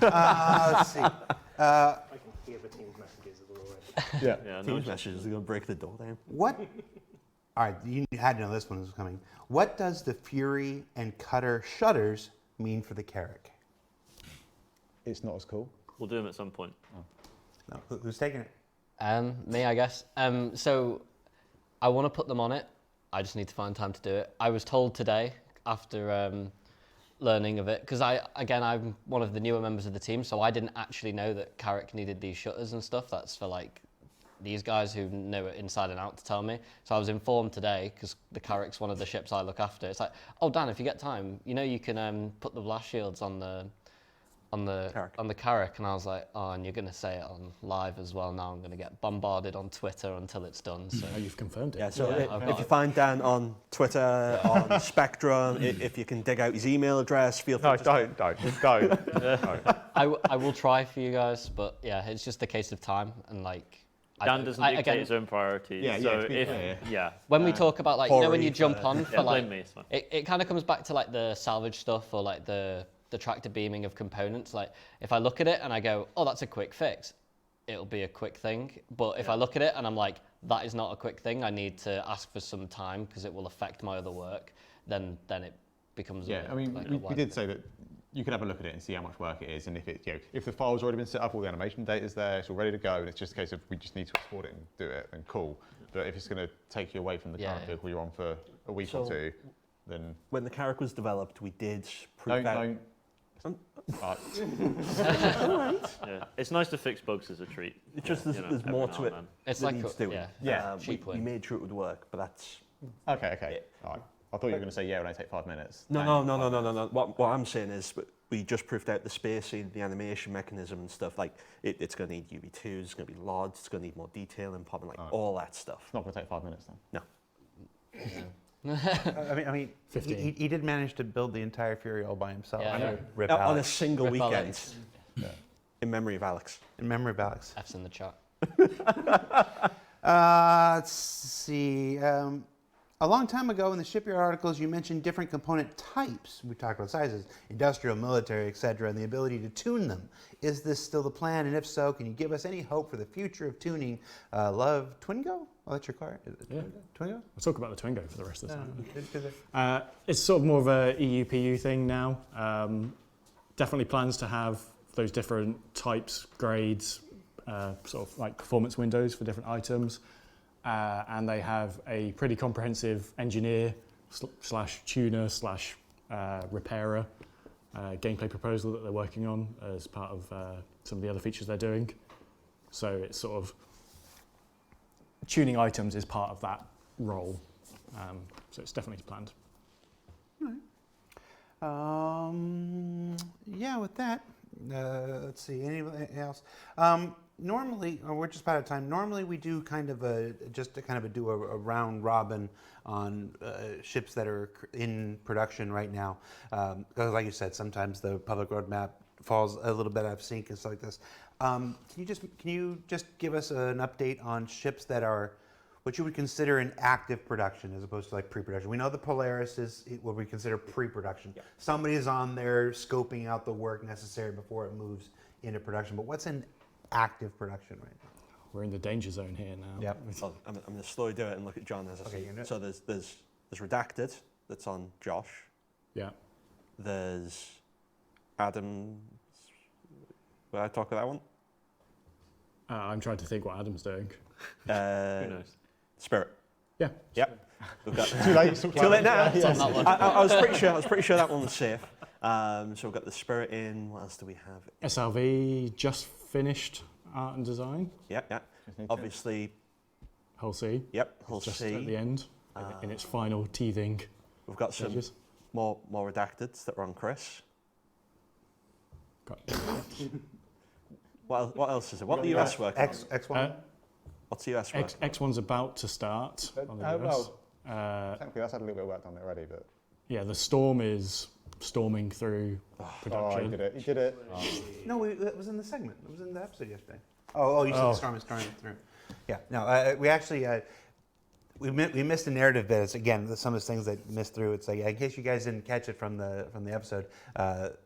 Let's see. I can hear the team's messages as well. Yeah, team's messages are going to break the door down. What? All right, you had to know this one was coming. What does the Fury and Cutter shutters mean for the Carrack? It's not as cool. We'll do them at some point. No, who's taking it? Me, I guess. So I want to put them on it. I just need to find time to do it. I was told today after learning of it, because I'm one of the newer members of the team, so I didn't actually know that Carrack needed these shutters and stuff. That's for like these guys who know it inside and out to tell me. So I was informed today, because the Carrack's one of the ships I look after. It's like, oh Dan, if you get time, you know you can put the blast shields on the Carrack, and I was like, oh, and you're going to say it on live as well. Now I'm going to get bombarded on Twitter until it's done. So you've confirmed it. Yeah, so if you find Dan on Twitter, on Spectrum, if you can dig out his email address, feel free. No, don't. I will try for you guys, but yeah, it's just a case of time and like. Dan doesn't dictate his own priorities. When we talk about like, you know, when you jump on for like, me, it kind of comes back to like the salvage stuff or like the tractor beaming of components. Like if I look at it and I go, oh, that's a quick fix, it'll be a quick thing. But if I look at it and I'm like, that is not a quick thing, I need to ask for some time because it will affect my other work, then it becomes I mean, we did say that you can have a look at it and see how much work it is, and if it, you know, if the file's already been set up, all the animation data's there, it's all ready to go, and it's just a case of we just need to export it and do it, then cool. But if it's going to take you away from the current vehicle you're on for a week or two, then... When the Carrack was developed, we did prove Don't. Yeah, it's nice to fix bugs as a treat. It's just there's more to it. It's that like needs doing. We made sure it would work, but that's okay. All right. I thought you were going to say it only take 5 minutes. No. What I'm saying is we just proved out the spacing, the animation mechanism and stuff. Like it's going to need UV2s, it's going to be LODs, it's going to need more detail and popping, like all that stuff. It's not going to take 5 minutes then. No. I mean, he did manage to build the entire Fury all by himself. Yeah, I know. Rip on Alex. a single weekend. Alex. In memory of Alex. In memory of Alex. F's in the chat. Let's see. A long time ago in the shipyard articles, you mentioned different component types. We talked about sizes, industrial, military, etc., and the ability to tune them. Is this still the plan? And if so, can you give us any hope for the future of tuning? Love Twingo? Oh, that's your car. Yeah. Twingo? I'll talk about the Twingo for the rest of the No, time. It's sort of more of a EU-PU thing now. Definitely plans to have those different types, grades, sort of like performance windows for different items. And they have a pretty comprehensive engineer slash tuner slash repairer gameplay proposal that they're working on as part of some of the other features they're doing. So it's sort of tuning items is part of that role. So it's definitely planned. Yeah, with that, let's see, anything else? Normally, we're just about out of time. Normally, we do kind of a round robin on ships that are in production right now. Because, like you said, sometimes the public roadmap falls a little bit out of sync and stuff like this. Can you just give us an update on ships that are what you would consider in active production as opposed to like pre-production? We know the Polaris is what we consider pre-production. Yeah. Somebody is on there scoping out the work necessary before it moves into production. But what's in active production right now? We're in the danger zone here now. Yep. Well, I'm going to slowly do it and look at John as I see. So there's Redacted that's on Josh. Yeah. There's Adam. Will I talk about that one? I'm trying to think what Adam's doing. Who knows? Spirit. Yeah. Yep. We've got Too late. Too late now. Yes. I was pretty sure that one was safe. So we've got the Spirit in. What else do we have? SLV just finished art and design. Yeah. Obviously. Hull C. Yep. Hull just C. at the end in its final teething. We've got some stages. more redacteds that are on Chris. What else is it? What the US working on? X1? What's the US working on? X1's about to start on the US. Technically, that's had a little bit of work done already, but... Yeah, the Storm is storming through production. Oh, he did it. No, it was in the segment. It was in the episode yesterday. Oh, you said the storm is storming through. Yeah, no, we actually... we missed a narrative bit. It's, again, some of those things that missed through. It's like, in case you guys didn't catch it from the episode, the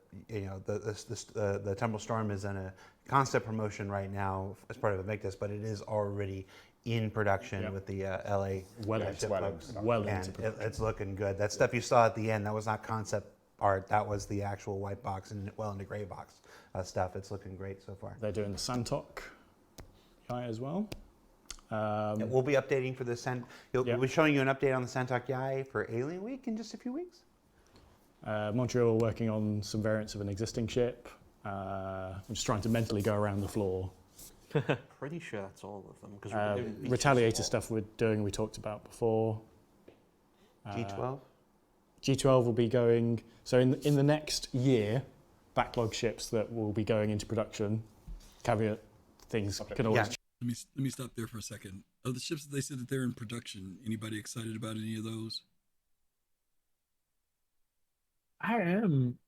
Tumble Storm is in a concept promotion right now as part of Invictus, but it is already in production with the LA folks. And it's looking good. That stuff you saw at the end, that was not concept art. That was the actual white box and into gray box stuff. It's looking great so far. They're doing the Santok guy as well. We'll be updating for the We'll be showing you an update on the Santok Yai for Alien Week in just a few weeks. Montreal working on some variants of an existing ship. I'm just trying to mentally go around the floor. Pretty sure that's all of them. Retaliator stuff we're doing, we talked about before. G12? G12 will be going, so in the next year, backlog ships that will be going into production. Caveat, things can always change. Let me stop there for a second. Of the ships that they said that they're in production, anybody excited about any of those? I am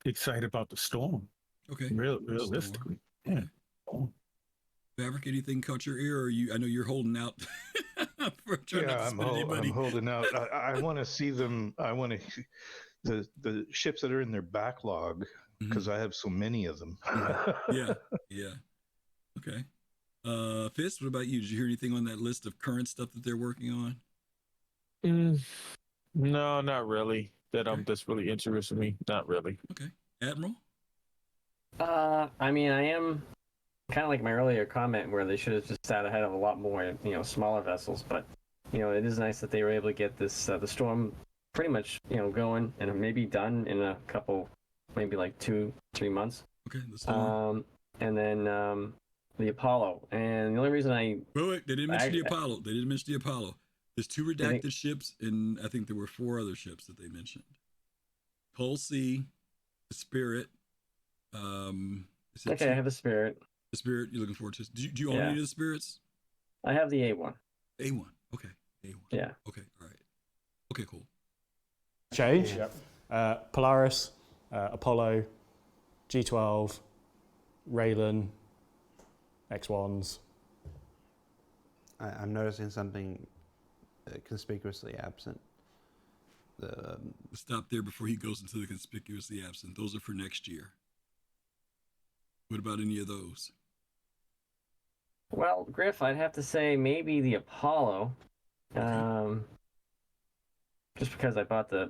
excited about the Storm. Okay. Realistically. Yeah. Maverick, anything caught your ear? Or I know you're holding out. For trying not to I'm spit anybody. holding out. I want to see them. I want to the ships that are in their backlog because I have so many of them. Yeah. Okay. Fist, what about you? Did you hear anything on that list of current stuff that they're working on? No, not really. That's really interested me. Not really. Okay. Admiral? I mean, I am kind of like my earlier comment where they should have just sat ahead of a lot more, smaller vessels. But, it is nice that they were able to get this, the Storm pretty much, going and maybe done in a couple, maybe like 2-3 months. Okay. The Storm. And then the Apollo. And the only reason Wait, they didn't mention the Apollo. They didn't mention the Apollo. There's 2 redacted ships, and I think there were 4 other ships that they mentioned. Hull C, the Spirit. Okay, I have the Spirit. The Spirit, you're looking forward to. Do you own any of the Spirits? I have the A1. A1, okay. A1. Yeah. Okay, all right. Okay, cool. Change. Yep. Polaris, Apollo, G12, Raylan, X1s. I'm noticing something conspicuously absent. The Stop there before he goes into the conspicuously absent. Those are for next year. What about any of those? Well, Griff, I'd have to say maybe the Apollo. Just because I bought the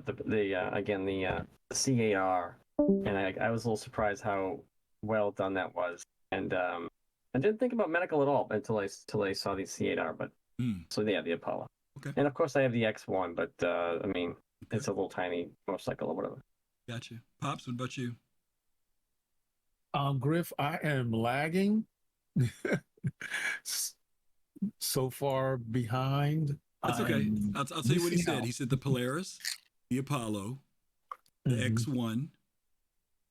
C8R, and I was a little surprised how well done that was, and I didn't think about medical at all until I saw the C8R. But so yeah, the Apollo. Okay. And of course I have the X1, but I mean it's a little tiny motorcycle or whatever. Gotcha. Pops, what about you? Griff, I am lagging so far behind. That's okay. I'll tell you what he said. He said the Polaris, the Apollo, the X1.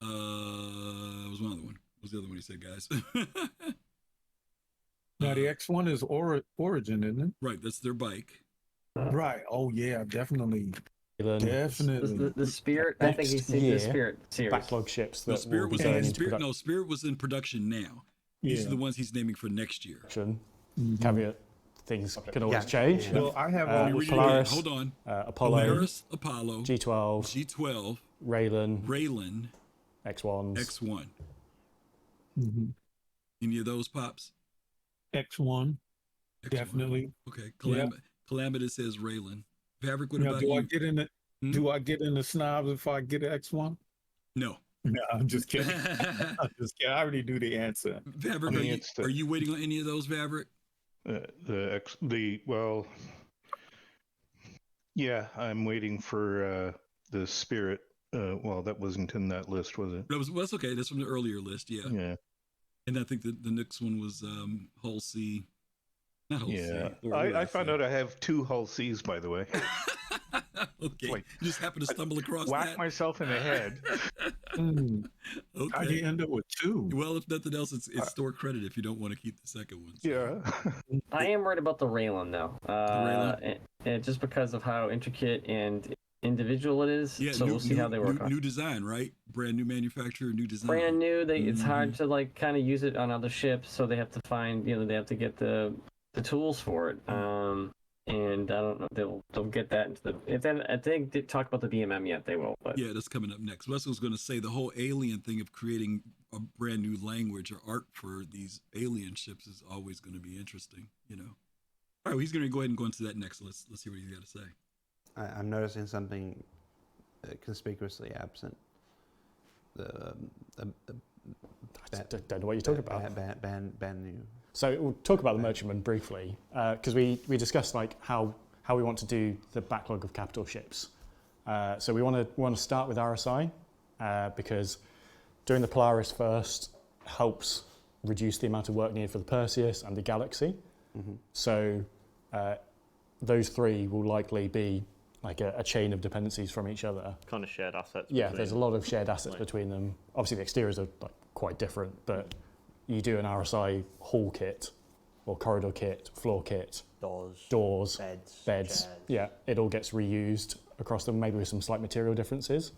Was one other one. What was the other one he said, guys? Now the X1 is Origin, isn't it? Right, that's their bike. Right. Oh yeah, definitely. Definitely. The Spirit. I think he's the Spirit series. Backlog ships that Spirit will was be going in into production. Spirit was in production now. These are the ones he's naming for next year. Caveat: things can always change. Well, I have Polaris. Hold on. Apollo. Polaris, Apollo. G12. Raylan. X1s. X1. Any of those, Pops? X1. Definitely. Okay. Calamitous says Raylan. Maverick, what now, about do you? I get in it? Do I get in the snobs if I get an X1? No. No, I'm just kidding. I'm just kidding. I already knew the answer. Maverick, are you waiting on any of those, Maverick? Well, yeah, I'm waiting for the Spirit. Well, that wasn't in that list, was it? That's okay. That's from the earlier list, yeah. Yeah. And I think the next one was Hull C. Not Hull yeah. C. I found out I have 2 Hull Cs, by the way. Okay. You just happened to stumble across whack that. myself in the head. Okay. How do you end up with 2? Well, if nothing else, it's store credit if you don't want to keep the second one. So. Yeah. I am worried about the Raylan though. And just because of how intricate and individual it is. Yeah, so we'll see how they work on. New design, right? Brand new manufacturer, new design. Brand new. It's hard to like kind of use it on other ships, so they have to find they have to get the tools for it. And I don't know they'll get that into the. If they did talk about the BMM yet, they will. But yeah, that's coming up next. Wes was going to say the whole alien thing of creating a brand new language or art for these alien ships is always going to be interesting. All right, well, he's going to go ahead and go into that next. Let's hear what he's got to say. I'm noticing something conspicuously absent. I don't know what you're talking about. Ban new. So we'll talk about the merchantman briefly, because we discussed like how we want to do the backlog of capital ships. So we want to start with RSI, because doing the Polaris first helps reduce the amount of work needed for the Perseus and the Galaxy. So those 3 will likely be like a chain of dependencies from each other. Kind of shared assets. Yeah, there's a lot of shared assets between them. Obviously the exteriors are like quite different, but you do an RSI hall kit or corridor kit, floor kit, doors, beds. Yeah, it all gets reused across them, maybe with some slight material differences.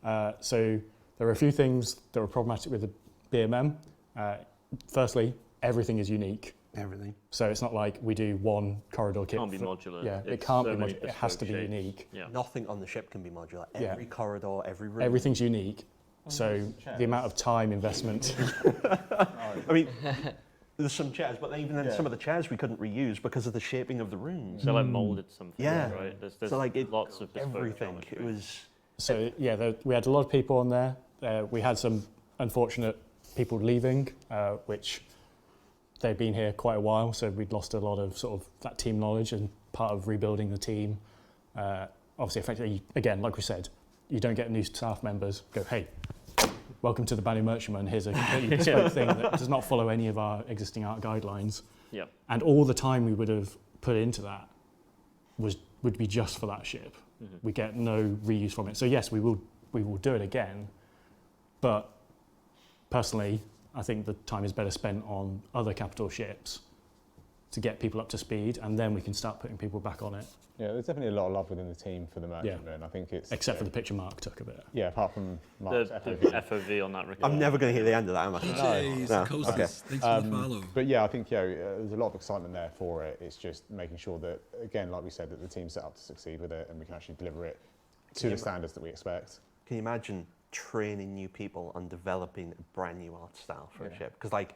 So there are a few things that are problematic with the BMM. Firstly, everything is unique. Everything. So it's not like we do one corridor kit. It can't be modular. Yeah, it can't be modular. It has to be unique. Yeah. Nothing on the ship can be modular. Every corridor, every room. Everything's unique. So the amount of time investment. I mean, there's some chairs, but even then some of the chairs we couldn't reuse because of the shaping of the rooms. So like molded something. Yeah. Right. There's so like lots of everything. geometry. It was. So yeah, we had a lot of people on there. We had some unfortunate people leaving, which they'd been here quite a while, so we'd lost a lot of sort of that team knowledge and part of rebuilding the team. Obviously, effectively, again, like we said, you don't get new staff members go, hey, welcome to the Banu Merchantman. Here's a completely bespoke thing that does not follow any of our existing art guidelines. Yeah. And all the time we would have put into that would be just for that ship. We get no reuse from it. So yes, we will do it again, but personally, I think the time is better spent on other capital ships to get people up to speed, and then we can start putting people back on it. Yeah, there's definitely a lot of love within the team for the merchantman. I think it's except for the picture Mark took of it. Yeah, apart from Mark's The FOV. FOV on that. I'm never going to hear the end of that, am I? Okay. Thanks for the follow. But yeah, I think there's a lot of excitement there for it. It's just making sure that, again, like we said, that the team's set up to succeed with it, and we can actually deliver it to the standards that we expect. Can you imagine training new people on developing a brand new art style for a ship? Because like,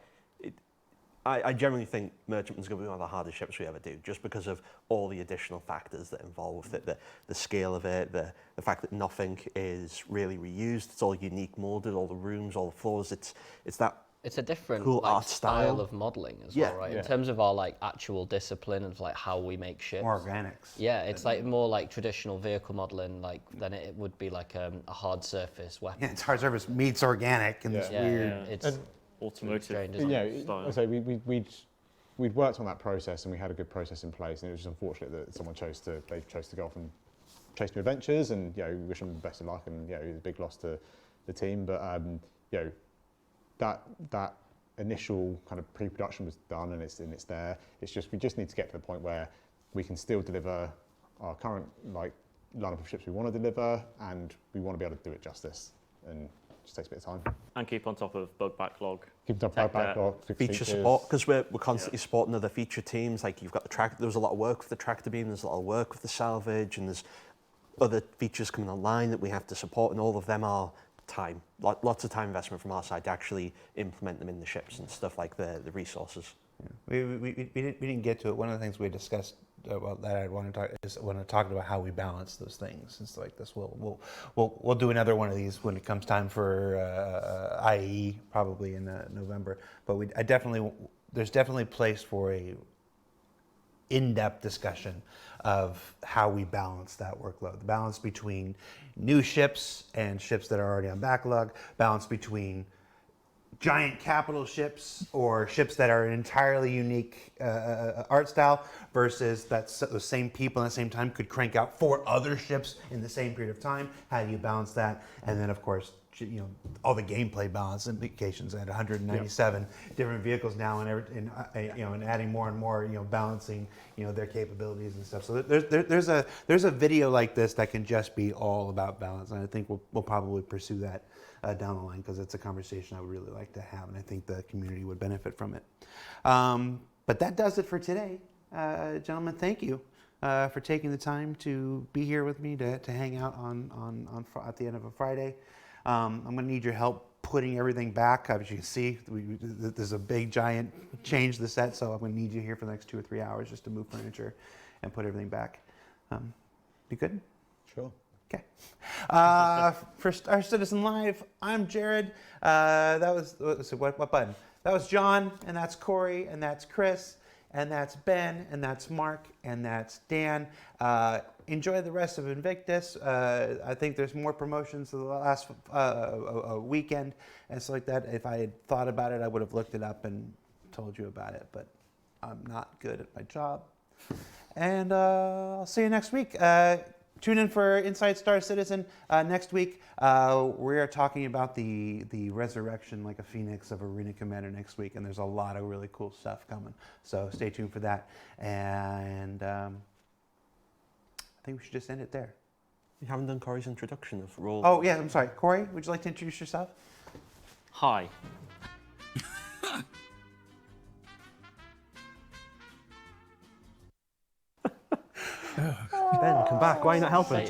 I generally think Merchantman's going to be one of the hardest ships we ever do, just because of all the additional factors that involve with it, the scale of it, the fact that nothing is really reused. It's all unique molded, all the rooms, all the floors. It's that. It's a different cool like, art style of modelling as well, right? Yeah. In terms of our like actual discipline of like how we make ships. More organics. Yeah, it's like more like traditional vehicle modelling, like than it would be like a hard surface weapon. Yeah, it's hard surface meets organic and this weird. It's automotive. strange, Yeah, style. so we'd worked on that process, and we had a good process in place, and it was just unfortunate that someone chose to go off and chase new adventures, and we wish them the best of luck, and it was a big loss to the team, but that initial kind of pre-production was done, and it's there. It's just we just need to get to the point where we can still deliver our current like lineup of ships we want to deliver, and we want to be able to do it justice, and it just takes a bit of time. And keep on top of bug backlog. Keep on top of backlog, feature support, because we're constantly supporting other feature teams. Like you've got the tractor. There was a lot of work with the tractor beam. There's a lot of work with the salvage, and there's other features coming online that we have to support, and all of them are time. Lots of time investment from our side to actually implement them in the ships and stuff like the resources. Yeah. We didn't get to it. One of the things we discussed about that I want to talk is when I talked about how we balance those things. It's like this. We'll do another one of these when it comes time for IE probably in November. But there's definitely place for a in-depth discussion of how we balance that workload. The balance between new ships and ships that are already on backlog, balance between giant capital ships or ships that are an entirely unique art style versus that the same people at the same time could crank out 4 other ships in the same period of time. How do you balance that? And then of course, all the gameplay balance implications at 197 different vehicles now, and adding more and more, balancing, their capabilities and stuff. So there's a video like this that can just be all about balance, and I think we'll probably pursue that down the line, because it's a conversation I would really like to have, and I think the community would benefit from it. But that does it for today, gentlemen. Thank you for taking the time to be here with me to hang out on at the end of a Friday. I'm going to need your help putting everything back. As you can see, there's a big giant change to the set, so I'm going to need you here for the next 2 or 3 hours just to move furniture and put everything back. You good? Sure. Okay. For Star Citizen Live, I'm Jared. That was what button? That was John, and that's Corey, and that's Chris, and that's Ben, and that's Mark, and that's Dan. Enjoy the rest of Invictus. I think there's more promotions to the last weekend and stuff like that. If I had thought about it, I would have looked it up and told you about it, but I'm not good at my job. And I'll see you next week. Tune in for Inside Star Citizen next week. We are talking about the resurrection like a phoenix of Arena Commander next week, and there's a lot of really cool stuff coming. So stay tuned for that. And I think we should just end it there. You haven't done Corey's introduction of role. Oh, yeah, I'm sorry. Corey, would you like to introduce yourself? Hi. Ben, come back. Why are you not helping?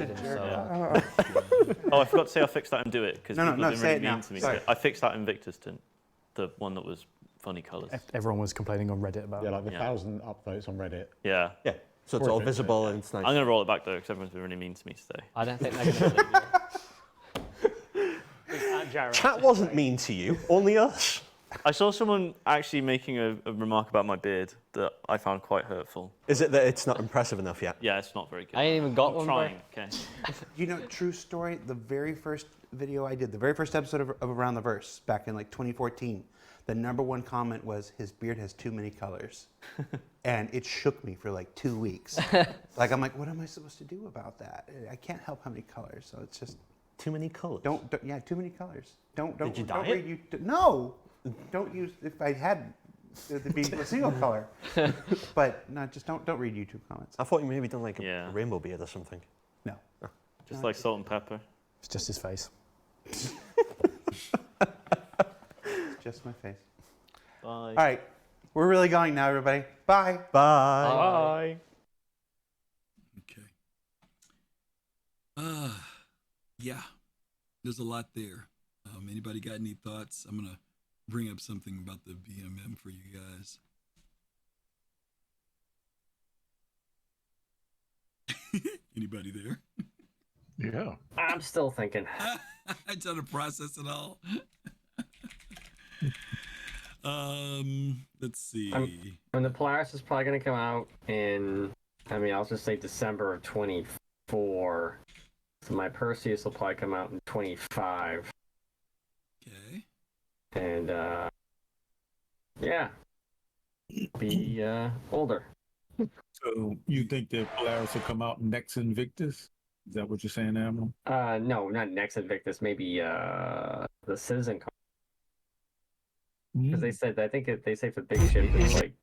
Oh, I forgot to say I fixed that and do it, because No, people have been say really it now. mean to me. Sorry. I fixed that in Victor's tint, the one that was funny colours. Everyone was complaining on Reddit about Yeah, it. like the 1,000 upvotes on Reddit. Yeah. Yeah. So it's all visible and it's nice. I'm going to roll it back though, because everyone's been really mean to me today. I don't think they're going to believe you. Chat wasn't mean to you, only us. I saw someone actually making a remark about my beard that I found quite hurtful. Is it that it's not impressive enough yet? Yeah, it's not very good. I ain't even got I'm one. trying, okay. True story, the very first video I did, the very first episode of Around the Verse back in like 2014, the #1 comment was, his beard has too many colors. And it shook me for like 2 weeks. I'm like, what am I supposed to do about that? I can't help how many colors, so it's just... Too many colors? Yeah, too many colors. Don't Did you don't dye it? No! Don't use, if I had to be a single color. But no, just don't read YouTube comments. I thought you maybe done like a rainbow beard or something. No. Just like salt and pepper. It's just his face. Just my face. Bye. All right. We're really going now, everybody. Bye. Bye. Bye. Okay. Yeah, there's a lot there. Anybody got any thoughts? I'm gonna bring up something about the BMM for you guys. Anybody there? Yeah. I'm still thinking. I try to process it all. Let's see. And the Polaris is probably going to come out in, I mean, I'll just say December of 24. So my Perseus will probably come out in 25. Okay. And, yeah. Be older. So you think the Polaris will come out next Invictus? Is that what you're saying, Admiral? No, not next Invictus. Maybe the Citizen. Because they said, I think they say for big ship it's like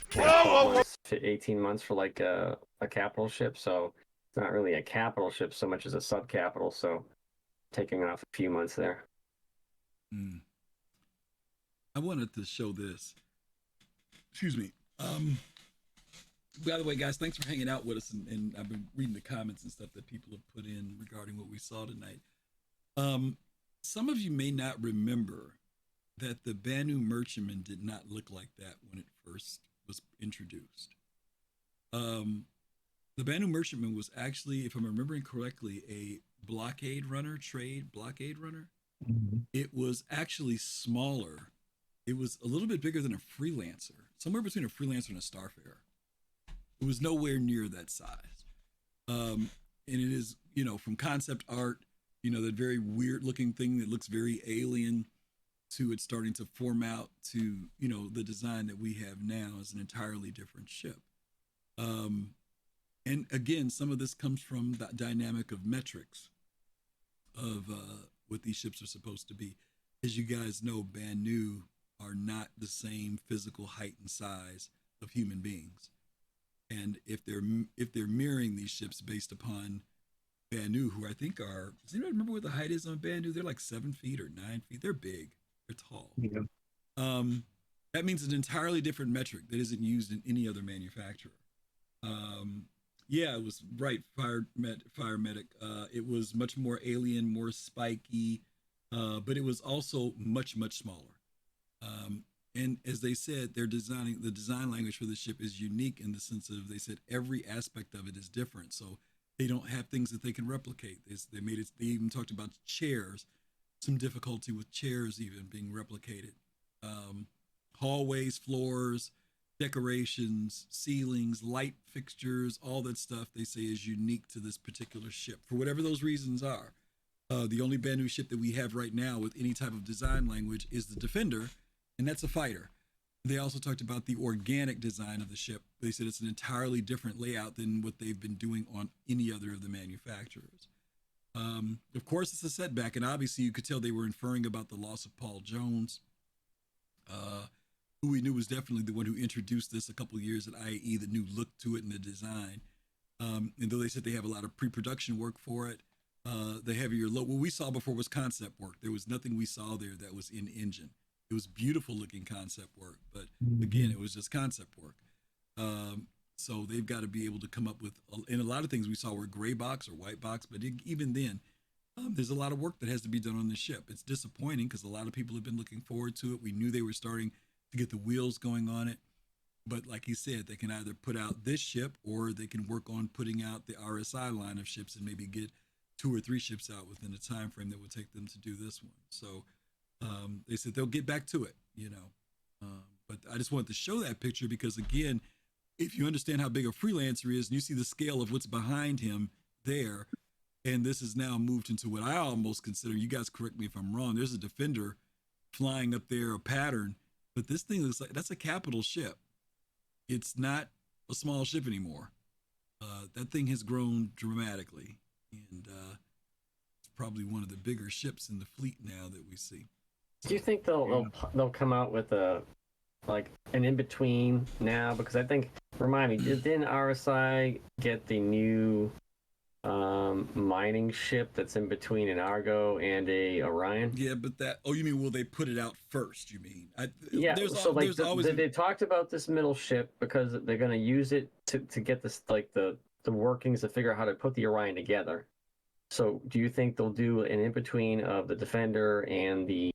12 months to 18 months for like a capital ship. So it's not really a capital ship so much as a sub-capital. So taking off a few months there. I wanted to show this. Excuse me. By the way, guys, thanks for hanging out with us, and I've been reading the comments and stuff that people have put in regarding what we saw tonight. Some of you may not remember that the Banu Merchantman did not look like that when it first was introduced. The Banu Merchantman was actually, if I'm remembering correctly, a trade blockade runner. It was actually smaller. It was a little bit bigger than a freelancer, somewhere between a freelancer and a starfarer. It was nowhere near that size. And it is, from concept art, that very weird looking thing that looks very alien to it starting to form out to, the design that we have now is an entirely different ship. And again, some of this comes from the dynamic of metrics of what these ships are supposed to be. As you guys know, Banu are not the same physical height and size of human beings. And if they're mirroring these ships based upon Banu, who I think are, does anybody remember what the height is on Banu? They're like 7 feet or 9 feet. They're big. They're tall. Yeah. That means an entirely different metric that isn't used in any other manufacturer. Yeah, it was right. Fire medic. It was much more alien, more spiky, but it was also much, much smaller. And as they said, the design language for the ship is unique in the sense of, they said every aspect of it is different. So they don't have things that they can replicate. They even talked about chairs, some difficulty with chairs even being replicated. Hallways, floors, decorations, ceilings, light fixtures, all that stuff they say is unique to this particular ship for whatever those reasons are. The only Banu ship that we have right now with any type of design language is the Defender, and that's a fighter. They also talked about the organic design of the ship. They said it's an entirely different layout than what they've been doing on any other of the manufacturers. Of course, it's a setback, and obviously you could tell they were inferring about the loss of Paul Jones, who we knew was definitely the one who introduced this a couple of years at IAE, the new look to it and the design. And though they said they have a lot of pre-production work for it, the heavier load, what we saw before was concept work. There was nothing we saw there that was in engine. It was beautiful looking concept work, but again, it was just concept work. So they've got to be able to come up with, and a lot of things we saw were gray box or white box, but even then, there's a lot of work that has to be done on the ship. It's disappointing because a lot of people have been looking forward to it. We knew they were starting to get the wheels going on it, but like he said, they can either put out this ship or they can work on putting out the RSI line of ships and maybe get 2 or 3 ships out within the time frame that would take them to do this one. So they said they'll get back to it, but I just wanted to show that picture because, again, if you understand how big a freelancer is and you see the scale of what's behind him there, and this is now moved into what I almost consider, you guys correct me if I'm wrong, there's a Defender flying up there, a pattern, but this thing looks like that's a capital ship. It's not a small ship anymore. That thing has grown dramatically, and it's probably one of the bigger ships in the fleet now that we see. Do you think they'll come out with a like an in between now? Because I think, remind me, didn't RSI get the new mining ship that's in between an Argo and a Orion? Yeah, but that. Oh, you mean will they put it out first? You mean? Yeah. So like there's always they talked about this middle ship because they're going to use it to get this like the workings to figure out how to put the Orion together. So do you think they'll do an in between of the Defender and the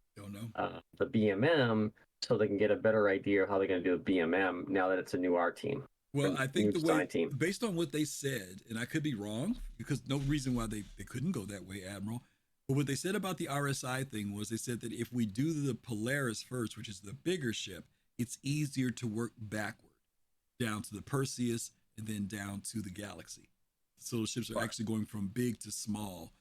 BMM so they can get a better idea of how they're going to do a BMM now that it's a new R team? Well, I think new the way, team. based on what they said, and I could be wrong because no reason why they couldn't go that way, Admiral. But what they said about the RSI thing was they said that if we do the Polaris first, which is the bigger ship, it's easier to work backward down to the Perseus and then down to the Galaxy. So the ships are actually going from big to small.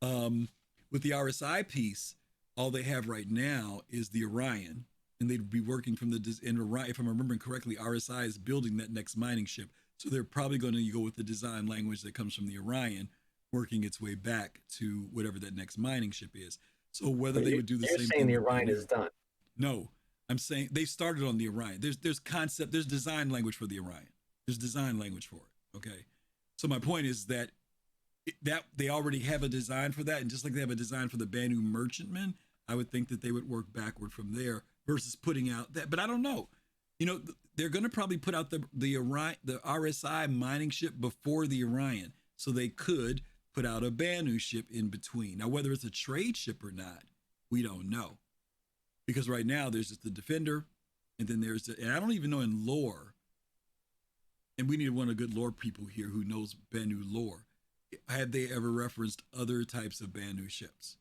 With the RSI piece, all they have right now is the Orion, and they'd be working from Orion. If I'm remembering correctly, RSI is building that next mining ship, so they're probably going to go with the design language that comes from the Orion, working its way back to whatever that next mining ship is. So whether they would do the same thing. You're saying the Orion is done? No, I'm saying they started on the Orion. There's design language for the Orion. There's design language for it. Okay. So my point is that they already have a design for that, and just like they have a design for the Banu Merchantman, I would think that they would work backward from there versus putting out that. But I don't know. You know, they're going to probably put out the Orion, the RSI mining ship before the Orion, so they could put out a Banu ship in between. Now, whether it's a trade ship or not, we don't know, because right now there's just the Defender, and then and I don't even know in lore. And we need one of the good lore people here who knows Banu lore. Have they ever referenced other types of Banu ships?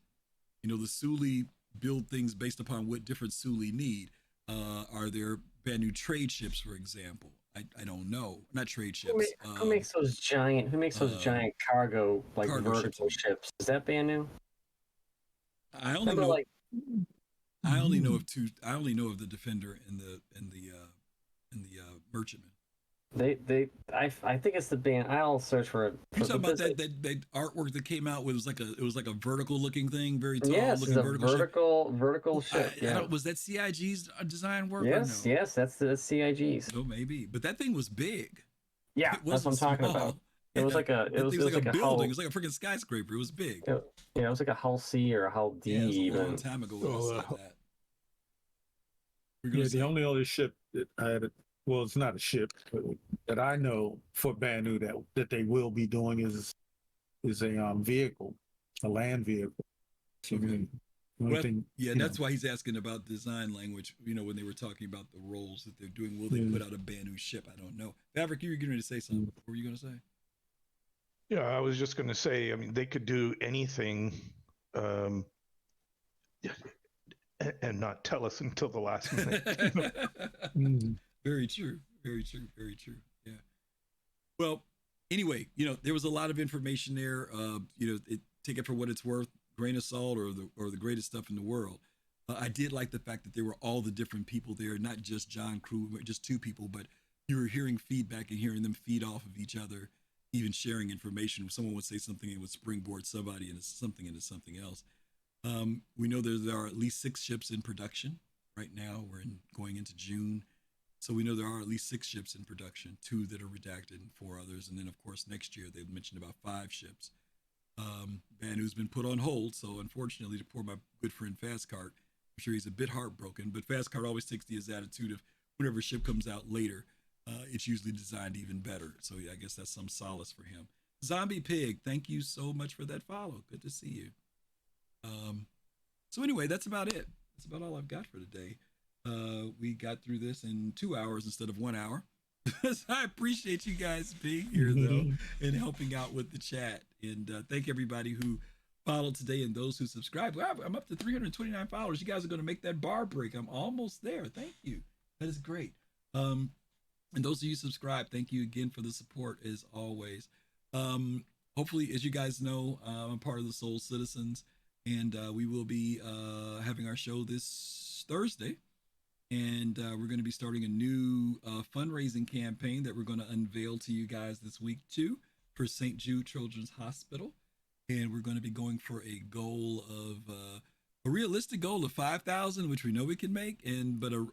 You know, the Suli build things based upon what different Suli need. Are there Banu trade ships, for example? I don't know. Not trade ships. Who makes those giant? Who makes those giant cargo vertical ships? Is that Banu? I only know. I only know of two. I only know of the Defender and the Merchantman. I think it's the band. I'll search for it. You talking about that artwork that came out? It was like a vertical looking thing, very tall looking vertical ship. Was that CIG's design work? Yes, or no? Yes, that's the CIG's. Oh, maybe, but that thing was big. Yeah, that's what I'm talking about. It was like a building. It was like a freaking skyscraper. It was big. Yeah, it was like a Hull C or a Hull D. Yeah, it was a even long time ago when I saw that. The only other ship that I had, well, it's not a ship, but that I know for Banu that they will be doing is a vehicle, a land vehicle. Okay. That's why he's asking about design language. You know, when they were talking about the roles that they're doing, will they put out a Banu ship? I don't know. Maverick, you were getting ready to say something. What were you going to say? Yeah, I was just going to say, I mean, they could do anything and not tell us until the last minute. Very true. Very true. Very true. Yeah. Well, anyway, you know, there was a lot of information there. Take it for what it's worth, grain of salt, or the greatest stuff in the world. I did like the fact that there were all the different people there, not just John Crew, just two people, but you were hearing feedback and hearing them feed off of each other, even sharing information. If someone would say something, it would springboard somebody into something else. We know there are at least 6 ships in production right now. We're going into June. So we know there are at least 6 ships in production, 2 that are redacted and 4 others. And then, of course, next year they've mentioned about 5 ships. Banu's been put on hold. So unfortunately, to poor my good friend Fastcart, I'm sure he's a bit heartbroken. But Fastcart always takes his attitude of whenever a ship comes out later, it's usually designed even better. So yeah, I guess that's some solace for him. Zombie Pig, thank you so much for that follow. Good to see you. So anyway, that's about it. That's about all I've got for today. We got through this in 2 hours instead of 1 hour. I appreciate you guys being here though and helping out with the chat. And thank everybody who followed today and those who subscribed. Wow, I'm up to 329 followers. You guys are going to make that bar break. I'm almost there. Thank you. That is great. And those of you subscribe, thank you again for the support as always. Hopefully, as you guys know, I'm part of the Soul Citizens, and we will be having our show this Thursday. And we're going to be starting a new fundraising campaign that we're going to unveil to you guys this week too for St. Jude Children's Hospital. And we're going to be going for a goal of a realistic goal of 5,000, which we know we can make, but a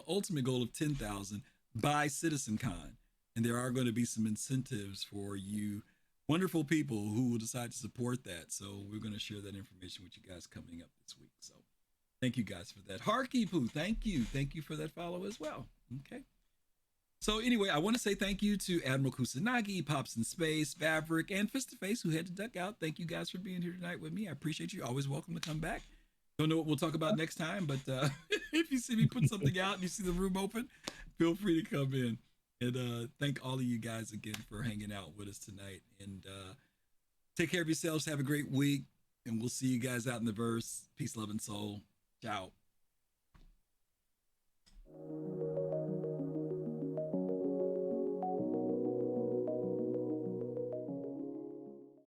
ultimate goal of 10,000 by CitizenCon. And there are going to be some incentives for you wonderful people who will decide to support that. So we're going to share that information with you guys coming up this week. So thank you guys for that. Harky Poo, thank you. Thank you for that follow as well. Okay. So anyway, I want to say thank you to Admiral Kusanagi, Pops in Space, Maverick, and Fist to Face, who had to duck out. Thank you guys for being here tonight with me. I appreciate you. Always welcome to come back. Don't know what we'll talk about next time, but if you see me put something out and you see the room open, feel free to come in. And thank all of you guys again for hanging out with us tonight. And take care of yourselves. Have a great week. And we'll see you guys out in the verse. Peace, love, and soul. Ciao.